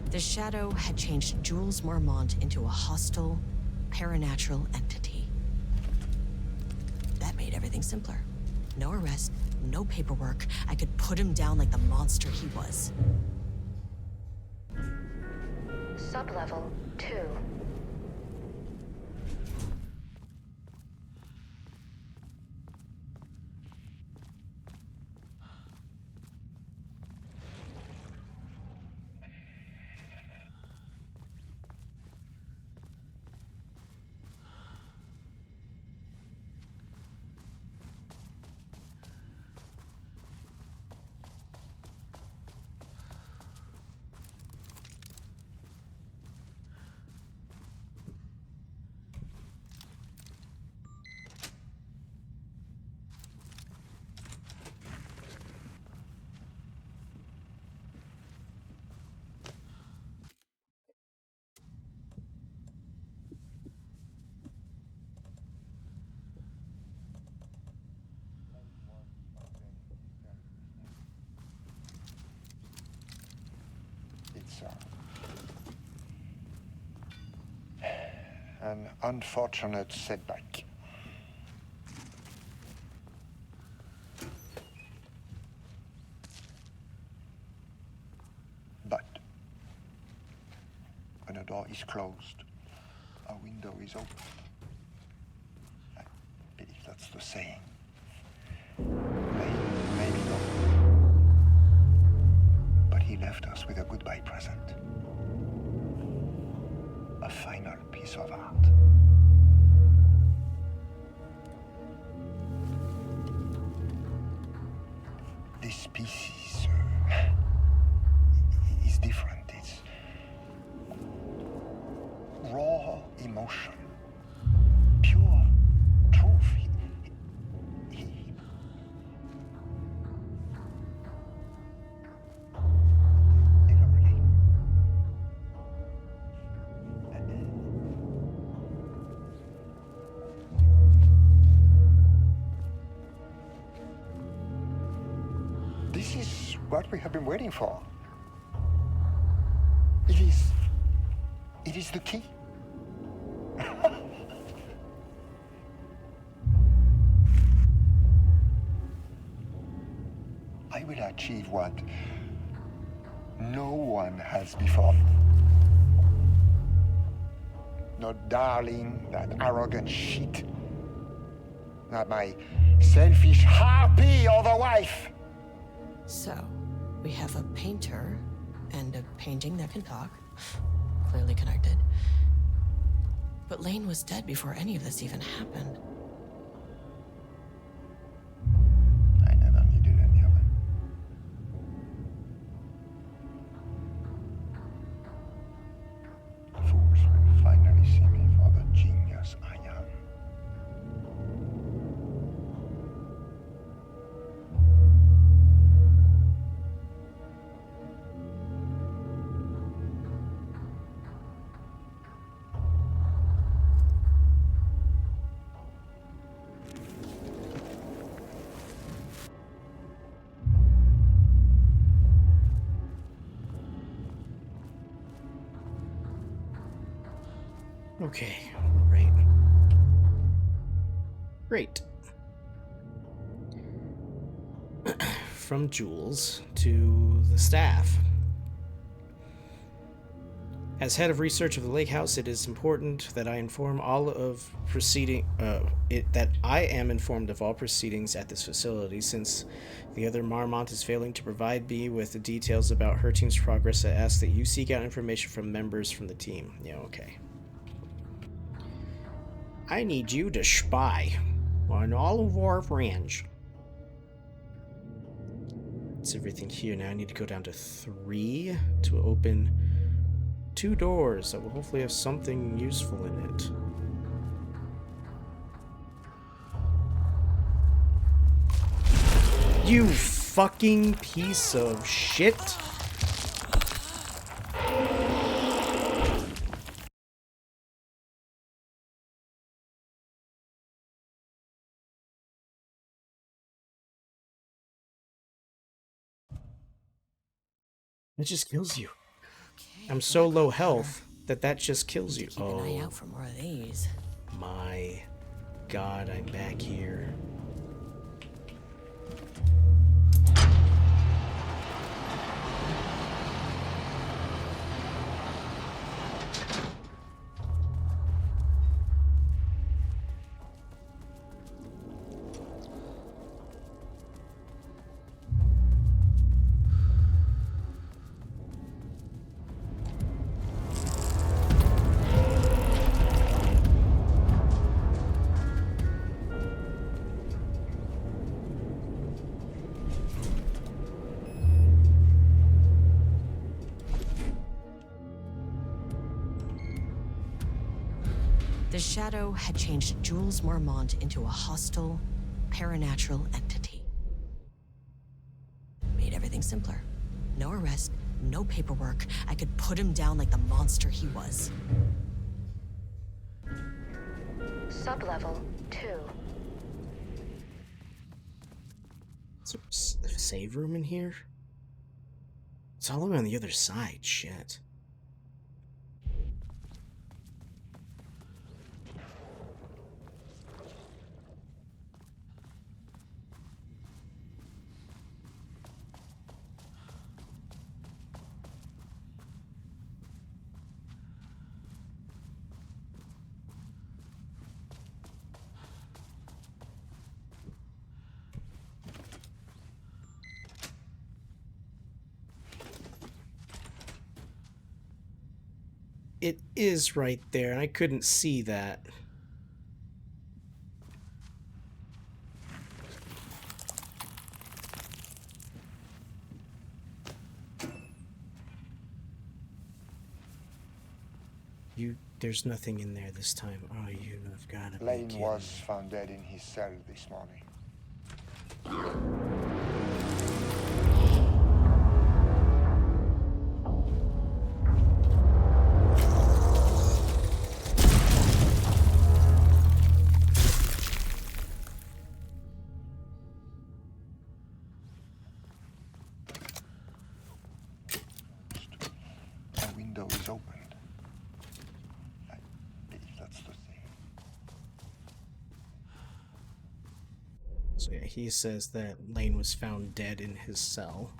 The Shadow had changed Jules Marmont into a hostile, paranatural entity. That made everything simpler. No arrest, no paperwork. I could put him down like the monster he was. Sublevel 2. It's an unfortunate setback. But when a door is closed, a window is open. I believe that's the saying. Maybe not. But he left us with a goodbye present. A final piece of art. This piece is different. It's raw emotion, pure truth. Literally. This is what we have been waiting for. It is the key. I will achieve what no one has before me. Not darling, that arrogant shit. Not my selfish harpy or the wife. So, we have a painter and a painting that can talk. Clearly connected. But Lane was dead before any of this even happened. I never needed any of it. Fools will finally see me for the genius I am. Okay, alright. Great. From Jules to the staff. As head of research of the lake house, it is important that I inform all of that I am informed of all proceedings at this facility, since the other Marmont is failing to provide me with the details about her team's progress. I ask that you seek out information from members from the team. Yeah, okay. I need you to spy on all of our friends. It's everything here now. I need to go down to 3 to open 2 doors that will hopefully have something useful in it. You fucking piece of shit. It just kills you. I'm so low health that just kills you. Keep an eye out for more of these. My God, I'm back here. The Shadow had changed Jules Marmont into a hostile, paranatural entity. Made everything simpler. No arrest, no paperwork. I could put him down like the monster he was. Sublevel 2. Is there a save room in here? It's all the way on the other side. Shit. It is right there, and I couldn't see that. There's nothing in there this time. Oh, you have got to Lane be was kidding. found dead in his cell this morning. The window is opened. I believe that's the thing. So yeah, he says that Lane was found dead in his cell.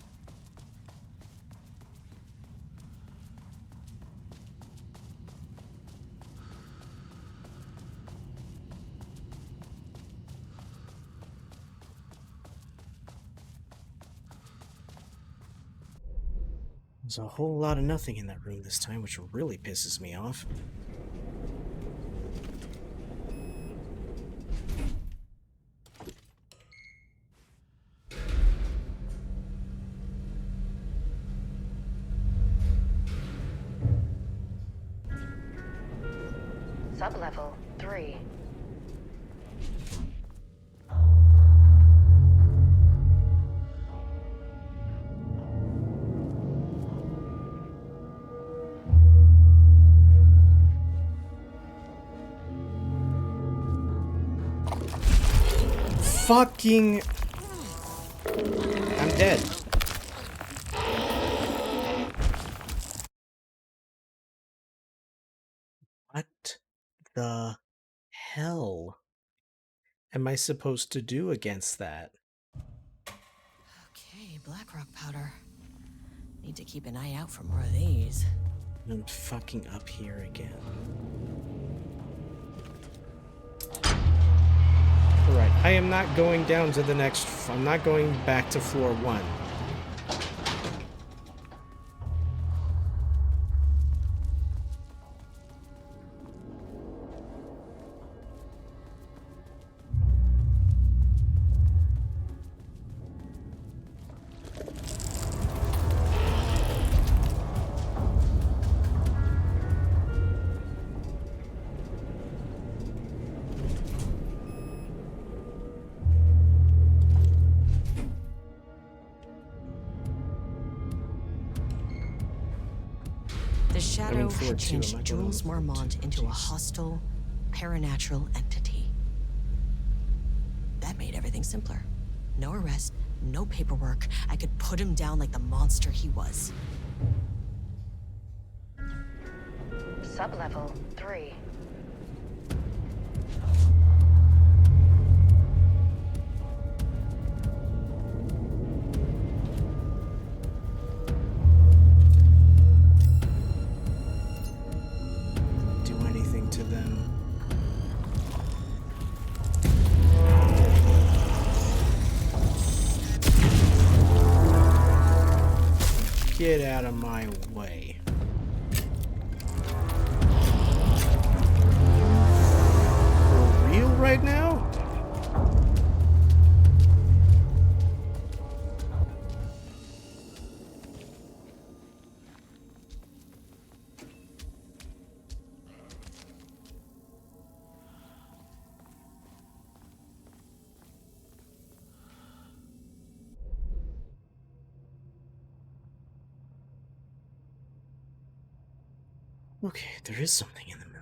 There's a whole lot of nothing in that room this time, which really pisses me off. Sublevel 3. Fucking... I'm dead. What? the hell am I supposed to do against that? Okay, black rock powder. Need to keep an eye out for more of these. I'm fucking up here again. Alright, I am not going down to the next... I'm not going back to floor 1. The shadow floor had 2, am I changed going on Jules floor 2? Mormont into a Jeez. hostile, paranatural entity. That made everything simpler. No arrest, no paperwork. I could put him down like the monster he was. Sublevel 3. Do anything to them. Get out of my way. For real right now? Okay, there is something in the middle.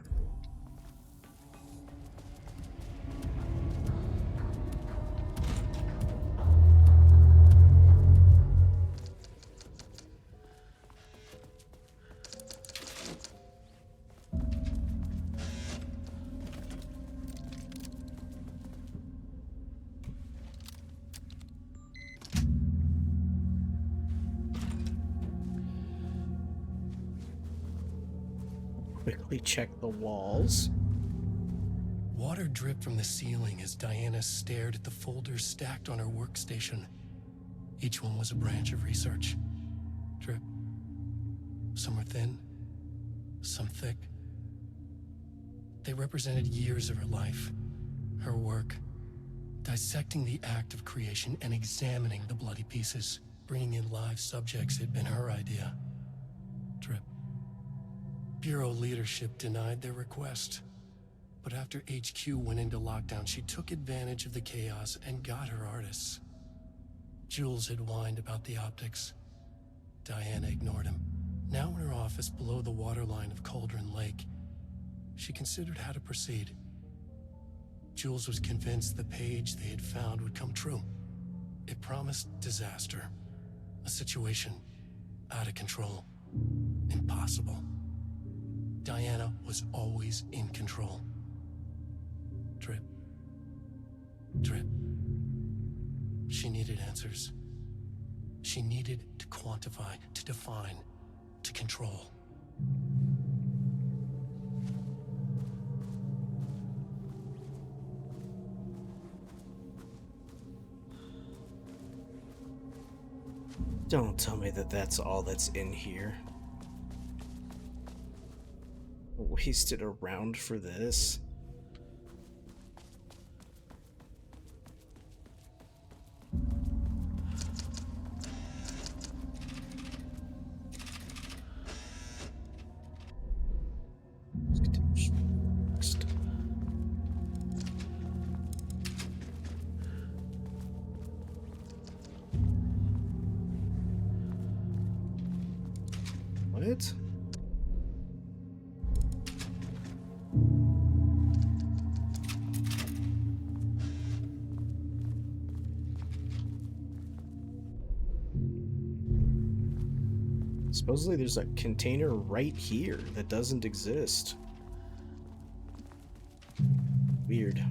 Quickly check the walls. Water dripped from the ceiling as Diana stared at the folders stacked on her workstation. Each one was a branch of research. Drip. Some were thin, some thick. They represented years of her life, her work, dissecting the act of creation and examining the bloody pieces. Bringing in live subjects had been her idea. Drip. Bureau leadership denied their request. But after HQ went into lockdown, she took advantage of the chaos and got her artists. Jules had whined about the optics. Diana ignored him. Now in her office below the waterline of Cauldron Lake, she considered how to proceed. Jules was convinced the page they had found would come true. It promised disaster. A situation out of control. Impossible. Diana was always in control. Drip. Drip. She needed answers. She needed to quantify, to define, to control. Don't tell me that that's all that's in here. Wasted a round for this. Next. What? Supposedly there's a container right here that doesn't exist. Weird.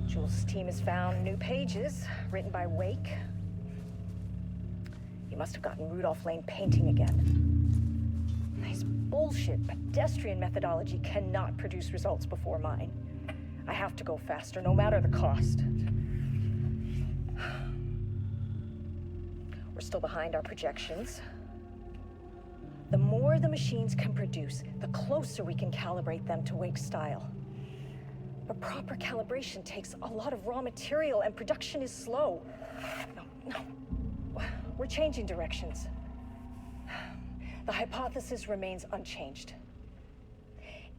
Jules' team has found new pages written by Wake. He must have gotten Rudolph Lane painting again. His bullshit pedestrian methodology cannot produce results before mine. I have to go faster, no matter the cost. We're still behind our projections. The more the machines can produce, the closer we can calibrate them to Wake's style. But proper calibration takes a lot of raw material, and production is slow. No. We're changing directions. The hypothesis remains unchanged.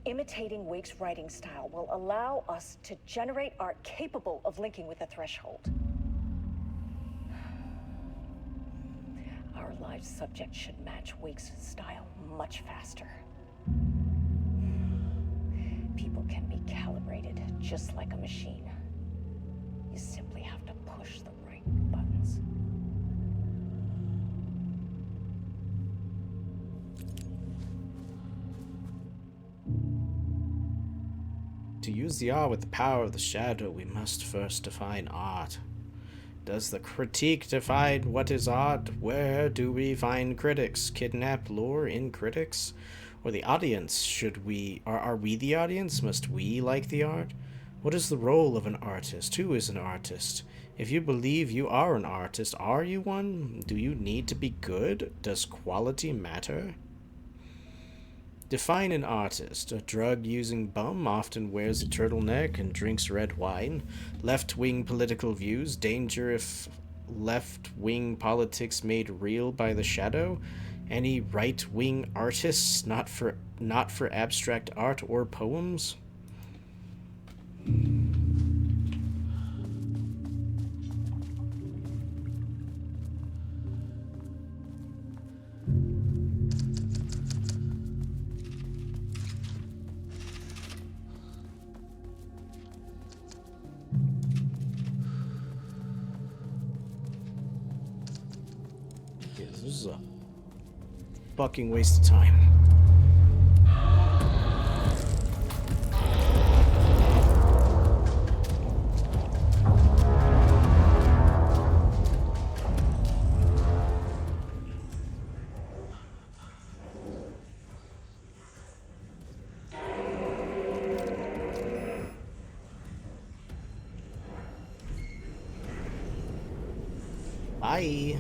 Imitating Wake's writing style will allow us to generate art capable of linking with a threshold. Our live subject should match Wake's style much faster. People can be calibrated just like a machine. You simply have to push the right buttons. To use the art with the power of the shadow, we must first define art. Does the critique define what is art? Where do we find critics? Kidnap lore in critics? Or the audience? Are we the audience? Must we like the art? What is the role of an artist? Who is an artist? If you believe you are an artist, are you one? Do you need to be good? Does quality matter? Define an artist. A drug-using bum often wears a turtleneck and drinks red wine. Left-wing political views. Danger if left-wing politics made real by the shadow. Any right-wing artists not for abstract art or poems? This is a fucking waste of time. Bye.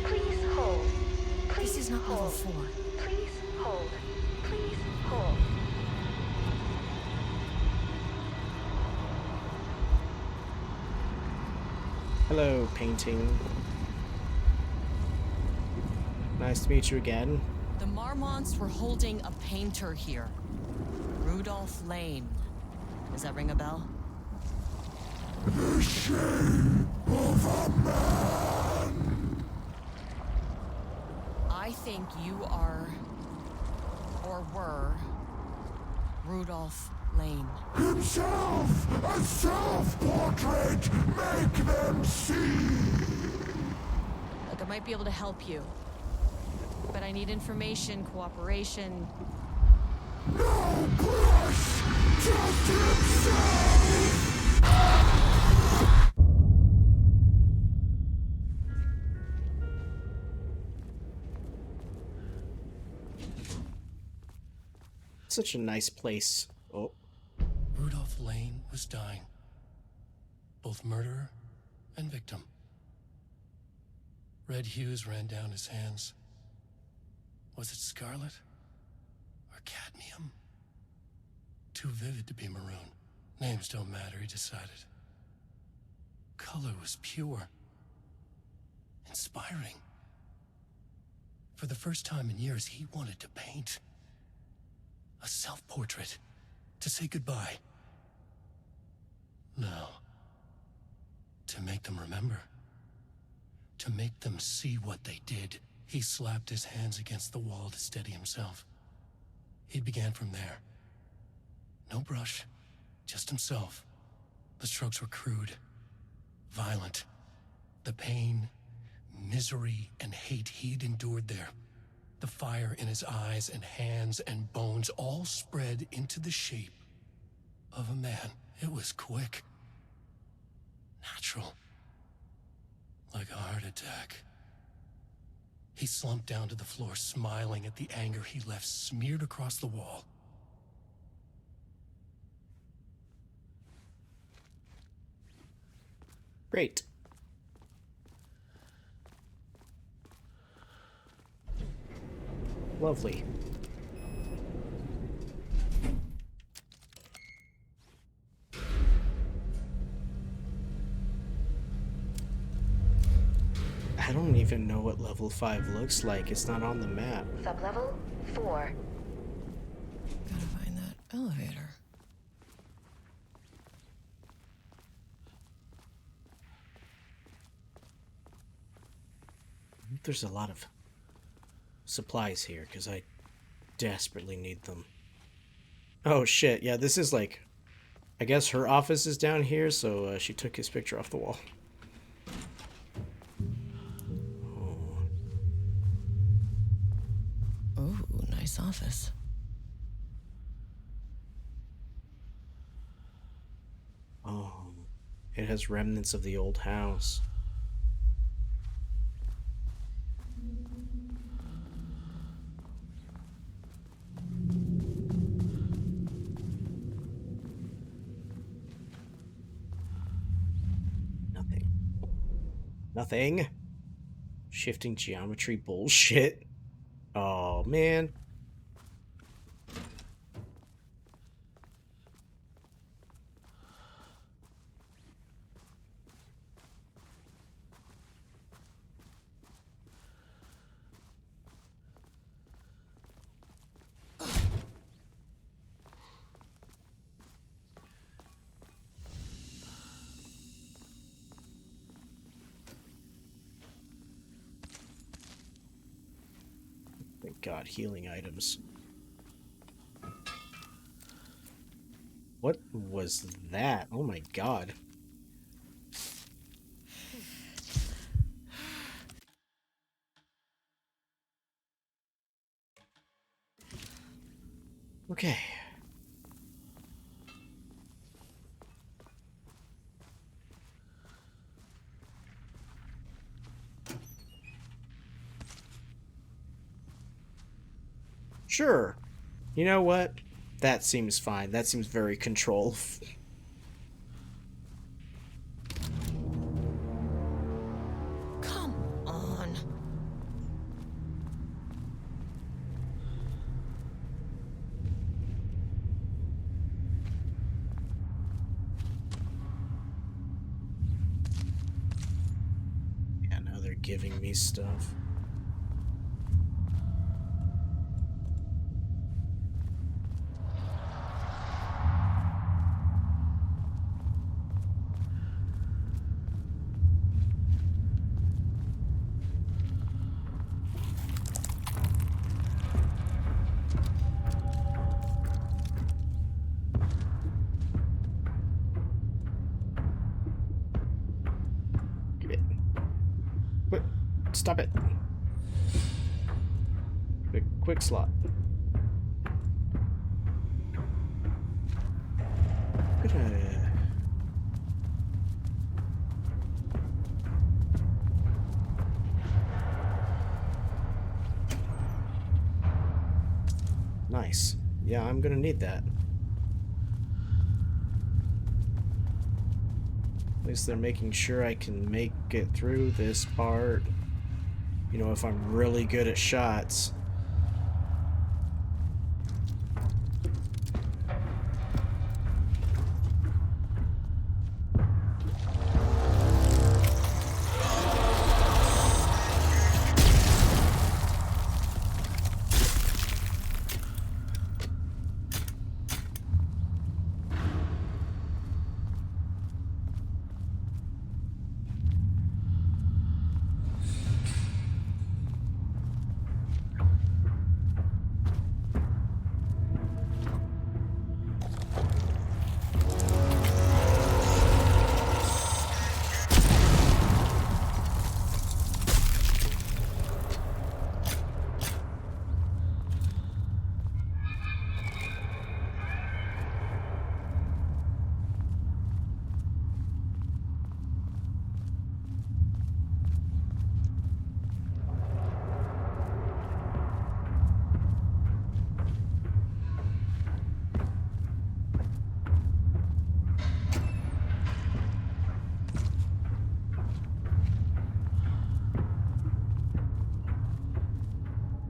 Please hold. This is not level 4. Please hold. Please hold. Hello, painting. Nice to meet you again. The Marmonts were holding a painter here. Rudolph Lane. Does that ring a bell? The shame of a man. I think you are, or were, Rudolph Lane. Himself, a self-portrait, make them see. Look, I might be able to help you. But I need information, cooperation. No brush, just himself. Such a nice place. Oh. Rudolph Lane was dying. Both murderer and victim. Red hues ran down his hands. Was it scarlet? Or cadmium? Too vivid to be maroon. Names don't matter, he decided. Color was pure. Inspiring. For the first time in years, he wanted to paint. A self-portrait. To say goodbye. No. To make them remember. To make them see what they did. He slapped his hands against the wall to steady himself. He began from there. No brush, just himself. The strokes were crude, violent. The pain, misery, and hate he'd endured there. The fire in his eyes and hands and bones all spread into the shape of a man. It was quick. Natural. Like a heart attack. He slumped down to the floor, smiling at the anger he left smeared across the wall. Great. Lovely. I don't even know what level 5 looks like. It's not on the map. Sublevel 4. Gotta find that elevator. There's a lot of supplies here because I desperately need them. Oh shit, yeah, this is like, I guess her office is down here, so she took his picture off the wall. Ooh, nice office. Oh, it has remnants of the old house. Nothing. Shifting geometry bullshit. Oh, man. Thank God, healing items. What was that? Oh my God. Okay. Sure. You know what? That seems fine. That seems very control. Come on. Yeah, now they're giving me stuff. Stop it. Quick slot. Nice. Yeah, I'm gonna need that. At least they're making sure I can make it through this part. You know, if I'm really good at shots.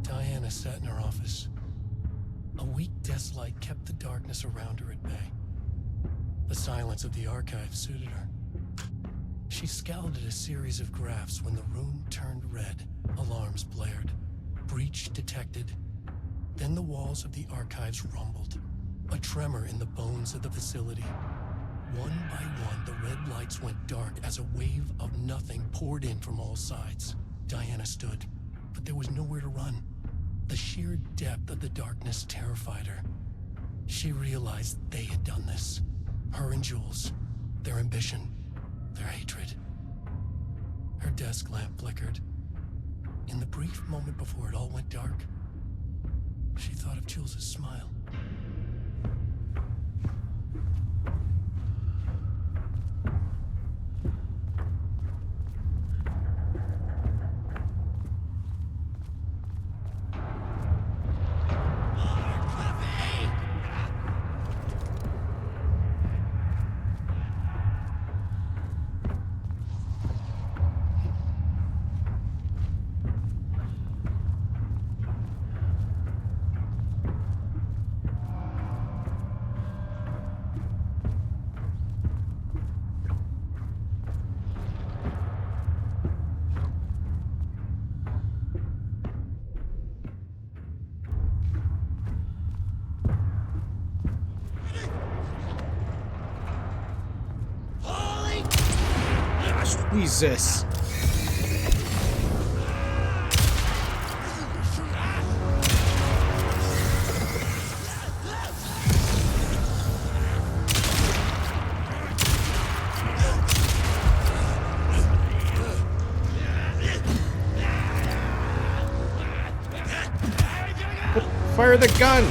Diana sat in her office. A weak desk light kept the darkness around her at bay. The silence of the archive suited her. She scowled at a series of graphs when the room turned red. Alarms blared. Breach detected. Then the walls of the archives rumbled. A tremor in the bones of the facility. One by one, the red lights went dark as a wave of nothing poured in from all sides. Diana stood, but there was nowhere to run. The sheer depth of the darkness terrified her. She realized they had done this. Her and Jules. Their ambition. Their hatred. Her desk lamp flickered. In the brief moment before it all went dark, she thought of Jules' smile. Jesus. Fire the gun!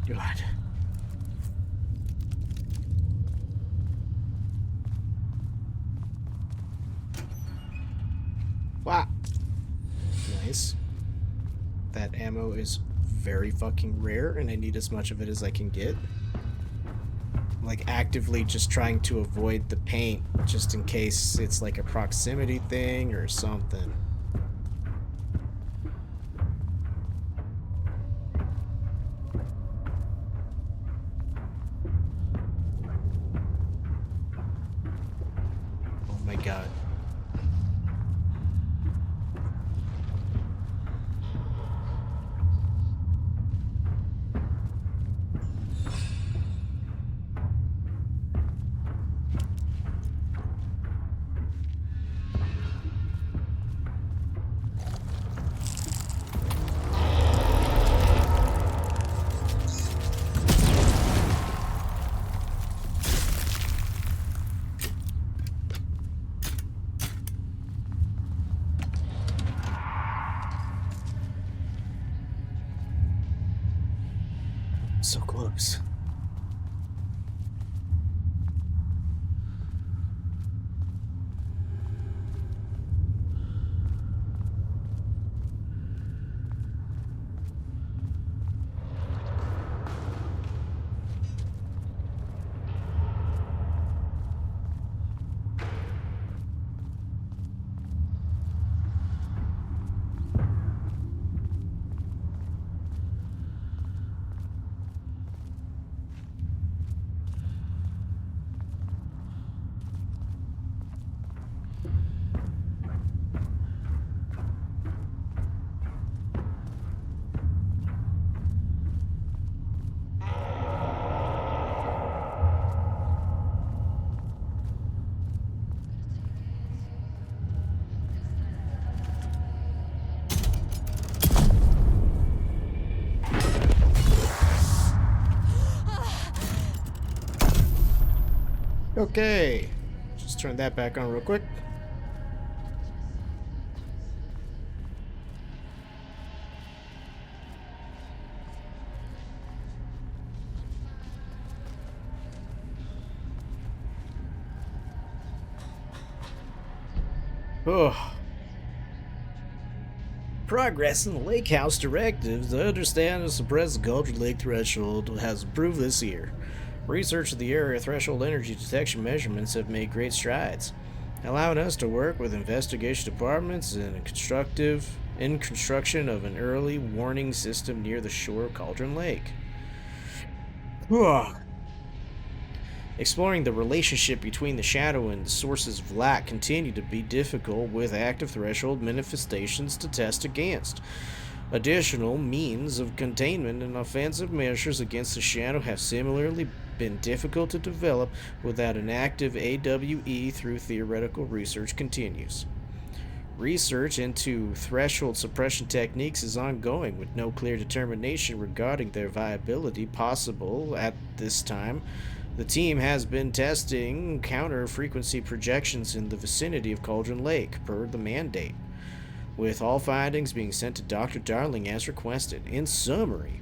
God. Wow. Nice. That ammo is very fucking rare, and I need as much of it as I can get. Like, actively just trying to avoid the paint, just in case it's like a proximity thing or something. Oh my god. So close. Okay, just turn that back on real quick. Oh. Progress in the Lake House directives to understand and suppress the Cauldron Lake threshold has improved this year. Research of the area threshold energy detection measurements have made great strides, allowing us to work with investigation departments in construction of an early warning system near the shore of Cauldron Lake. Exploring the relationship between the shadow and the sources of light continue to be difficult with active threshold manifestations to test against. Additional means of containment and offensive measures against the shadow have similarly been difficult to develop without an active AWE through theoretical research continues. Research into threshold suppression techniques is ongoing with no clear determination regarding their viability possible at this time. The team has been testing counter-frequency projections in the vicinity of Cauldron Lake, per the mandate, with all findings being sent to Dr. Darling as requested. In summary,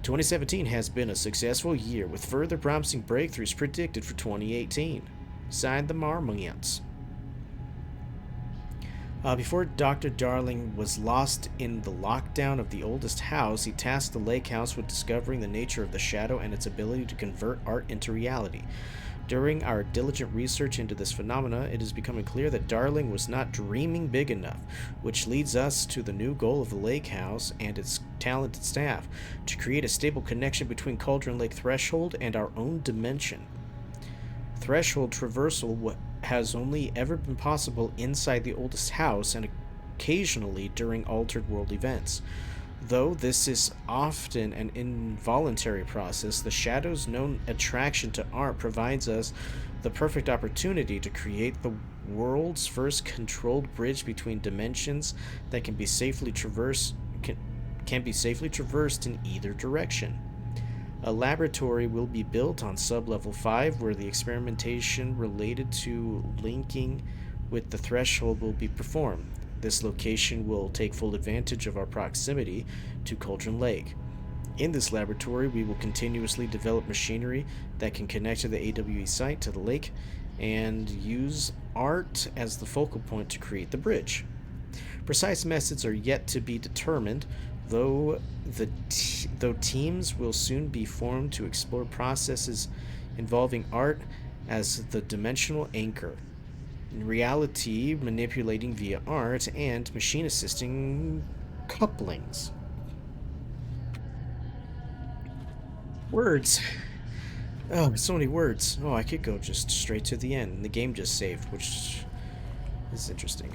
2017 has been a successful year, with further promising breakthroughs predicted for 2018. Signed, the Marmonts. Before Dr. Darling was lost in the lockdown of the oldest house, he tasked the lake house with discovering the nature of the shadow and its ability to convert art into reality. During our diligent research into this phenomena, it is becoming clear that Darling was not dreaming big enough, which leads us to the new goal of the lake house and its talented staff, to create a stable connection between Cauldron Lake Threshold and our own dimension. Threshold traversal has only ever been possible inside the oldest house and occasionally during altered world events. Though this is often an involuntary process, the Shadow's known attraction to art provides us the perfect opportunity to create the world's first controlled bridge between dimensions that can be safely traversed in either direction. A laboratory will be built on Sublevel 5 where the experimentation related to linking with the threshold will be performed. This location will take full advantage of our proximity to Cauldron Lake. In this laboratory, we will continuously develop machinery that can connect to the AWE site to the lake and use art as the focal point to create the bridge. Precise methods are yet to be determined, though teams will soon be formed to explore processes involving art as the dimensional anchor, reality manipulating via art, and machine assisting couplings. Words. Oh, so many words. Oh, I could go just straight to the end. The game just saved, which is interesting.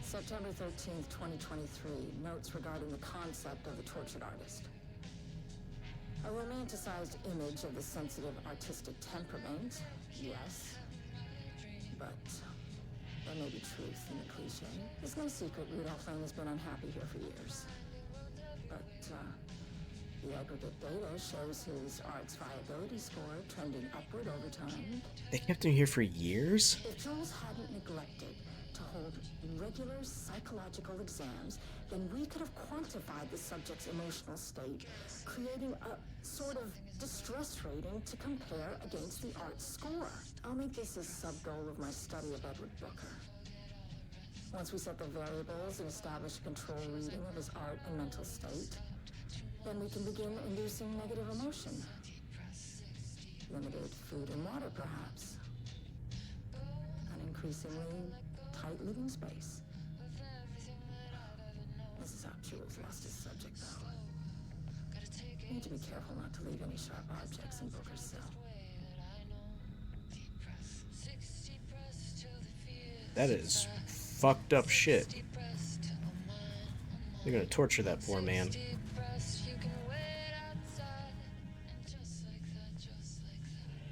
September 13th, 2023, notes regarding the concept of the tortured artist. A romanticized image of the sensitive artistic temperament, yes. But there may be truth in the cliche. It's no secret Rudolph Lane has been unhappy here for years. But The aggregate data shows his art's viability score trending upward over time. They kept him here for years? If Jules hadn't neglected to hold regular psychological exams, then we could have quantified the subject's emotional state, creating a sort of distress rating to compare against the art's score. I'll make this a sub-goal of my study of Edward Booker. Once we set the variables and establish a control reading of his art and mental state, then we can begin inducing negative emotion. Limited food and water, perhaps. An increasingly tight living space. This is how Jules lost his subject, though. Need to be careful not to leave any sharp objects in Booker's cell. That is fucked up shit. They're gonna torture that poor man.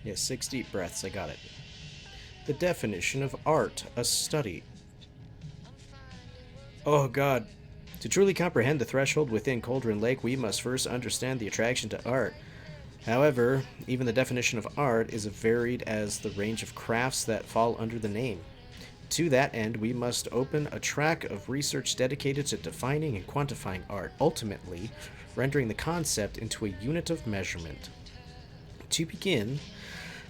Yeah, 6 deep breaths, I got it. The definition of art, a study. Oh god. To truly comprehend the threshold within Cauldron Lake, we must first understand the attraction to art. However, even the definition of art is as varied as the range of crafts that fall under the name. To that end, we must open a track of research dedicated to defining and quantifying art, ultimately rendering the concept into a unit of measurement. To begin,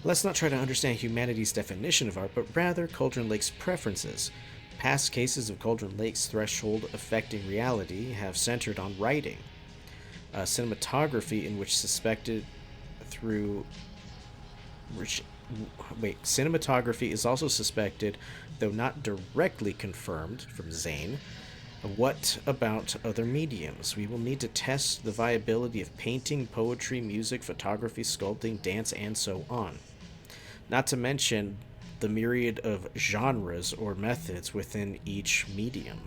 let's not try to understand humanity's definition of art, but rather Cauldron Lake's preferences. Past cases of Cauldron Lake's threshold affecting reality have centered on writing. Cinematography in which suspected through... Cinematography is also suspected, though not directly confirmed, from Zane. What about other mediums? We will need to test the viability of painting, poetry, music, photography, sculpting, dance, and so on. Not to mention the myriad of genres or methods within each medium.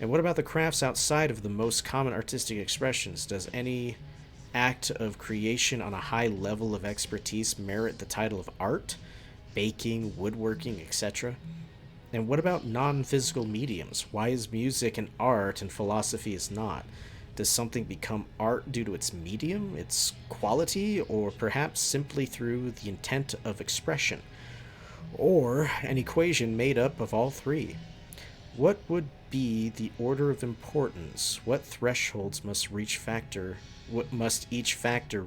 And what about the crafts outside of the most common artistic expressions? Does any act of creation on a high level of expertise merit the title of art? Baking, woodworking, etc.? And what about non-physical mediums? Why is music an art and philosophy is not? Does something become art due to its medium, its quality, or perhaps simply through the intent of expression? Or an equation made up of all three? What would be the order of importance? What thresholds must each factor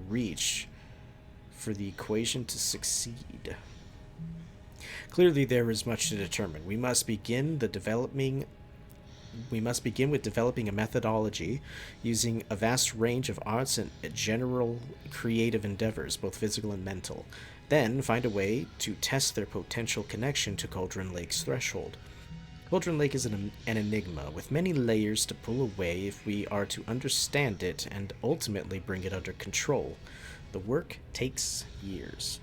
reach for the equation to succeed? Clearly there is much to determine. We must begin with developing a methodology using a vast range of arts and general creative endeavors, both physical and mental. Then find a way to test their potential connection to Cauldron Lake's threshold. Cauldron Lake is an enigma with many layers to pull away if we are to understand it and ultimately bring it under control. The work takes years.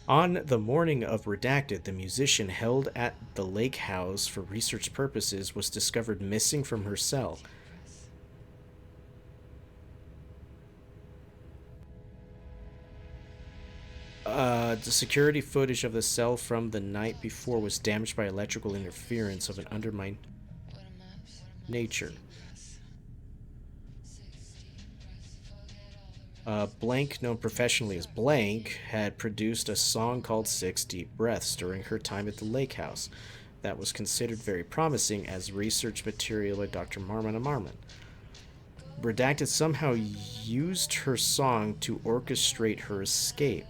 On the morning of Redacted, the musician held at the lake house for research purposes was discovered missing from her cell. The security footage of the cell from the night before was damaged by electrical interference of an undermined nature. Blank, known professionally as Blank, had produced a song called 6 Deep Breaths during her time at the lake house that was considered very promising as research material by Dr. Marmon and Marmon. Redacted somehow used her song to orchestrate her escape.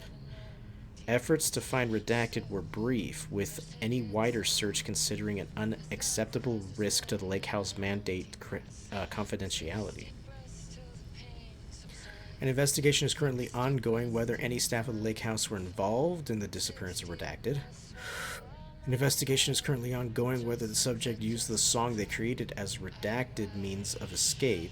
Efforts to find Redacted were brief, with any wider search considering an unacceptable risk to the lake house mandate confidentiality. An investigation is currently ongoing whether any staff of the lake house were involved in the disappearance of Redacted. An investigation is currently ongoing whether the subject used the song they created as Redacted means of escape.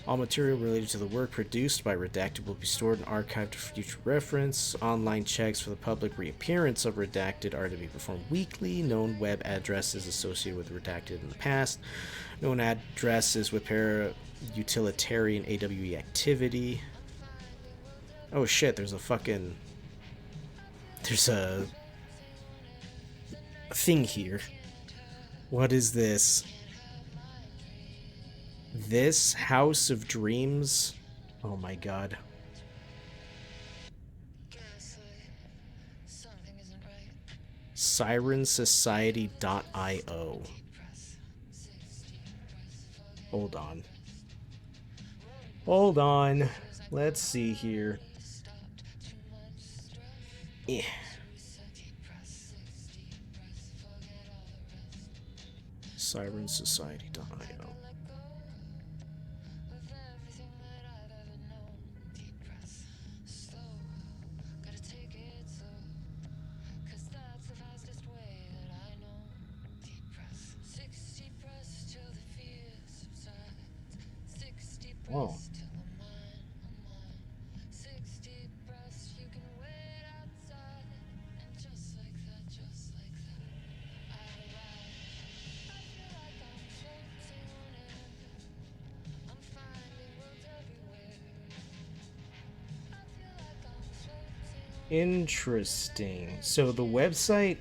All material related to the work produced by Redacted will be stored and archived for future reference. Online checks for the public reappearance of Redacted are to be performed weekly. Known web addresses associated with Redacted in the past. Known addresses with utilitarian AWE activity. Oh shit, there's a thing here. What is this? This House of Dreams? Oh my god. SirenSociety.io. Hold on. Hold on. Let's see here. Yeah. SirenSociety.io. Oh. Interesting. So the website...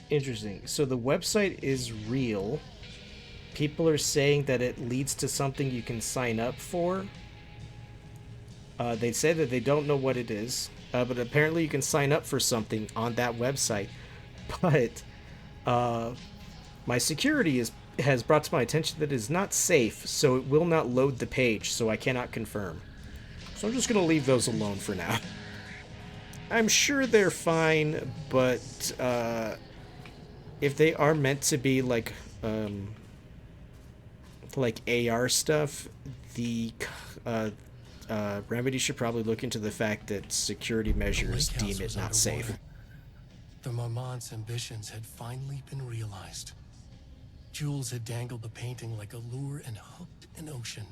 Interesting. So the website is real. People are saying that it leads to something you can sign up for. They say that they don't know what it is, but apparently you can sign up for something on that website. But my security has brought to my attention that it is not safe, so it will not load the page, so I cannot confirm. So I'm just going to leave those alone for now. I'm sure they're fine, but if they are meant to be like AR stuff, the Remedy should probably look into the fact that security measures deem it not safe. The Marmont's ambitions had finally been realized. Jules had dangled the painting like a lure and hooked an ocean.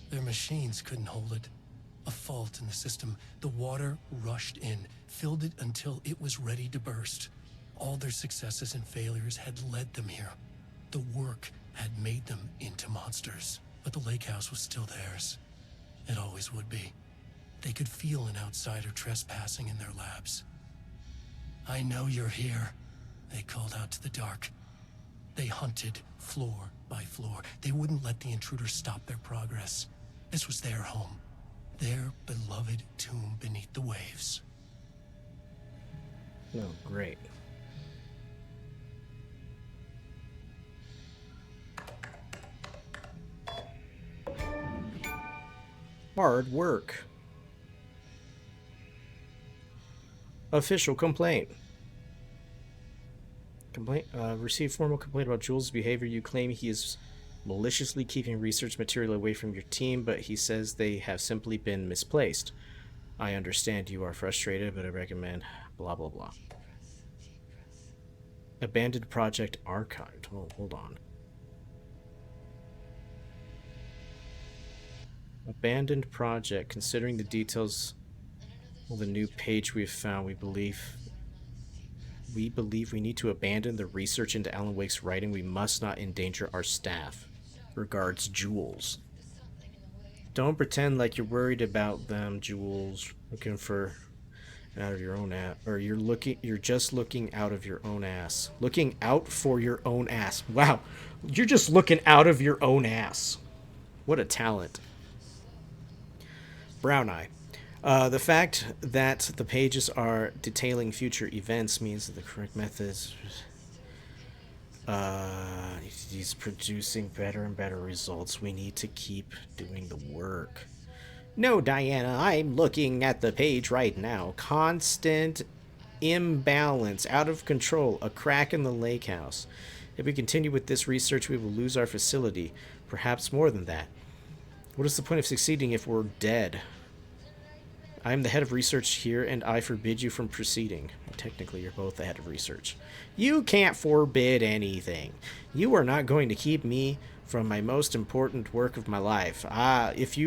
Their machines couldn't hold it. A fault in the system. The water rushed in, filled it until it was ready to burst. All their successes and failures had led them here. The work had made them into monsters. But the lake house was still theirs. It always would be. They could feel an outsider trespassing in their labs. "I know you're here," they called out to the dark. They hunted floor by floor. They wouldn't let the intruders stop their progress. This was their home. Their beloved tomb beneath the waves. Oh, great. Hard work. Official complaint. Received formal complaint about Jules' behavior. You claim he is maliciously keeping research material away from your team, but he says they have simply been misplaced. I understand you are frustrated, but I recommend blah blah blah. Abandoned project archived. Oh, hold on. Abandoned project. Considering the details of the new page we've found, we believe we need to abandon the research into Alan Wake's writing. We must not endanger our staff. Regards, Jules. Don't pretend like you're worried about them, Jules. Looking for out of your own ass, or you're just looking out of your own ass. Looking out for your own ass. Wow. You're just looking out of your own ass. What a talent. Brown Eye. The fact that the pages are detailing future events means that the correct methods. He's producing better and better results. We need to keep doing the work. No, Diana, I'm looking at the page right now. Constant imbalance, out of control, a crack in the lake house. If we continue with this research, we will lose our facility. Perhaps more than that. What is the point of succeeding if we're dead? I am the head of research here, and I forbid you from proceeding. Technically, you're both the head of research. You can't forbid anything. You are not going to keep me from my most important work of my life. If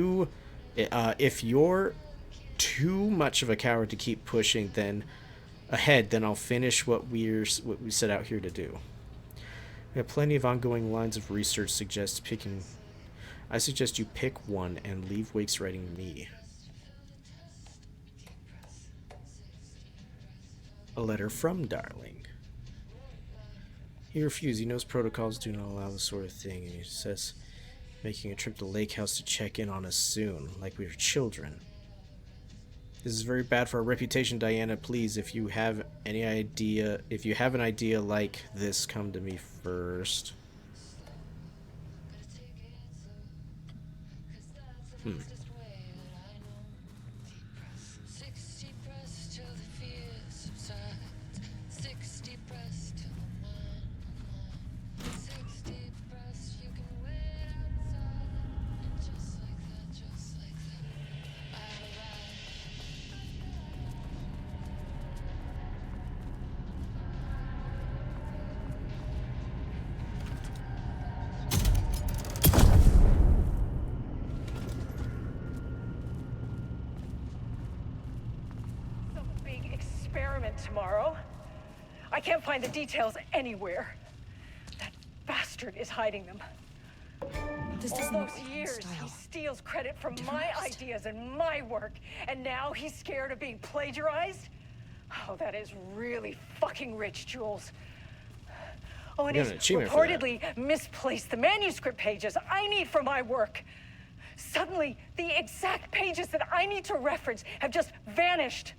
you're too much of a coward to keep pushing then I'll finish what we set out here to do. We have plenty of ongoing lines of research suggest picking. I suggest you pick one and leave Wake's writing me. A letter from Darling. He refused. He knows protocols do not allow this sort of thing, and he says making a trip to Lake House to check in on us soon, like we were children. This is very bad for our reputation, Diana. Please, if you have an idea like this, come to me first. Tomorrow. I can't find the details anywhere. That bastard is hiding them. This All doesn't those look like years, his style. he steals credit from my ideas and my work, and now he's scared of being plagiarized? Oh, that is really fucking rich, Jules. Oh, and You he's got an achievement for that. reportedly misplaced the manuscript pages I need for my work. Suddenly, the exact pages that I need to reference have just vanished.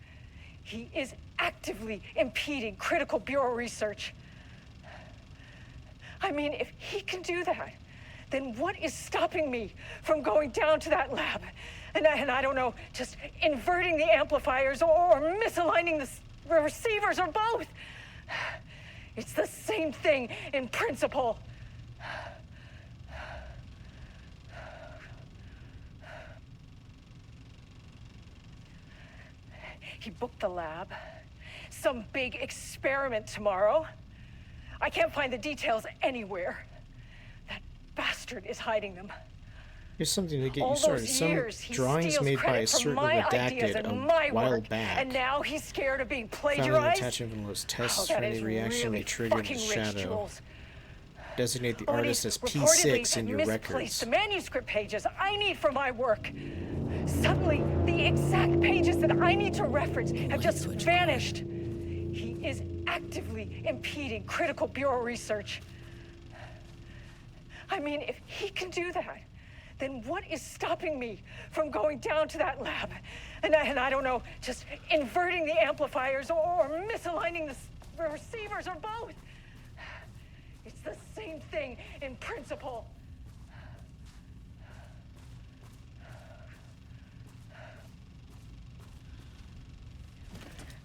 He is actively impeding critical bureau research. I mean, if he can do that, then what is stopping me from going down to that lab? And I don't know, just inverting the amplifiers or misaligning the receivers or both. It's the same thing in principle. He booked the lab. Some big experiment tomorrow. I can't find the details anywhere. That bastard is hiding them. Here's something to get All you started. those Some years, he drawings steals made by a credit from certain my ideas redacted and a my while work, back. and now he's scared of being Found in plagiarized. attachment from those tests Oh, for that any is reaction really may trigger the fucking rich, shadow. Jules. Designate the Oh, and artist he's as P6 reportedly in your misplaced records. the manuscript pages I need for my work. Suddenly, the exact pages that I need to reference have just vanished. He is actively impeding critical bureau research. I mean, if he can do that, then what is stopping me from going down to that lab? And I don't know, just inverting the amplifiers or misaligning the receivers or both. It's the same thing in principle.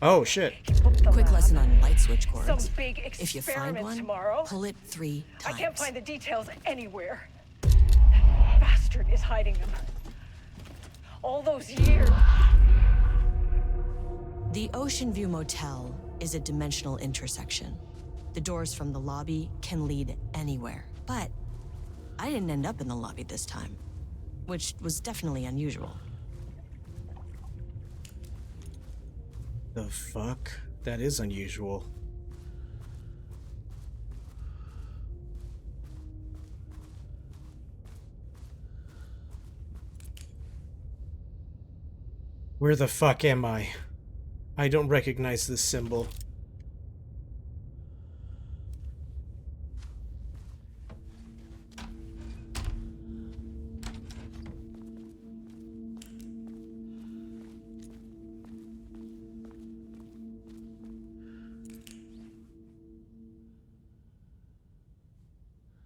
Oh shit. Quick lesson on light switch cords. Some big If you find experiment one, tomorrow. pull it 3 I times. can't find the details anywhere. That bastard is hiding them. All those years. The Ocean View Motel is a dimensional intersection. The doors from the lobby can lead anywhere. But I didn't end up in the lobby this time, which was definitely unusual. The fuck? That is unusual. Where the fuck am I? I don't recognize this symbol.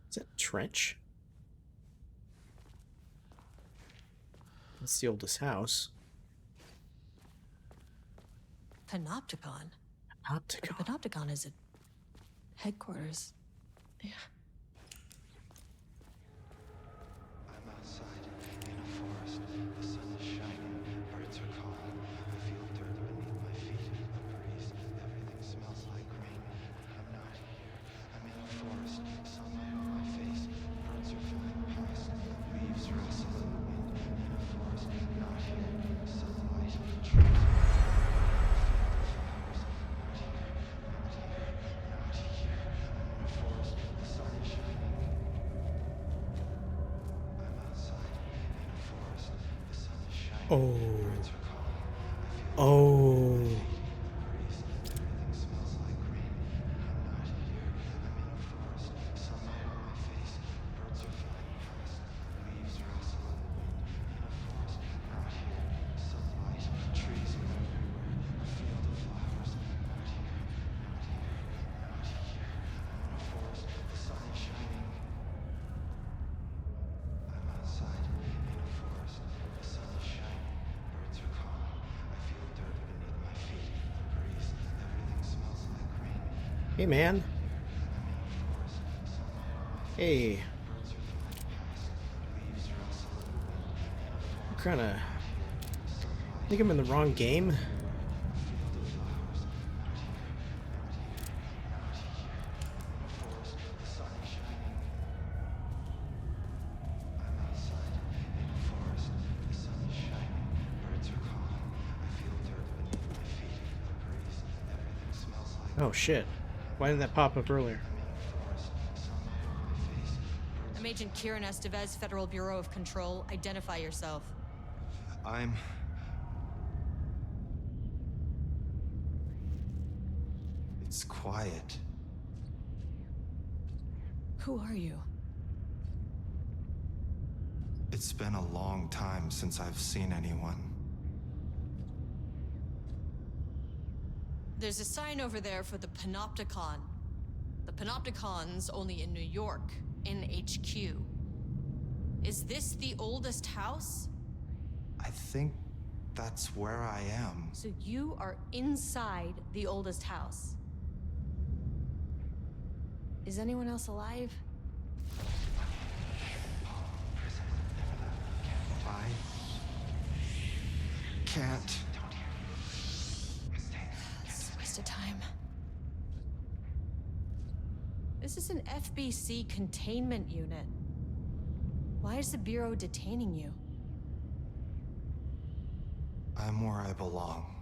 Is that trench? That's the oldest house. Panopticon? Panopticon? But a Panopticon is a headquarters. Yeah. I'm outside in a forest. The sun is shining. Birds are calling. I feel dirt beneath my feet. A breeze. Everything smells like rain. I'm not here. I'm in a forest. Sunlight on my face. Birds are flying past. Leaves rustle in the wind. In a forest. Not here. Sunlight. Trees. Not here. Not here. I'm in a forest. The sun Oh. Oh. Hey, man. Hey. I'm kinda... I think I'm in the wrong game. Oh, shit. Why didn't that pop up earlier? I'm Agent Kieran Estevez, Federal Bureau of Control. Identify yourself. It's quiet. Who are you? It's been a long time since I've seen anyone. There's a sign over there for the Panopticon. The Panopticon's only in New York, in HQ. Is this the oldest house? I think that's where I am. So you are inside the oldest house. Is anyone else alive? I can't. This is a waste of time. This is an FBC containment unit. Why is the Bureau detaining you? I'm where I belong.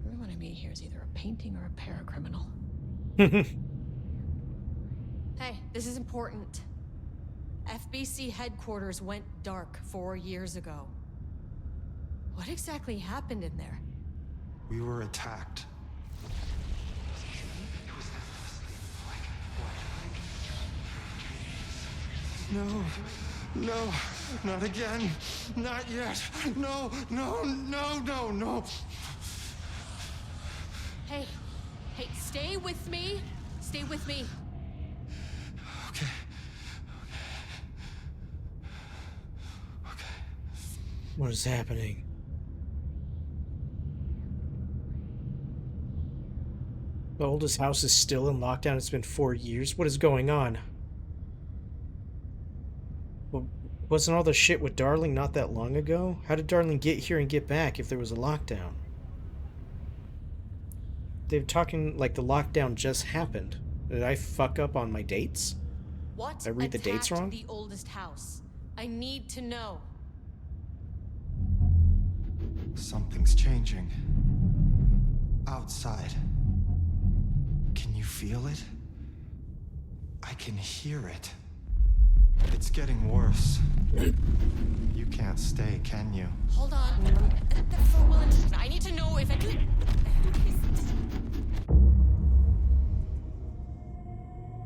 Everyone I meet here is either a painting or a paracriminal. Hey, this is important. FBC headquarters went dark 4 years ago. What exactly happened in there? We were attacked. No, no, not again. Not yet. No, no, no, no, no. Hey, stay with me. Stay with me. Okay. What is happening? The oldest house is still in lockdown. It's been 4 years. What is going on? Well, wasn't all the shit with Darling not that long ago? How did Darling get here and get back if there was a lockdown? They're talking like the lockdown just happened. Did I fuck up on my dates? What Did I read the dates attacked wrong? the oldest house? I need to know. Something's changing. Outside. Can you feel it? I can hear it. It's getting worse. You can't stay, can you? Hold on. I need to know if it...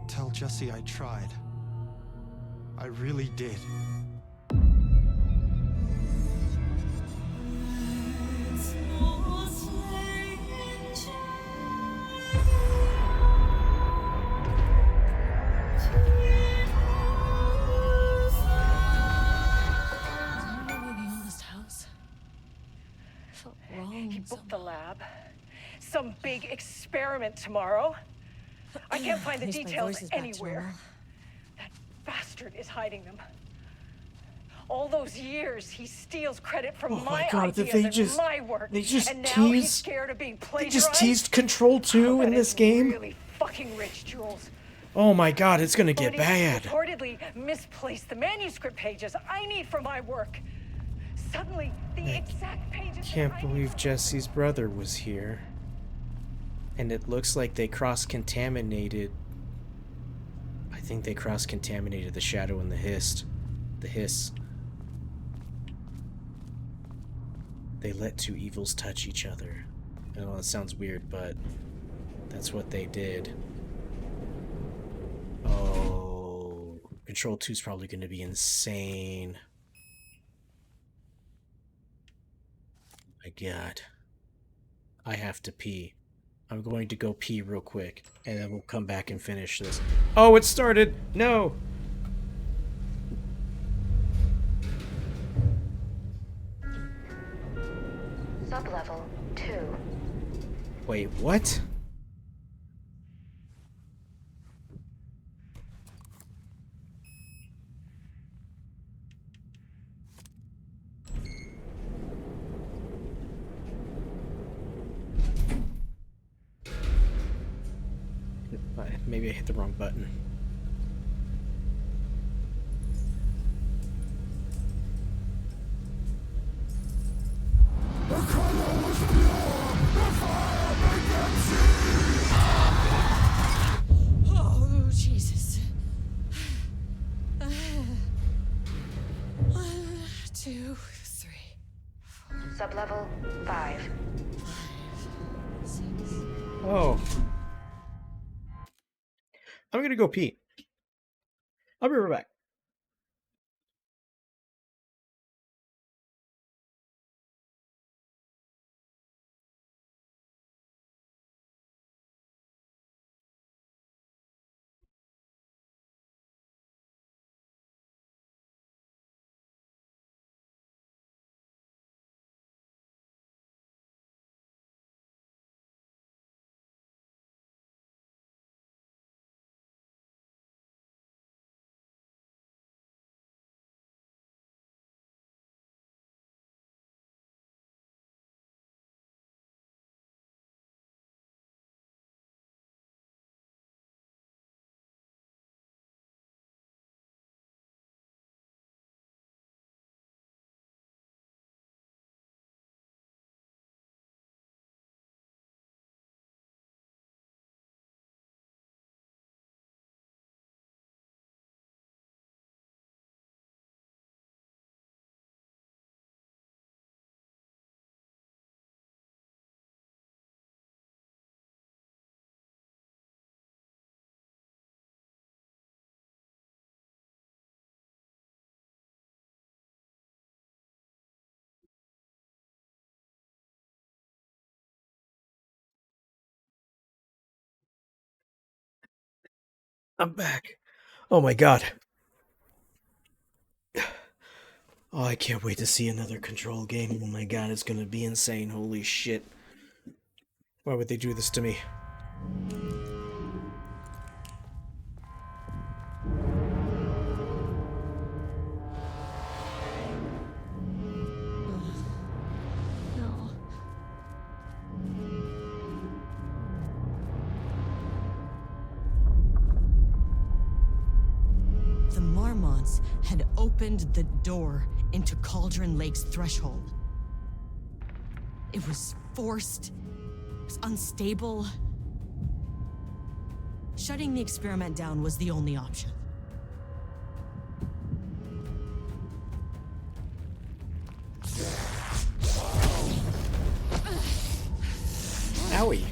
Tell Jesse I tried. I really did. He booked the lab. Some big experiment tomorrow. I can't find the At least my details voice is back to anywhere. normal. That bastard is hiding them. All those years, he steals credit from Oh my my God, did ideas they and just- my work. they just and now he's tease- scared of being They plagiarized. just teased Control 2 Oh, in that this is game? Really fucking rich, Jules. Oh my God, it's gonna get But he bad. reportedly misplaced the manuscript pages I need for my work. Suddenly, the exact pages. Can't believe Jesse's brother was here. And it looks like they cross-contaminated... I think they cross-contaminated the Shadow and the Hiss. The Hiss. They let two evils touch each other. I know that sounds weird, but that's what they did. Oh, Control 2 is probably going to be insane. My God. I have to pee. I'm going to go pee real quick, and then we'll come back and finish this. Oh, it started! No! Sublevel 2. Wait, what? Maybe I hit the wrong button. Oh, Jesus. 1, 2, 3. Sublevel 5. Oh. I'm gonna go pee. I'll be right back. I'm back. Oh my God. Oh, I can't wait to see another Control game. Oh my God, it's gonna be insane. Holy shit. Why would they do this to me? No. The Marmonts had opened the door into Cauldron Lake's threshold. It was forced, it was unstable. Shutting the experiment down was the only option. Owie.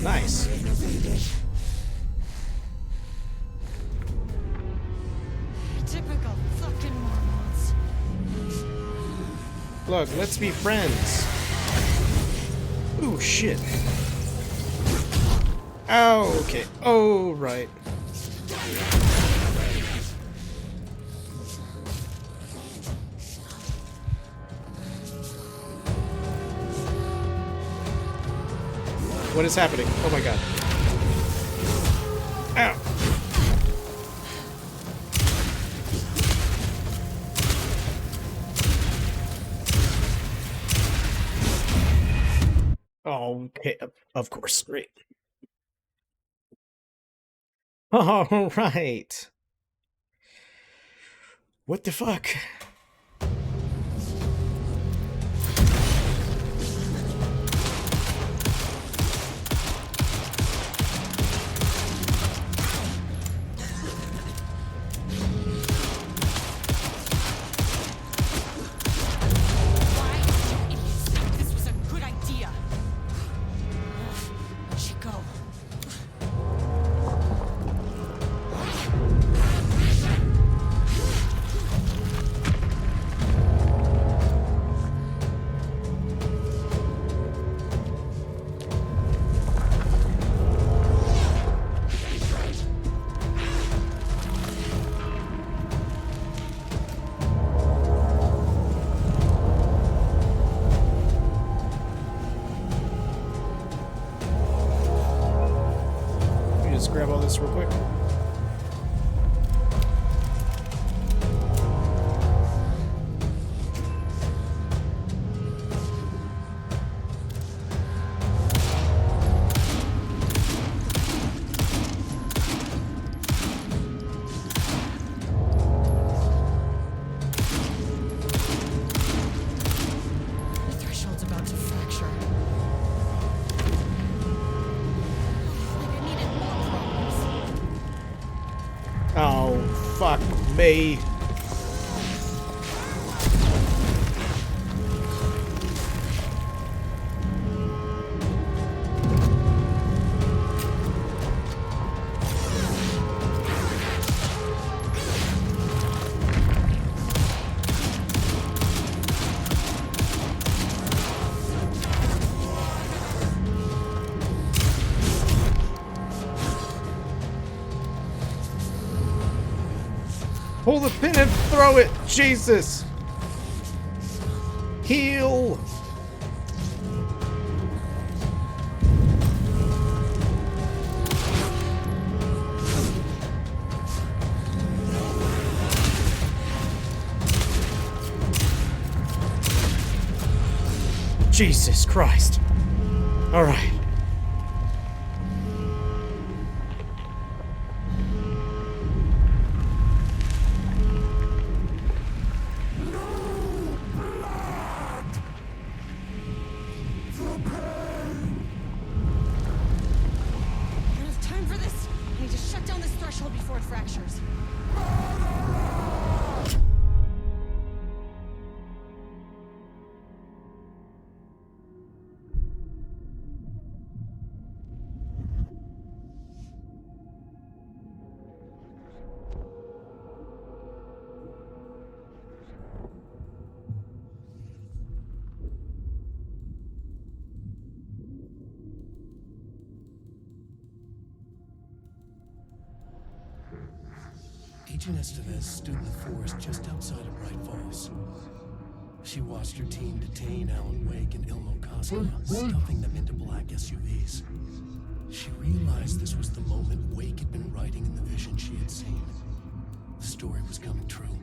Nice. Typical fucking Mormons. Look, let's be friends. Ooh, shit. Oh, okay. Oh, right. What is happening? Oh my god. Ow. Oh, okay, of course. Great. All right. What the fuck? This was a good idea. Where'd she go? Let me just grab all this real quick. The threshold's about to fracture. Like I needed more problems. Oh, fuck me. Pull the pin and throw it! Jesus! Heal! Jesus Christ. Alright. I don't have time for this. I need to shut down this threshold before it fractures. Agent Estevez stood in the forest just outside of Bright Falls. She watched her team detain Alan Wake and Ilmo Koska, stuffing them into black SUVs. She realized this was the moment Wake had been writing in the vision she had seen. The story was coming true.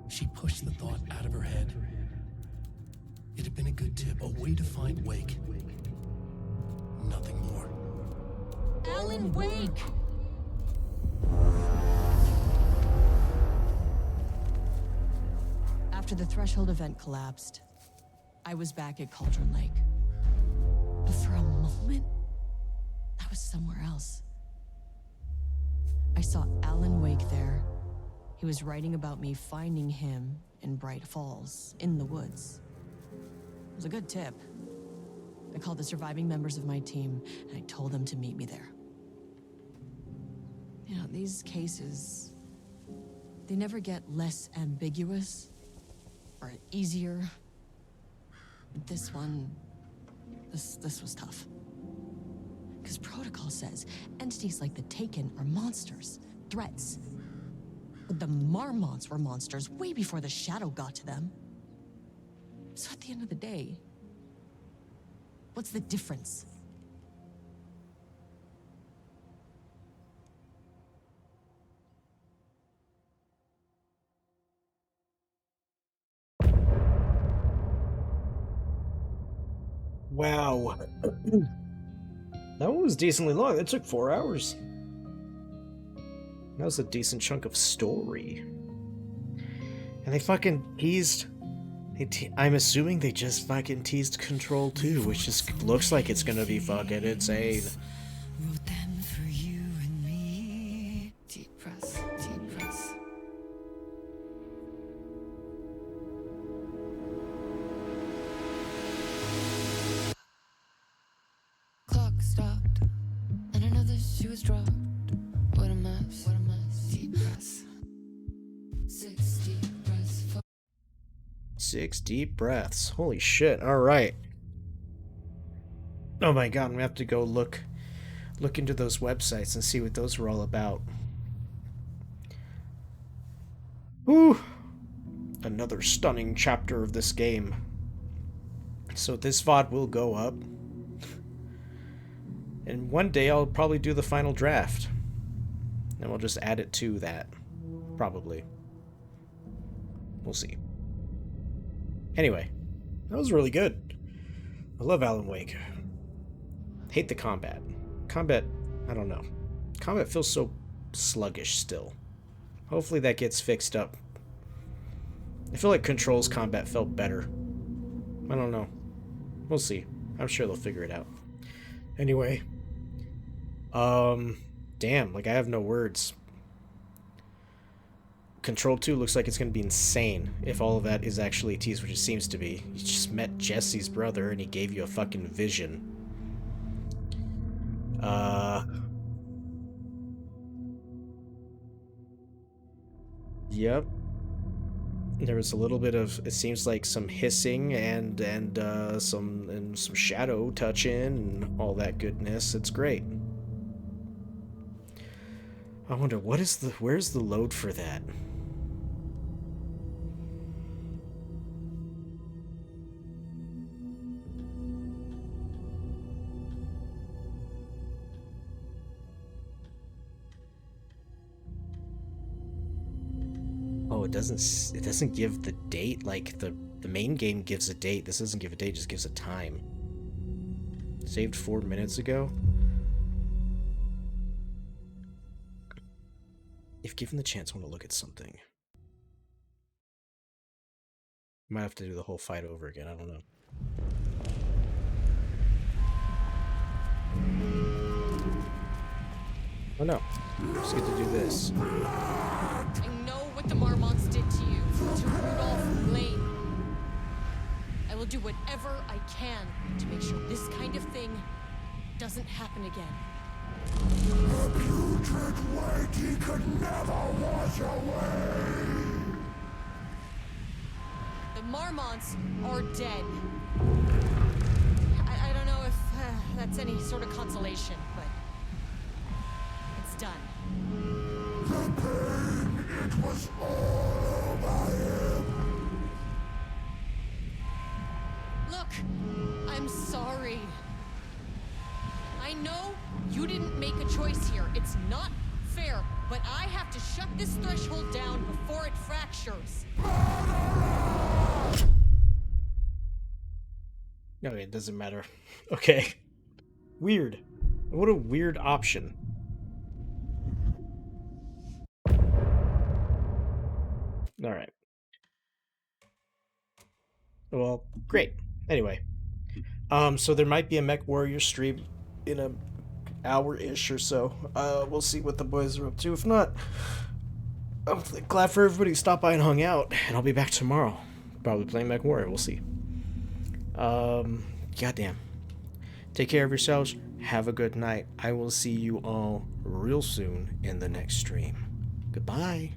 She pushed the thought out of her head. It had been a good tip, a way to find Wake. Nothing more. Alan Wake! After the threshold event collapsed, I was back at Cauldron Lake. But for a moment, I was somewhere else. I saw Alan Wake there. He was writing about me finding him in Bright Falls, in the woods. It was a good tip. I called the surviving members of my team, and I told them to meet me there. You know, these cases, they never get less ambiguous or easier. But this one, this was tough. Because protocol says entities like the Taken are monsters, threats. But the Marmonts were monsters way before the Shadow got to them. So at the end of the day, what's the difference? Wow. That one was decently long. That took 4 hours. That was a decent chunk of story. And they fucking teased... I'm assuming they just fucking teased Control 2, which just looks like it's gonna be fucking insane. Wrote them for you and me. Deep breath, deep breath. Clock stopped, and another shoe was dropped. What a mess, what a mess. Deep breath. 6 deep breaths. 6 deep breaths. Holy shit. Alright. Oh my god, I'm gonna have to go look into those websites and see what those were all about. Whew. Another stunning chapter of this game. So this VOD will go up. And one day I'll probably do the final draft. And we'll just add it to that. Probably. We'll see. Anyway, that was really good. I love Alan Wake. Hate the combat. Combat, I don't know. Combat feels so sluggish still. Hopefully that gets fixed up. I feel like Control's combat felt better. I don't know. We'll see. I'm sure they'll figure it out. Anyway. Damn, like I have no words. Control 2 looks like it's going to be insane if all of that is actually a tease, which it seems to be. You just met Jesse's brother and he gave you a fucking vision. Yep. There was a little bit of, it seems like some hissing and some shadow touching and all that goodness. It's great. I wonder where's the load for that? Oh, it doesn't give the date like the main game gives a date. This doesn't give a date, it just gives a time. Saved 4 minutes ago. If given the chance, I want to look at something. Might have to do the whole fight over again, I don't know. Oh no, just get to do this. I know what the Marmonts did to you, to Rudolph Lane. I will do whatever I can to make sure this kind of thing doesn't happen again. The putrid weight he could never wash away. The Marmonts are dead. I don't know if that's any sort of consolation, but it's done. The pain, it was all over him. Look, I'm sorry. I know you didn't make a choice here. It's not fair, but I have to shut this threshold down before it fractures. No, it doesn't matter. Okay. Weird. What a weird option. Alright. Well, great. Anyway. So there might be a Mech Warrior stream in an hour-ish or so. We'll see what the boys are up to. If not, I'm glad for everybody who stopped by and hung out. And I'll be back tomorrow. Probably playing Mech Warrior. We'll see. Goddamn. Take care of yourselves. Have a good night. I will see you all real soon in the next stream. Goodbye.